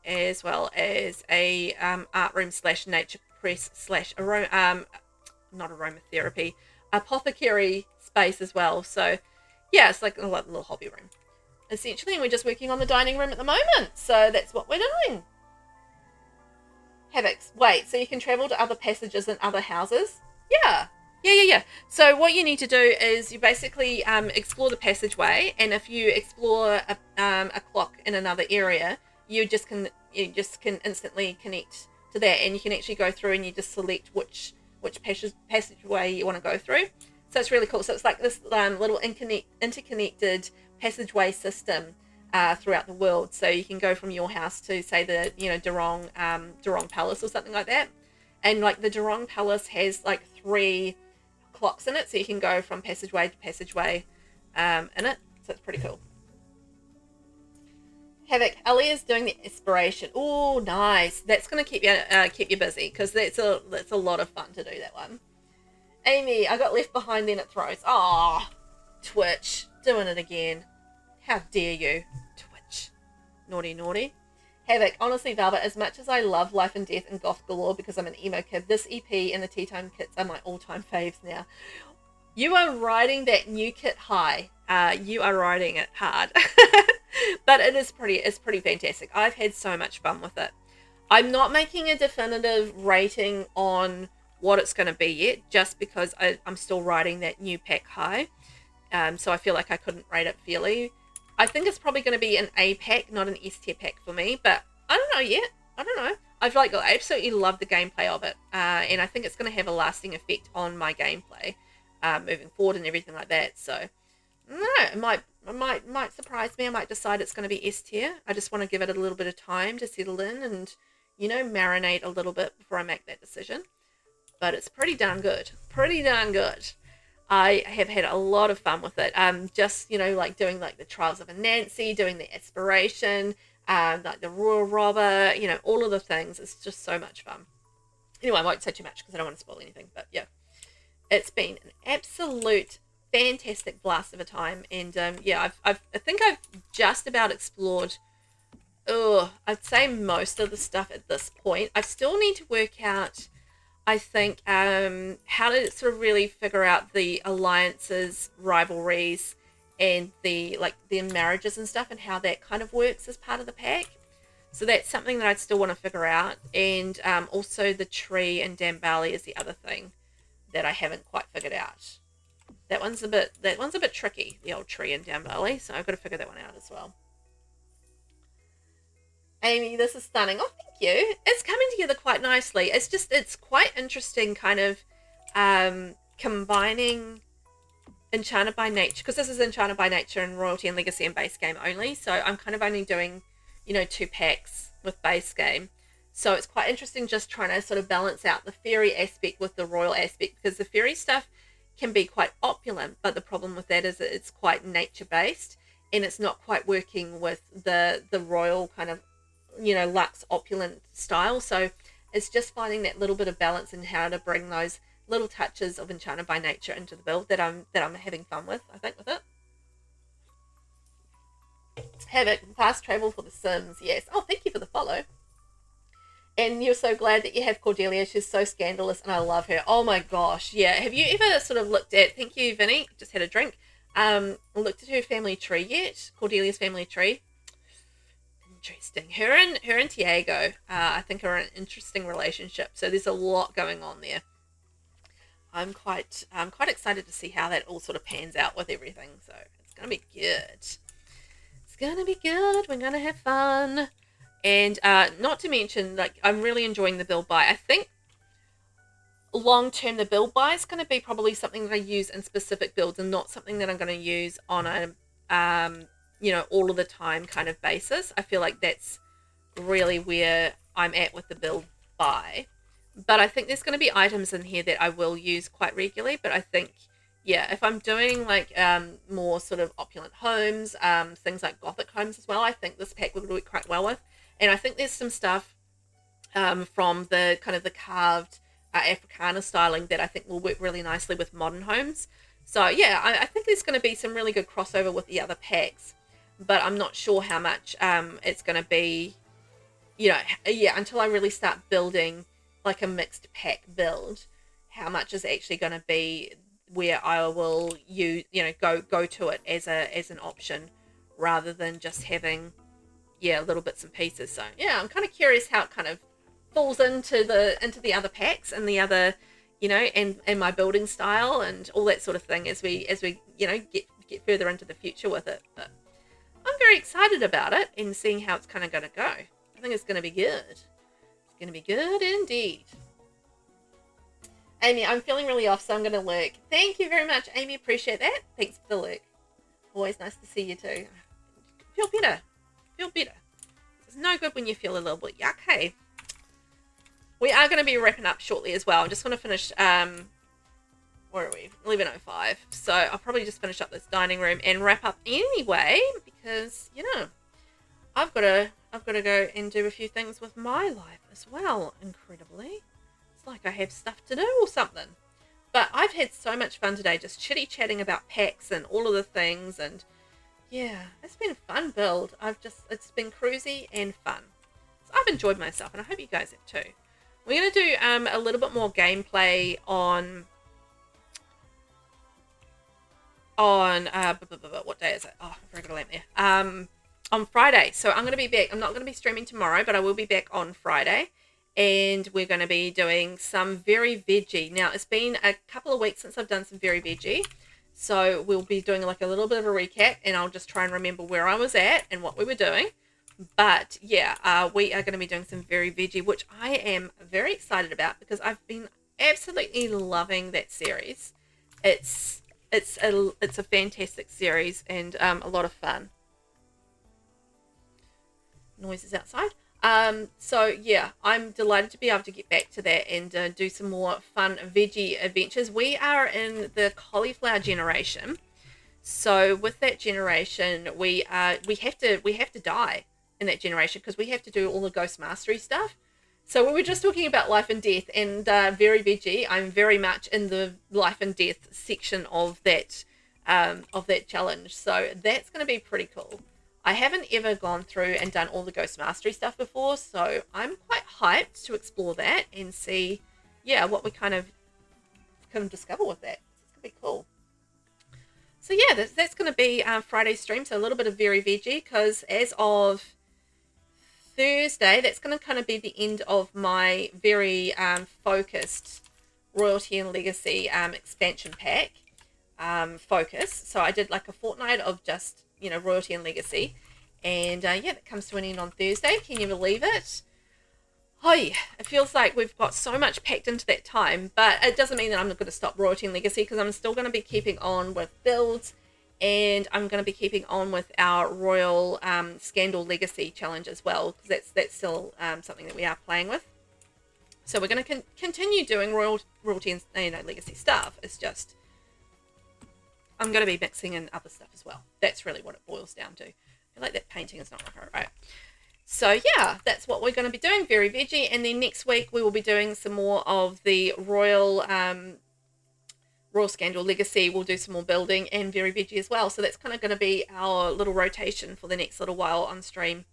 as well as a art room / nature press / aroma, not aromatherapy, apothecary space as well. So yeah, it's like a little hobby room. Essentially, we're just working on the dining room at the moment. So that's what we're doing. Havocs. Wait, so you can travel to other passages and other houses? Yeah. Yeah. So what you need to do is you basically explore the passageway, and if you explore a clock in another area, you just can instantly connect to that, and you can actually go through and you just select which passageway you want to go through. So it's really cool. So it's like this little interconnected passageway system throughout the world. So you can go from your house to, say, the Durong Palace or something like that, and like the Durong Palace has like 3 clocks in it, so you can go from passageway to passageway in it. So it's pretty cool. Havoc, Ali is doing the inspiration. Oh, nice. That's gonna keep you busy, because that's a lot of fun to do that one. Amy, I got left behind then at throws. Oh, Twitch, doing it again. How dare you, Twitch? Naughty. Havoc, honestly, Velvet, as much as I love Life and Death and Goth Galore because I'm an emo kid, this EP and the Tea Time kits are my all-time faves now. You are riding that new kit high. You are riding it hard. But it's pretty fantastic. I've had so much fun with it. I'm not making a definitive rating on what it's going to be yet, just because I'm still riding that new pack high. So I feel like I couldn't rate it fairly. I think it's probably going to be an A pack, not an S tier pack for me, but I don't know yet. I don't know. I absolutely love the gameplay of it, and I think it's going to have a lasting effect on my gameplay moving forward and everything like that. So I don't know. It might surprise me. I might decide it's going to be S tier. I just want to give it a little bit of time to settle in and marinate a little bit before I make that decision. But it's pretty darn good. Pretty darn good. I have had a lot of fun with it. Just, like doing like the Trials of Anansi, doing the Aspiration, like the Royal Robber, all of the things. It's just so much fun. Anyway, I won't say too much because I don't want to spoil anything. But yeah, it's been an absolute fantastic blast of a time. And yeah, I think I've just about explored, I'd say most of the stuff at this point. I still need to work out, I think, how to sort of really figure out the alliances, rivalries, and the marriages and stuff, and how that kind of works as part of the pack. So that's something that I'd still want to figure out. And also the tree and Dambali is the other thing that I haven't quite figured out. That one's a bit tricky, the old tree and Dambali. So I've got to figure that one out as well. Amy, this is stunning. Oh, thank you. It's coming together quite nicely. It's quite interesting kind of combining Enchanted by Nature, because this is Enchanted by Nature and Royalty and Legacy and base game only. So I'm kind of only doing, 2 packs with base game. So it's quite interesting just trying to sort of balance out the fairy aspect with the royal aspect, because the fairy stuff can be quite opulent, but the problem with that is that it's quite nature based, and it's not quite working with the royal kind of luxe opulent style. So it's just finding that little bit of balance in how to bring those little touches of Enchanted by Nature into the build that I'm having fun with, I think, with it. Havoc, fast travel for the Sims. Yes. Oh, thank you for the follow. And you're so glad that you have Cordelia. She's so scandalous and I love her. Oh my gosh. Yeah. Have you ever sort of looked at, thank you, Vinny, just had a drink, looked at her family tree yet? Cordelia's family tree. Interesting. Her and Tiago, I think, are in an interesting relationship. So there's a lot going on there. I'm quite excited to see how that all sort of pans out with everything. So it's gonna be good. It's gonna be good. We're gonna have fun. And not to mention, like, I'm really enjoying the build buy. I think long term the build buy is going to be probably something that I use in specific builds and not something that I'm going to use on a all of the time kind of basis. I feel like that's really where I'm at with the build buy. But I think there's going to be items in here that I will use quite regularly. But I think, yeah, if I'm doing like more sort of opulent homes, things like Gothic homes as well, I think this pack would work quite well with. And I think there's some stuff from the kind of the carved Africana styling that I think will work really nicely with modern homes. So yeah, I think there's going to be some really good crossover with the other packs, but I'm not sure how much it's going to be, until I really start building like a mixed pack build, how much is actually going to be where I will go to it as an option rather than just having little bits and pieces. So yeah, I'm kind of curious how it kind of falls into the other packs and the other and my building style and all that sort of thing as we get further into the future with it. But I'm very excited about it and seeing how it's kind of going to go. I think it's going to be good. It's going to be good indeed. Amy, I'm feeling really off, so I'm going to lurk. Thank you very much, Amy. Appreciate that. Thanks for the lurk. Always nice to see you too. Feel better. Feel better. It's no good when you feel a little bit yuck, hey? We are going to be wrapping up shortly as well. I'm just going to finish, where are we? 11:05. So I'll probably just finish up this dining room and wrap up anyway, because, I've got to go and do a few things with my life as well, incredibly. It's like I have stuff to do or something. But I've had so much fun today, just chitty-chatting about packs and all of the things, and yeah, it's been a fun build. It's been cruisy and fun. So I've enjoyed myself, and I hope you guys have too. We're going to do a little bit more gameplay on what day is it? Oh, I've got a lamp there. On Friday. So I'm going to be back. I'm not going to be streaming tomorrow, but I will be back on Friday. And we're going to be doing some Very Veggie. Now, it's been a couple of weeks since I've done some Very Veggie. So we'll be doing like a little bit of a recap, and I'll just try and remember where I was at and what we were doing. But yeah, we are going to be doing some Very Veggie, which I am very excited about because I've been absolutely loving that series. It's a fantastic series and a lot of fun. Noises outside. So yeah, I'm delighted to be able to get back to that and do some more fun veggie adventures. We are in the cauliflower generation, so with that generation, we have to die in that generation because we have to do all the ghost mastery stuff. So we were just talking about life and death, and Very Veggie, I'm very much in the life and death section of that challenge. So that's going to be pretty cool. I haven't ever gone through and done all the ghost mastery stuff before, so I'm quite hyped to explore that and see, what we kind of can discover with that. It's going to be cool. So yeah, that's going to be Friday's stream. So a little bit of Very Veggie, because as of Thursday, that's going to kind of be the end of my very focused Royalty and Legacy expansion pack focus. So I did like a fortnight of just, Royalty and Legacy. And that comes to an end on Thursday. Can you believe it? Oh yeah, it feels like we've got so much packed into that time, but it doesn't mean that I'm not going to stop Royalty and Legacy, because I'm still going to be keeping on with builds, and I'm going to be keeping on with our Royal Scandal Legacy challenge as well, because that's still something that we are playing with. So we're going to continue doing Royalty and Legacy stuff. It's just I'm going to be mixing in other stuff as well. That's really what it boils down to. I feel like that painting is not right. So yeah, that's what we're going to be doing, Very Veggie, and then next week we will be doing some more of the Royal Scandal Legacy. We'll do some more building and Very Veggie as well. So that's kind of going to be our little rotation for the next little while on stream,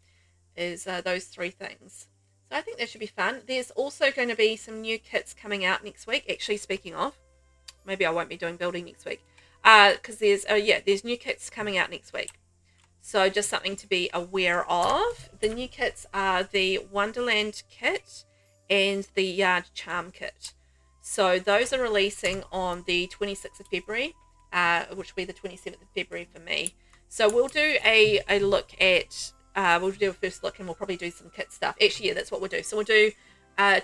is those three things. So I think that should be fun. There's also going to be some new kits coming out next week. Actually, speaking of, maybe I won't be doing building next week, because there's new kits coming out next week. So just something to be aware of. The new kits are the Wonderland kit and the Yard Charm kit. So those are releasing on the 26th of February, which will be the 27th of February for me. So we'll do a look at, we'll do a first look, and we'll probably do some kit stuff. Actually, yeah, that's what we'll do. So we'll do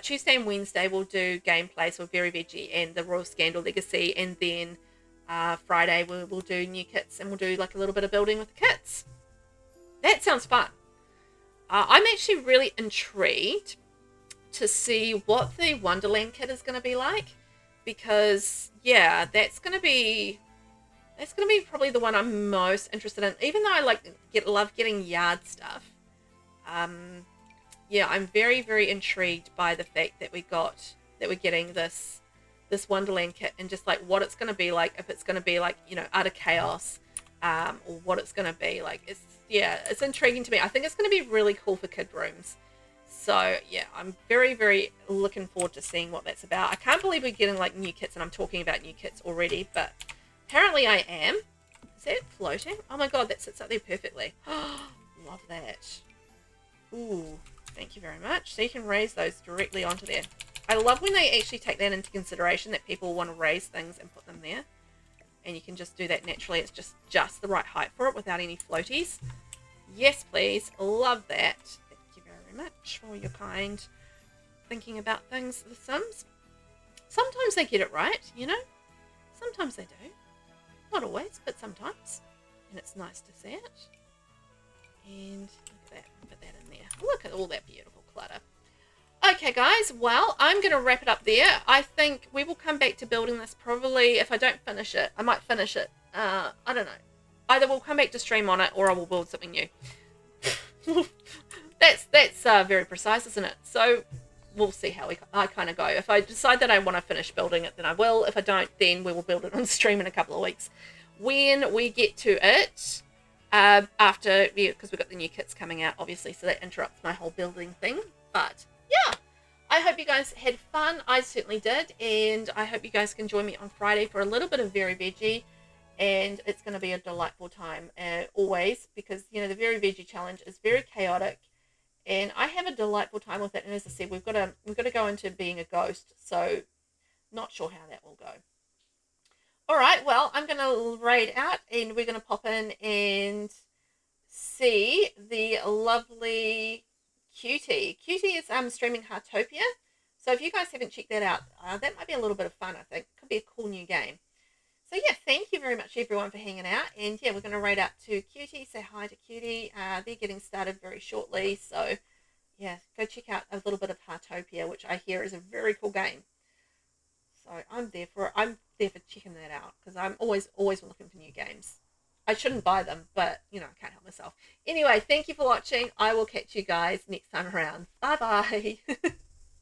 Tuesday and Wednesday, we'll do gameplay, so Very Veggie and the Royal Scandal Legacy, and then Friday we'll do new kits, and we'll do like a little bit of building with the kits. That sounds fun. I'm actually really intrigued to see what the Wonderland kit is going to be like, because yeah, that's going to be probably the one I'm most interested in. Even though I love getting yard stuff, yeah, I'm very, very intrigued by the fact that we're getting this Wonderland kit, and just like what it's going to be like, if it's going to be like, utter chaos, or what it's going to be like. It's intriguing to me. I think it's going to be really cool for kid rooms. So yeah, I'm very, very looking forward to seeing what that's about. I can't believe we're getting like new kits and I'm talking about new kits already, but apparently I am. Is that floating? Oh my god, that sits up there perfectly. Love that. Ooh, thank you very much. So you can raise those directly onto there. I love when they actually take that into consideration, that people want to raise things and put them there. And you can just do that naturally. It's just the right height for it without any floaties. Yes, please. Love that. Thank you very much for your kind thinking about things, The Sims. Sometimes they get it right, you know? Sometimes they do. Not always, but sometimes. And it's nice to see it. And look at that. Put that in there. Look at all that beautiful clutter. Okay, guys. Well, I'm going to wrap it up there. I think we will come back to building this probably. If I don't finish it, I might finish it. I don't know. Either we'll come back to stream on it or I will build something new. That's very precise, isn't it? So we'll see how I kind of go. If I decide that I want to finish building it, then I will. If I don't, then we will build it on stream in a couple of weeks. When we get to it, after, because we've got the new kits coming out, obviously, so that interrupts my whole building thing. But yeah, I hope you guys had fun. I certainly did. And I hope you guys can join me on Friday for a little bit of Very Veggie. And it's going to be a delightful time, always, because, you know, the Very Veggie Challenge is very chaotic. And I have a delightful time with it. And as I said, we've got to go into being a ghost. So not sure how that will go. All right, well, I'm going to raid out and we're going to pop in and see the lovely Cutie. Cutie is streaming Heartopia. So if you guys haven't checked that out, that might be a little bit of fun, I think. Could be a cool new game. So yeah, thank you very much everyone for hanging out. And yeah, we're going to raid out to Cutie. Say hi to Cutie. They're getting started very shortly. So yeah, go check out a little bit of Heartopia, which I hear is a very cool game. So I'm there for checking that out because I'm always looking for new games. I shouldn't buy them, but you know, I can't help myself. Anyway, thank you for watching. I will catch you guys next time around. Bye bye.